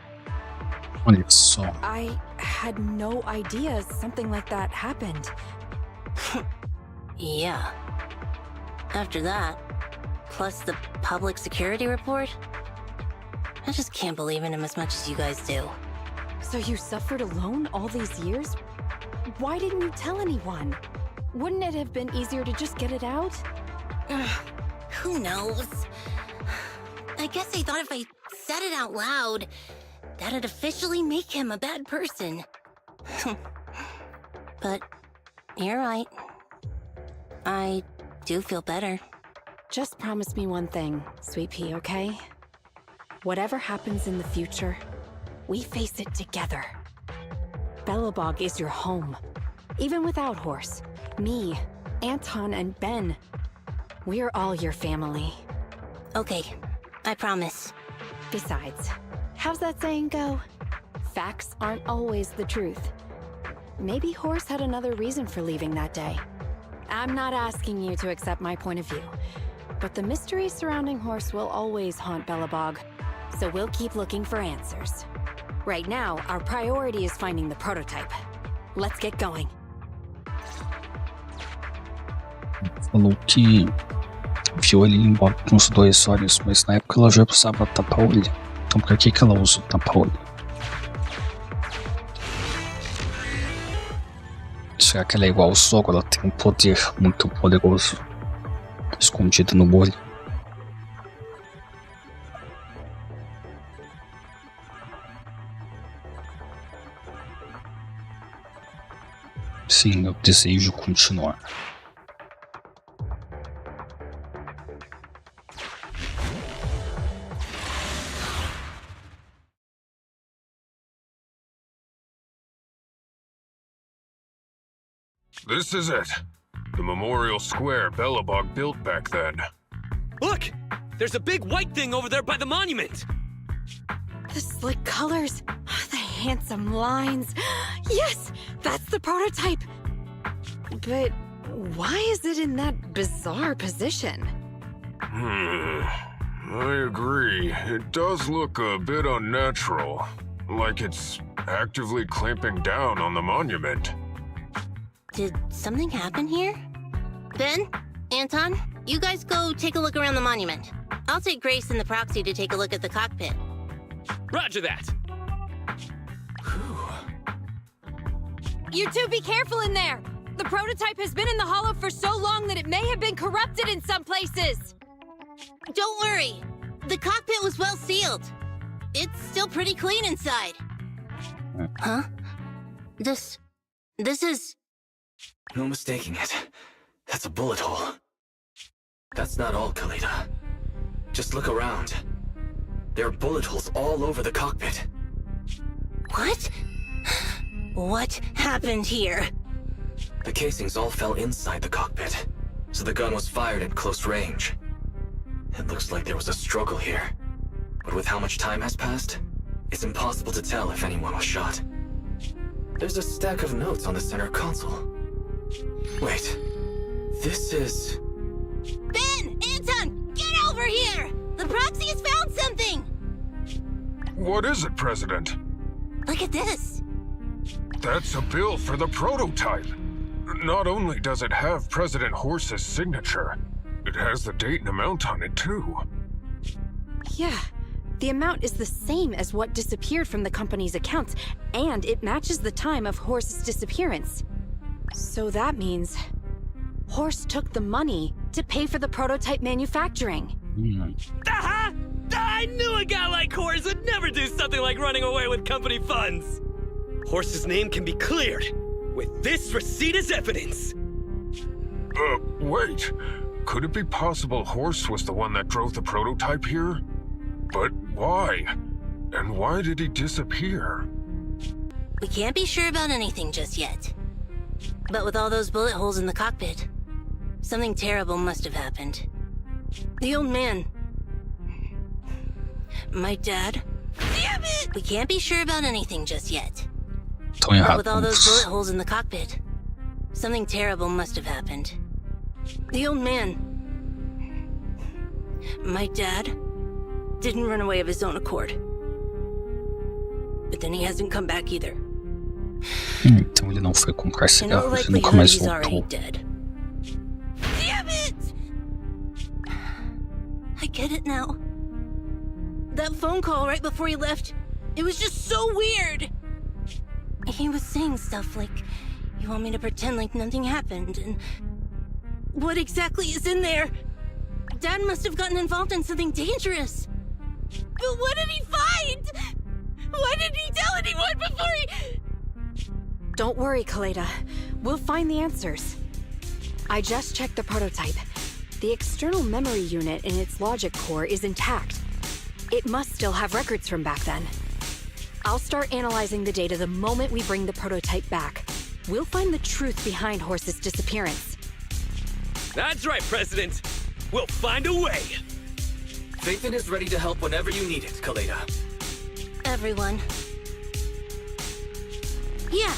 Olha só. I had no idea something like that happened. Yeah. After that, plus the public security report, I just can't believe in him as much as you guys do. So you suffered alone all these years? Why didn't you tell anyone? Wouldn't it have been easier to just get it out? Who knows? I guess I thought if I said it out loud, that'd officially make him a bad person. But you're right. I do feel better. Just promise me one thing, Sweet Pea, okay? Whatever happens in the future, we face it together. Belobog is your home. Even without Horse, me, Anton, and Ben, we're all your family. Okay, I promise. Besides, how's that saying go? Facts aren't always the truth. Maybe Horse had another reason for leaving that day. I'm not asking you to accept my point of view, but the mystery surrounding Horse will always haunt Belobog, so we'll keep looking for answers. Right now, our priority is finding the prototype. Let's get going. Falou que viu ele indo embora com os 2 olhos, mas na época ela já usava tapa-olho. Então por que ela usa o tapa-olho? Será que ela é igual ao Sogo? Ela tem um poder muito poderoso escondido no olho. Sim, eu desejo continuar. This is it. The memorial square Belobog built back then. Look! There's a big white thing over there by the monument! The slick colors, the handsome lines. Yes, that's the prototype. But why is it in that bizarre position? I agree. It does look a bit unnatural. Like it's actively clamping down on the monument. Did something happen here? Ben? Anton? You guys go take a look around the monument. I'll take Grace and the proxy to take a look at the cockpit. Roger that! You two be careful in there! The prototype has been in the hollow for so long that it may have been corrupted in some places! Don't worry! The cockpit was well sealed. It's still pretty clean inside. Huh? This is... No mistaking it. That's a bullet hole. That's not all, Kalita. Just look around. There are bullet holes all over the cockpit. What? What happened here? The casings all fell inside the cockpit, so the gun was fired at close range. It looks like there was a struggle here, but with how much time has passed, it's impossible to tell if anyone was shot. There's a stack of notes on the center console. Wait, this is... Ben! Anton! Get over here! The proxy has found something! What is it, President? Look at this! That's a bill for the prototype. Not only does it have President Horse's signature, it has the date and amount on it, too. Yeah, the amount is the same as what disappeared from the company's accounts, and it matches the time of Horse's disappearance. So that means Horse took the money to pay for the prototype manufacturing. I knew a guy like Horse would never do something like running away with company funds. Horse's name can be cleared with this receipt as evidence. Wait. Could it be possible Horse was the one that drove the prototype here? But why? And why did he disappear? We can't be sure about anything just yet. But with all those bullet holes in the cockpit, something terrible must have happened. The old man. My dad. Damn it! We can't be sure about anything just yet. But with all those bullet holes in the cockpit, something terrible must have happened. The old man. My dad didn't run away of his own accord. But then he hasn't come back either. Então ele não foi comprar cigarros e nunca mais voltou. Damn it! I get it now. That phone call right before he left, it was just so weird. He was saying stuff like, you want me to pretend like nothing happened, and what exactly is in there? Dad must have gotten involved in something dangerous. But what did he find? Why didn't he tell anyone before he... Don't worry, Kaleda. We'll find the answers. I just checked the prototype. The external memory unit in its logic core is intact. It must still have records from back then. I'll start analyzing the data the moment we bring the prototype back. We'll find the truth behind Horse's disappearance. That's right, President. We'll find a way. Phaethon is ready to help whenever you need it, Kaleda. Everyone. Yeah,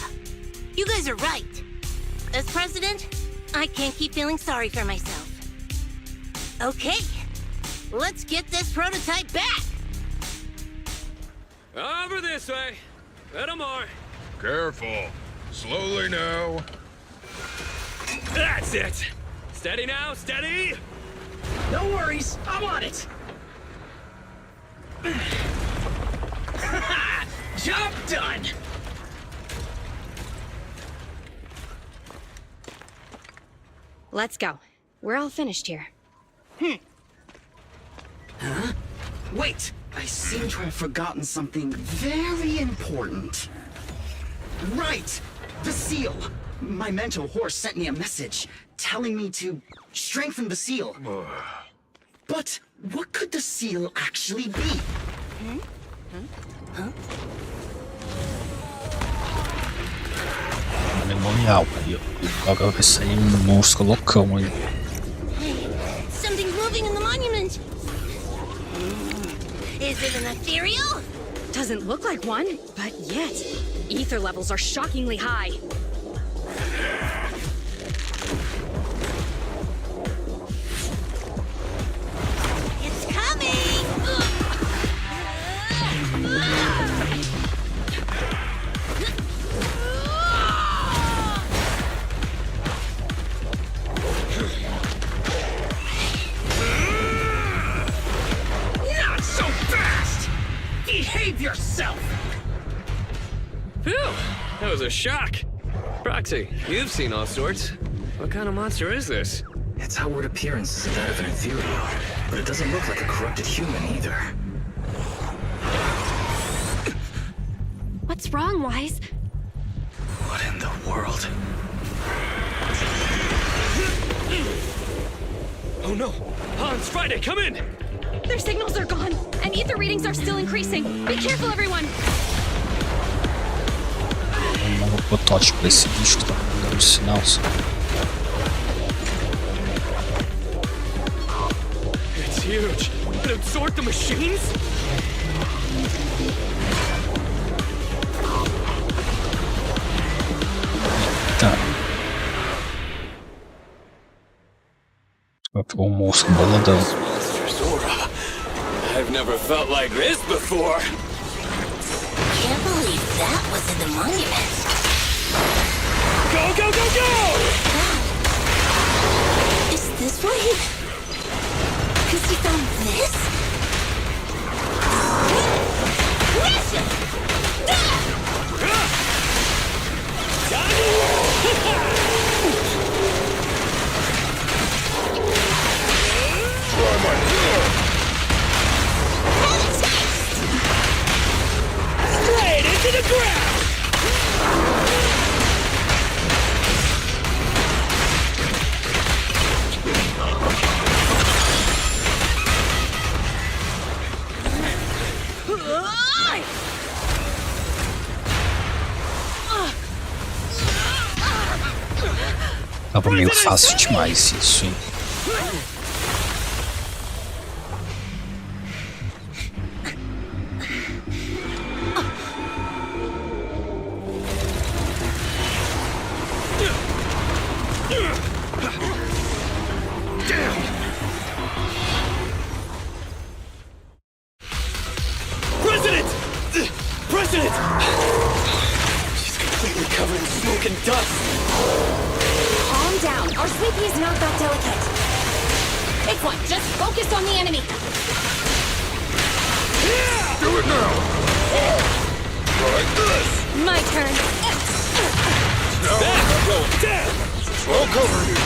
you guys are right. As president, I can't keep feeling sorry for myself. Okay, let's get this prototype back. Over this way. Little more. Careful. Slowly now. That's it. Steady now, steady. No worries, I'm on it. Job done. Let's go. We're all finished here. Huh? Wait, I seem to have forgotten something very important. Right, the seal. My mentor Horse sent me a message telling me to strengthen the seal. But what could the seal actually be? Memorial aí, ó. Agora vai sair monstro loucão aí. Hey, something's moving in the monument. Is it an ethereal? Doesn't look like one, but yet, ether levels are shockingly high. It's coming! Not so fast! Behave yourself! Phew, that was a shock. Proxy, you've seen all sorts. What kind of monster is this? Its outward appearance is that of an ethereal, but it doesn't look like a corrupted human either. What's wrong, Wise? What in the world? Oh no! Hans, Friday, come in! Their signals are gone, and ether readings are still increasing. Be careful, everyone! Um novo protótipo desse bicho que tá dando sinal. It's huge. It absorbed the machines? Tá. Vai pegar um monstro boladão. I've never felt like this before. Can't believe that was in the monument. Go, go, go, go! Is this what he... Because he found this? Listen! Try my heel. ground! Tava meio fácil demais isso, hein? President! President! She's completely covered in smoke and dust. Calm down. Our sweet pea is not that delicate. It's one. Just focus on the enemy. Do it now! Like this! My turn. Now I'm going down! I'll cover you!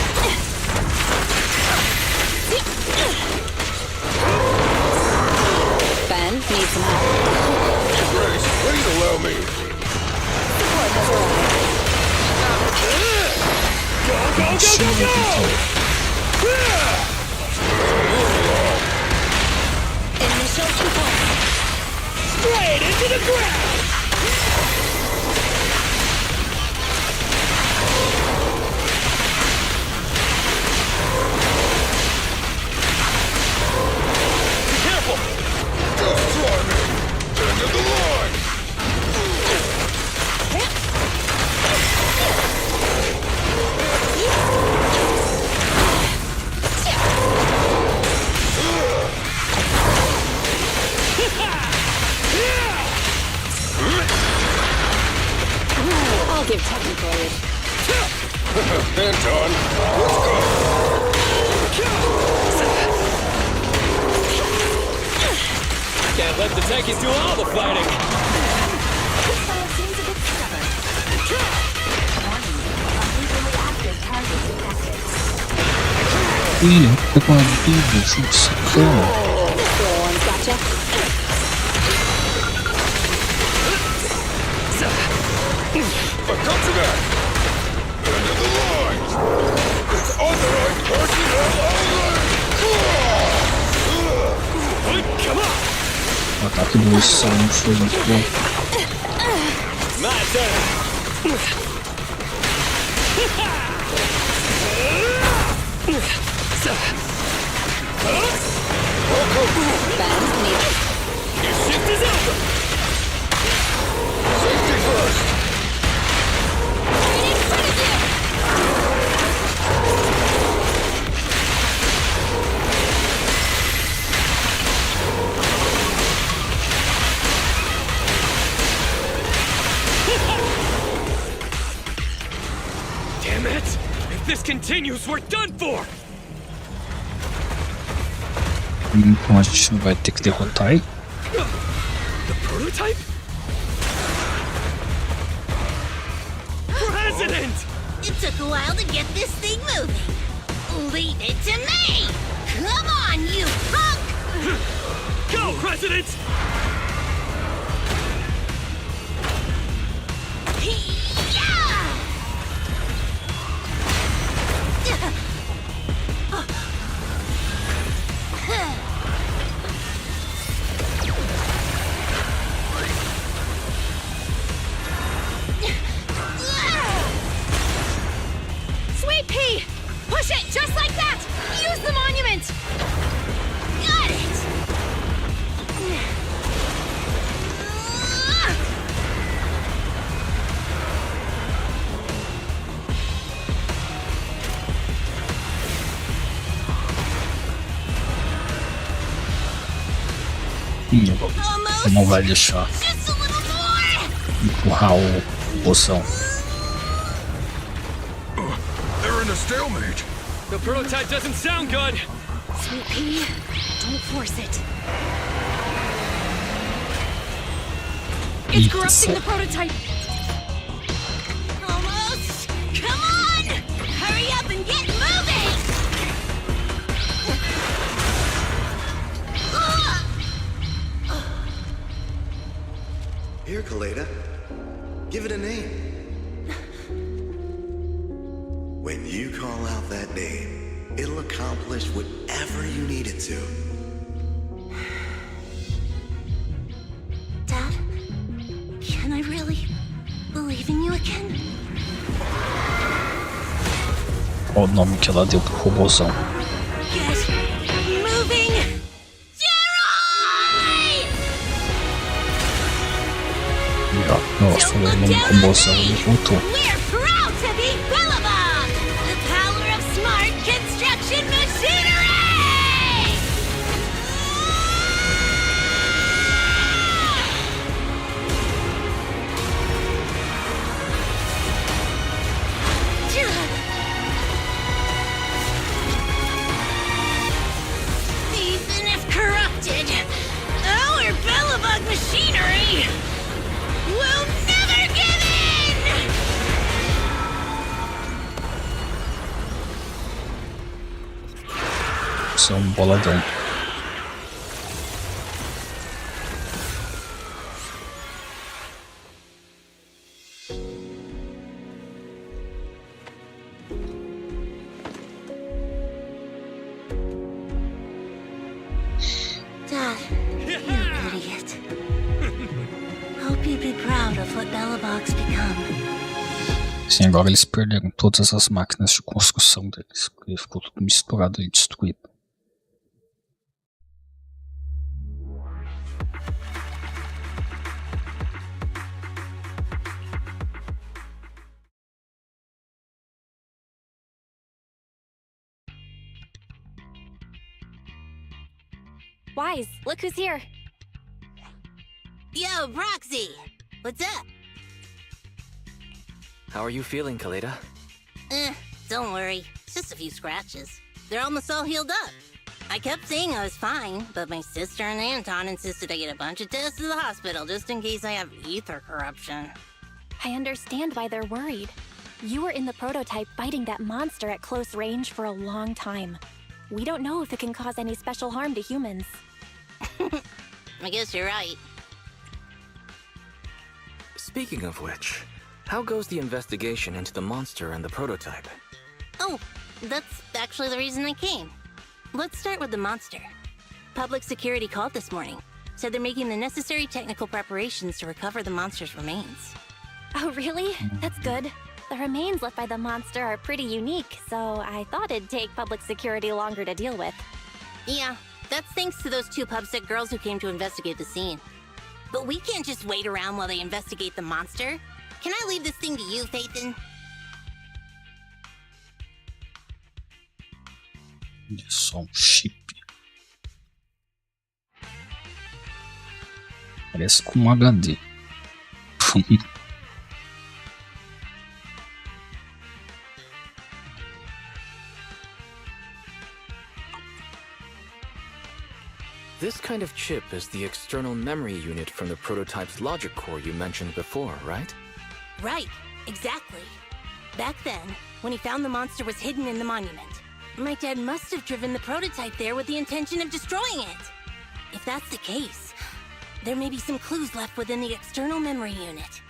Ben needs some help. Grace, please allow me! Support has arrived. Initial impulse. Straight into the ground! Be careful! Just try me! End of the line! I'll give technical aid. Anton, let's go! Can't let the techies do all the fighting! This file seems a bit stubborn. Warning, unusually active target detected. Ih, pegou a vida, assim, sacana. One's gotcha. But come to that! End of the line! It's authorized personnel only! Come on! O ataque do Sam foi muito bom. My turn! Your shift is over! Safety first! Right in front of you! Damn it! If this continues, we're done for! Então a gente não vai ter que derrotar ele. The prototype? President! It took a while to get this thing moving. Leave it to me! Come on, you punk! Go, President! Sweet pea! Push it just like that! Use the monument! Got it! Não vai deixar empurrar o poção. They're in a stalemate! The prototype doesn't sound good! Sweet pea, don't force it. It's corrupting the prototype. Almost! Come on! Hurry up and get moving! Here, Kaleda. Give it a name. When you call out that name, it'll accomplish whatever you need it to. Dad, can I really believe in you again? Olha o nome que ela deu pro robôzão. Get moving! E ó, ela falou o nome do robôzão e voltou. We're proud to be Billabong, the power of smart construction machinery! Even if corrupted, our Billabong machinery will never give in! Isso é um boladão. Dad, you idiot. Hope you'd be proud of what Bellabog's become. Sim, agora eles perderam todas as máquinas de construção deles, porque ficou tudo misturado e destruído. Wise, look who's here. Yo, Proxy! What's up? How are you feeling, Kaleda? Don't worry. It's just a few scratches. They're almost all healed up. I kept saying I was fine, but my sister and Anton insisted I get a bunch of tests to the hospital just in case I have ether corruption. I understand why they're worried. You were in the prototype fighting that monster at close range for a long time. We don't know if it can cause any special harm to humans. I guess you're right. Speaking of which, how goes the investigation into the monster and the prototype? Oh, that's actually the reason I came. Let's start with the monster. Public security called this morning. Said they're making the necessary technical preparations to recover the monster's remains. Oh, really? That's good. The remains left by the monster are pretty unique, so I thought it'd take public security longer to deal with. Yeah, that's thanks to those two pubsec girls who came to investigate the scene. But we can't just wait around while they investigate the monster. Can I leave this thing to you, Phaethon? Olha só um chip. Parece com um HD. This kind of chip is the external memory unit from the prototype's logic core you mentioned before, right? Right, exactly. Back then, when he found the monster was hidden in the monument, my dad must have driven the prototype there with the intention of destroying it. If that's the case, there may be some clues left within the external memory unit.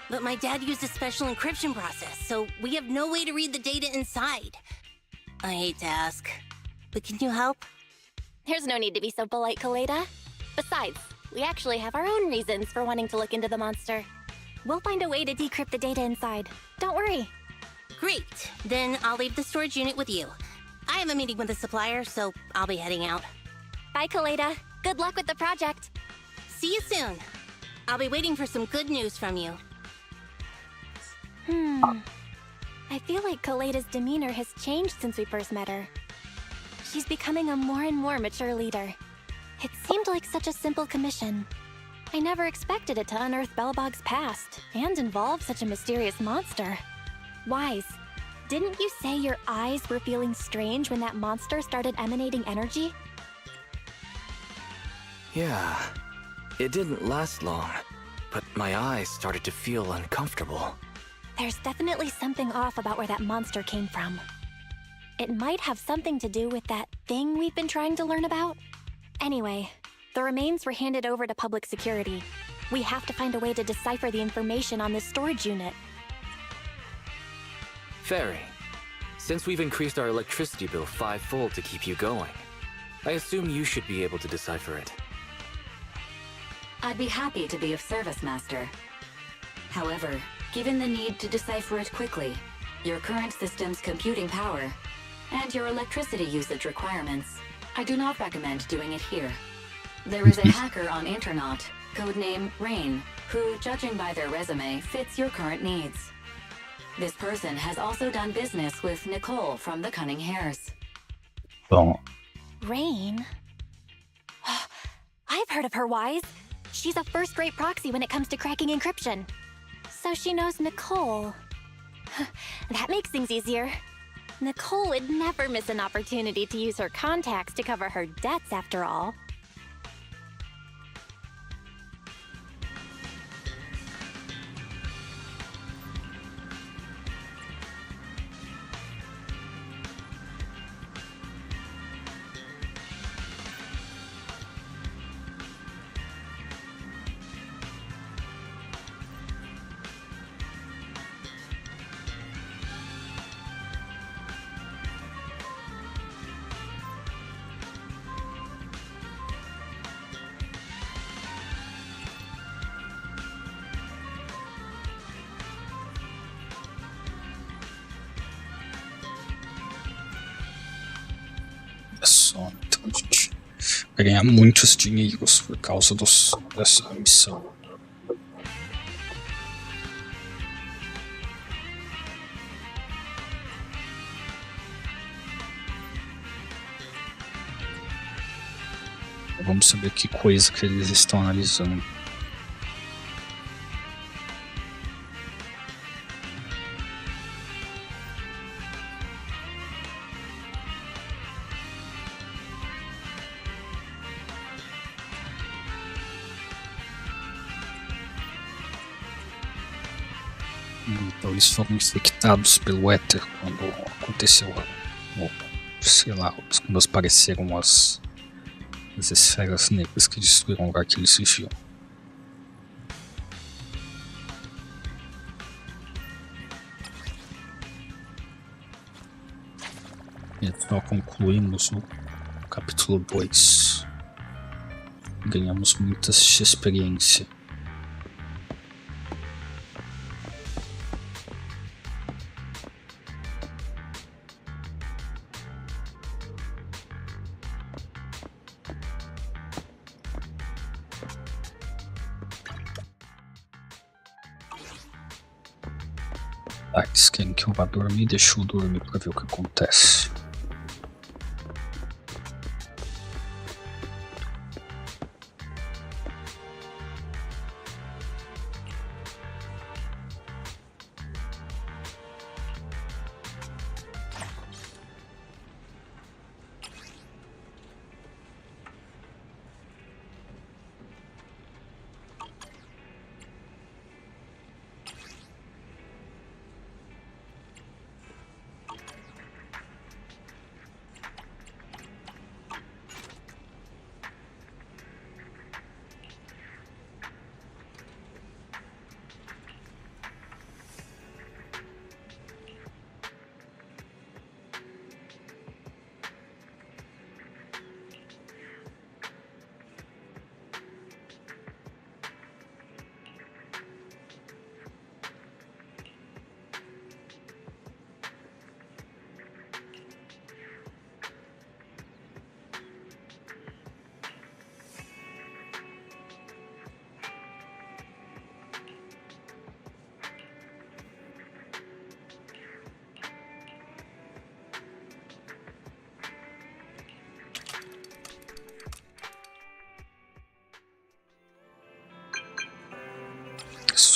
But my dad used a special encryption process, so we have no way to read the data inside. I hate to ask, but can you help? There's no need to be so polite, Kaleda. Besides, we actually have our own reasons for wanting to look into the monster. We'll find a way to decrypt the data inside. Don't worry. Great. Then I'll leave the storage unit with you. I have a meeting with the supplier, so I'll be heading out. Bye, Kaleda. Good luck with the project. See you soon. I'll be waiting for some good news from you. I feel like Kaleda's demeanor has changed since we first met her. She's becoming a more and more mature leader. It seemed like such a simple commission. I never expected it to unearth Bellabog's past and involve such a mysterious monster. Wise, didn't you say your eyes were feeling strange when that monster started emanating energy? Yeah. It didn't last long, but my eyes started to feel uncomfortable. There's definitely something off about where that monster came from. It might have something to do with that thing we've been trying to learn about. Anyway, the remains were handed over to public security. We have to find a way to decipher the information on this storage unit. Fairy, since we've increased our electricity bill 5-fold to keep you going, I assume you should be able to decipher it. I'd be happy to be of service, Master. However, given the need to decipher it quickly, your current system's computing power, and your electricity usage requirements, I do not recommend doing it here. There is a hacker on Internaut, codename Rain, who, judging by their resume, fits your current needs. This person has also done business with Nicole from the Cunning Hares. Bom, Rain? I've heard of her, Wise. She's a first-rate proxy when it comes to cracking encryption. So she knows Nicole. That makes things easier. Nicole would never miss an opportunity to use her contacts to cover her debts, after all. só, então a gente vai ganhar muitos dinheiros por causa dessa missão. Vamos saber que coisa que eles estão analisando. Então eles foram infectados pelo éter quando aconteceu, sei lá, quando apareceram as esferas negras que destruíram o lugar que eles viviam. Então concluímos o capítulo 2. Ganhamos muita experiência. Eles querem que eu vá dormir, deixa eu dormir pra ver o que acontece.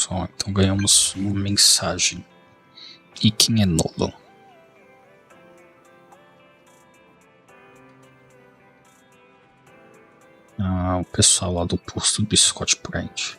Então ganhamos uma mensagem. E quem é Nolan? O pessoal lá do posto do Scott Pride.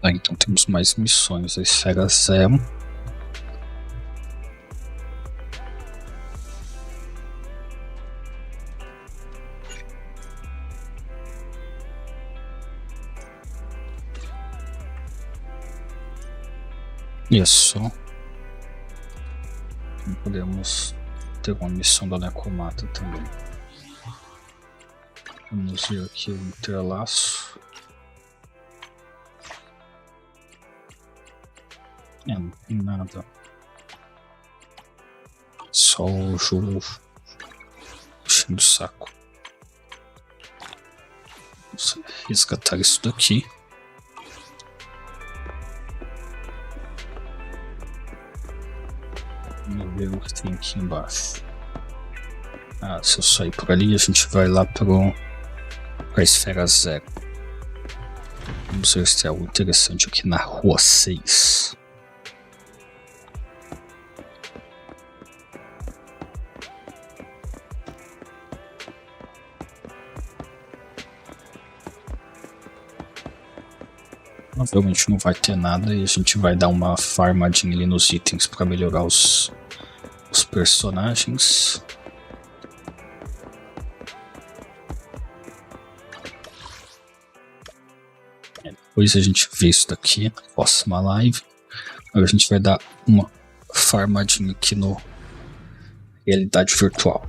Então temos mais missões. A esfera 0. Isso. Podemos ter uma missão da Necomata também. Vamos ver aqui o entrelaço. Não tem nada. Só o jogo enchendo o saco. Vamos resgatar isso daqui. Vamos ver o que tem aqui embaixo. Se eu sair por ali, a gente vai lá pra esfera 0. Vamos ver se tem algo interessante aqui na rua 6. Provavelmente não vai ter nada e a gente vai dar uma farmadinha ali nos itens para melhorar os personagens. Depois a gente vê isso daqui na próxima live. Agora a gente vai dar uma farmadinha aqui no realidade virtual.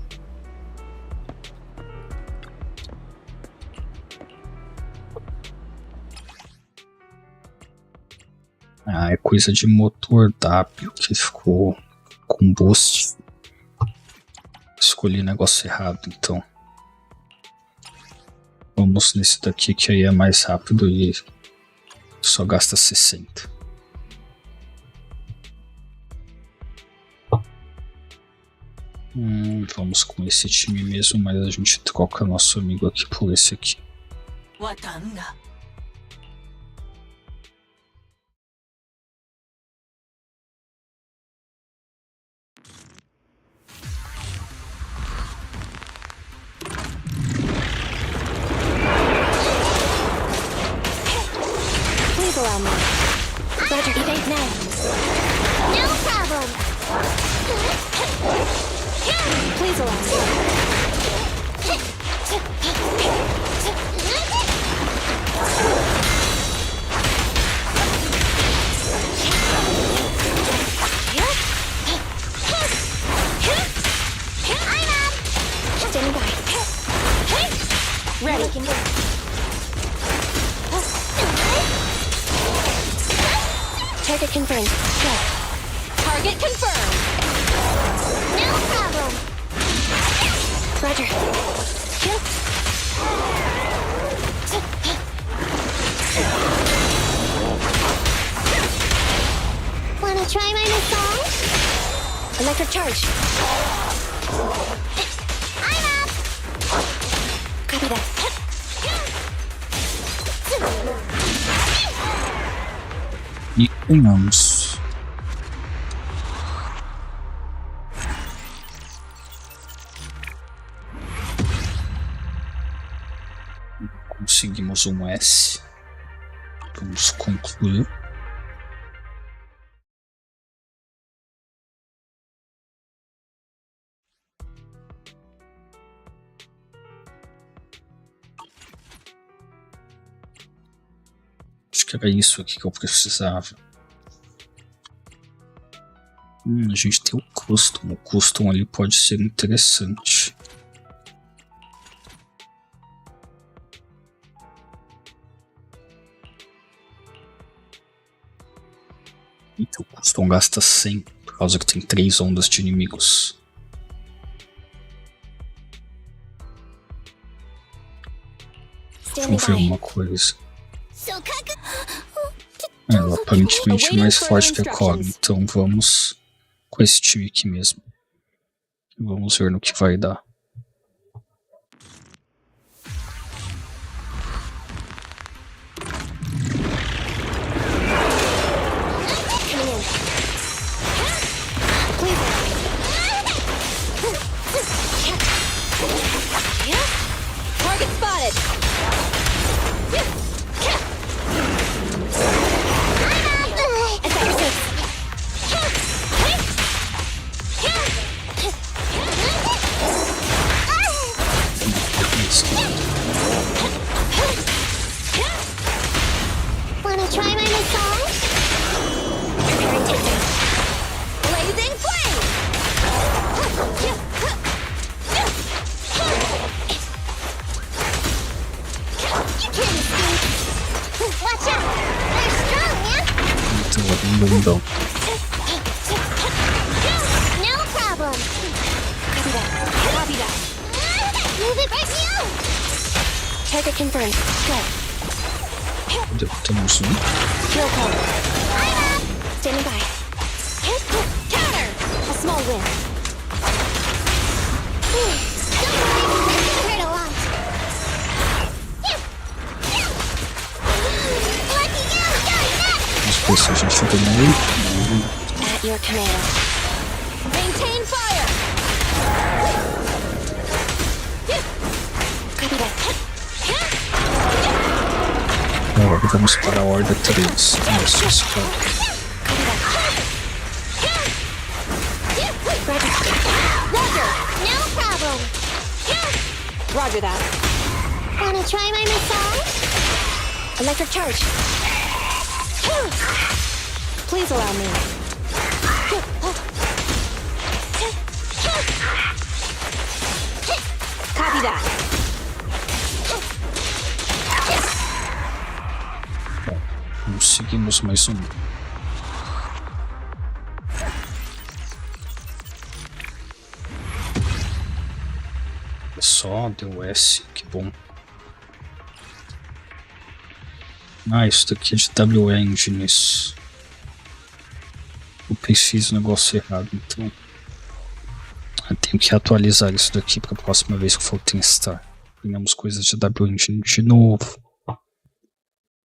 É coisa de motor W que ficou com boost. Escolhi negócio errado, então. Vamos nesse daqui que aí é mais rápido e só gasta 60. Vamos com esse time mesmo, mas a gente troca nosso amigo aqui por esse aqui. Please allow me. Roger, evade now. No problem. Please allow me. Standing by. Ready. Target confirmed. Go. Target confirmed. No problem. Roger. Kill. Wanna try my massage? Electric charge. I'm up. Copy that. E ganhamos. Conseguimos um S. Vamos concluir. Acho que era isso aqui que eu precisava. A gente tem o custom. O custom ali pode ser interessante. Então o custom gasta 100, por causa que tem 3 ondas de inimigos. Vamos ver uma coisa. Ela aparentemente é mais forte que a Cog, então vamos com esse time aqui mesmo. Vamos ver no que vai dar. Target spotted. Copy that. Copy that. Move it right to you! Target confirmed. Go. Derrotamos um. Hero code. Standing by. Counter! A small win. Hurt a lot. Vamos ver se a gente fica nele. At your command. Maintain fire! Copy that. Agora vamos para a Horda 3. Nossa, esse cara. Roger! No problem. Roger that. Wanna try my massage? Electric charge. Please allow me. Copy that. Conseguimos mais um. É só, deu S, que bom. Ah, isso daqui é de W-Engines. Eu fiz o negócio errado, então eu tenho que atualizar isso daqui para a próxima vez que for testar. Ganhamos coisas de W-Engine de novo.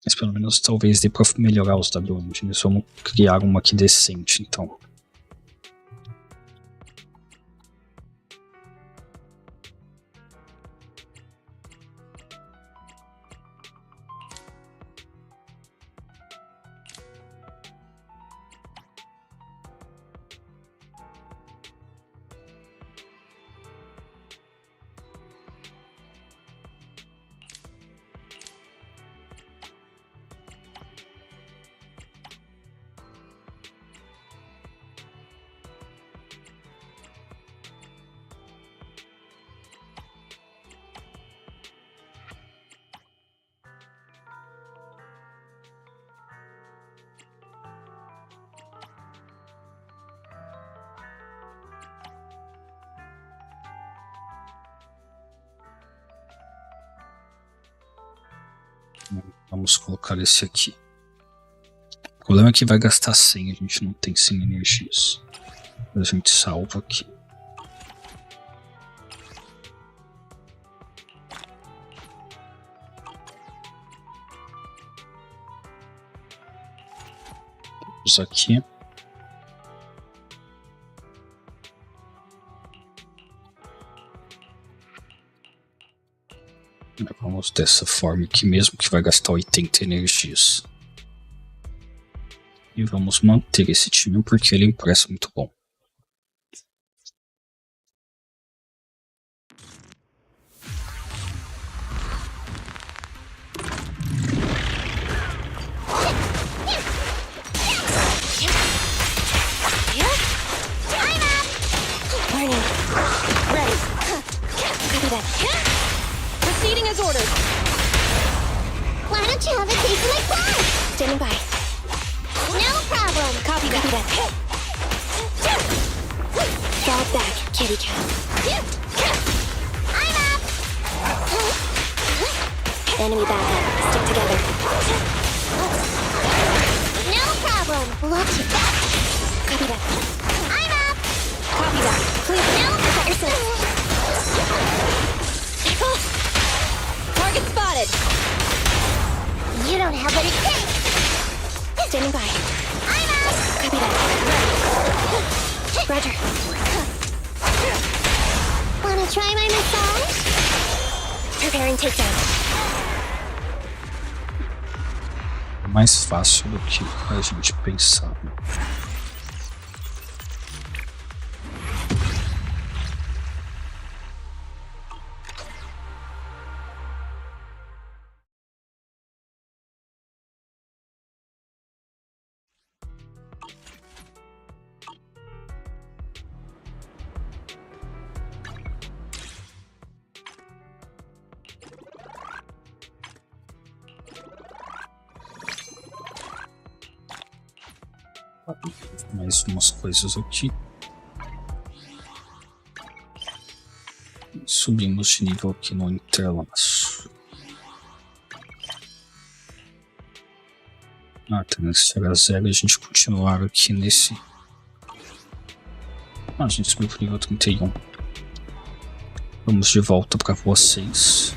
Mas pelo menos talvez dê para melhorar os W-Engines. Vamos criar uma aqui decente, então. Vamos colocar esse aqui. O problema é que vai gastar 100, a gente não tem 100 energias. A gente salva aqui. Vamos aqui. Vamos dessa forma aqui mesmo, que vai gastar 80 energias. E vamos manter esse time porque ele parece muito bom. Proceeding as ordered. Why don't you have a taste of my blood? Standing by. No problem. Copy that. Fall back, kitty cat. I'm up. Enemy backup. Stick together. No problem. Watch it. Copy that. I'm up. Copy that. Clear. No Protect yourself. Target spotted. You don't have what it takes. Standing by. I'm up. Copy that. Roger. Wanna try my massage? Preparing takedown. É mais fácil do que a gente pensar. Mais umas coisas aqui. Subimos de nível aqui no entrelaço. Tendência era 0 e a gente continuar aqui nesse. A gente subiu para o nível 31. Vamos de volta para vocês.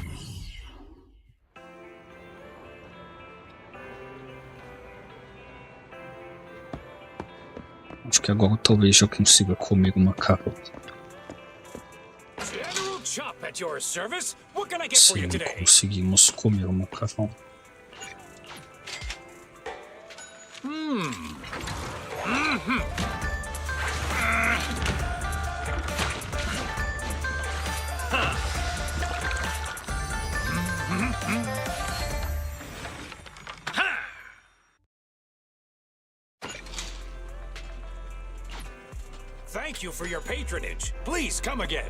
Acho que agora talvez eu consiga comer uma carota. Sim, conseguimos comer uma carota. Thank you for your patronage. Please come again.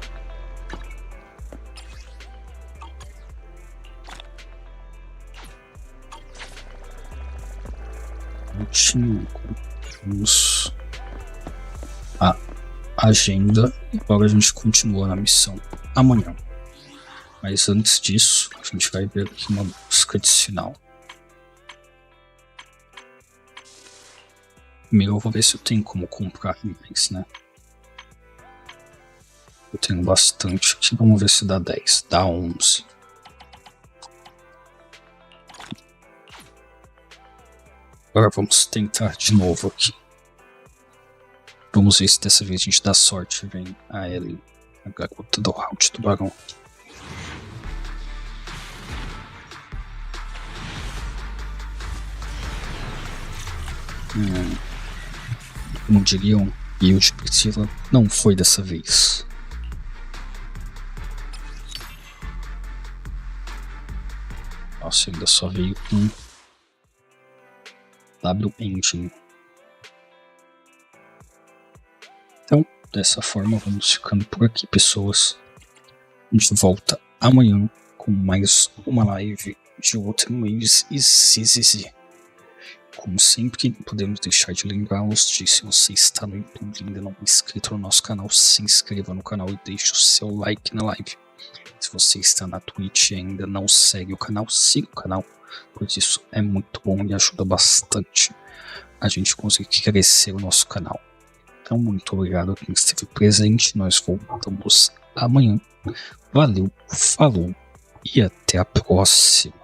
Vamos a agenda. Agora a gente continua na missão amanhã. Mas antes disso, a gente vai ver aqui uma busca de sinal. Primeiro eu vou ver se eu tenho como comprar mais, né? Eu tenho bastante aqui, vamos ver se dá 10, dá 11. Agora vamos tentar de novo aqui. Vamos ver se dessa vez a gente dá sorte. Vem a Ellie, a garota do route do barão. Como diriam, e o de Priscila, não foi dessa vez. Nossa, ainda só veio com W Engine. Então, dessa forma, vamos ficando por aqui, pessoas. A gente volta amanhã com mais uma live de Wuthering e ZZZ. Como sempre, não podemos deixar de lembrá-los de, se você está no YouTube e ainda não é inscrito no nosso canal, se inscreva no canal e deixe o seu like na live. Se você está na Twitch e ainda não segue o canal, siga o canal, pois isso é muito bom e ajuda bastante a gente conseguir crescer o nosso canal. Então, muito obrigado a quem esteve presente, nós voltamos amanhã. Valeu, falou e até a próxima.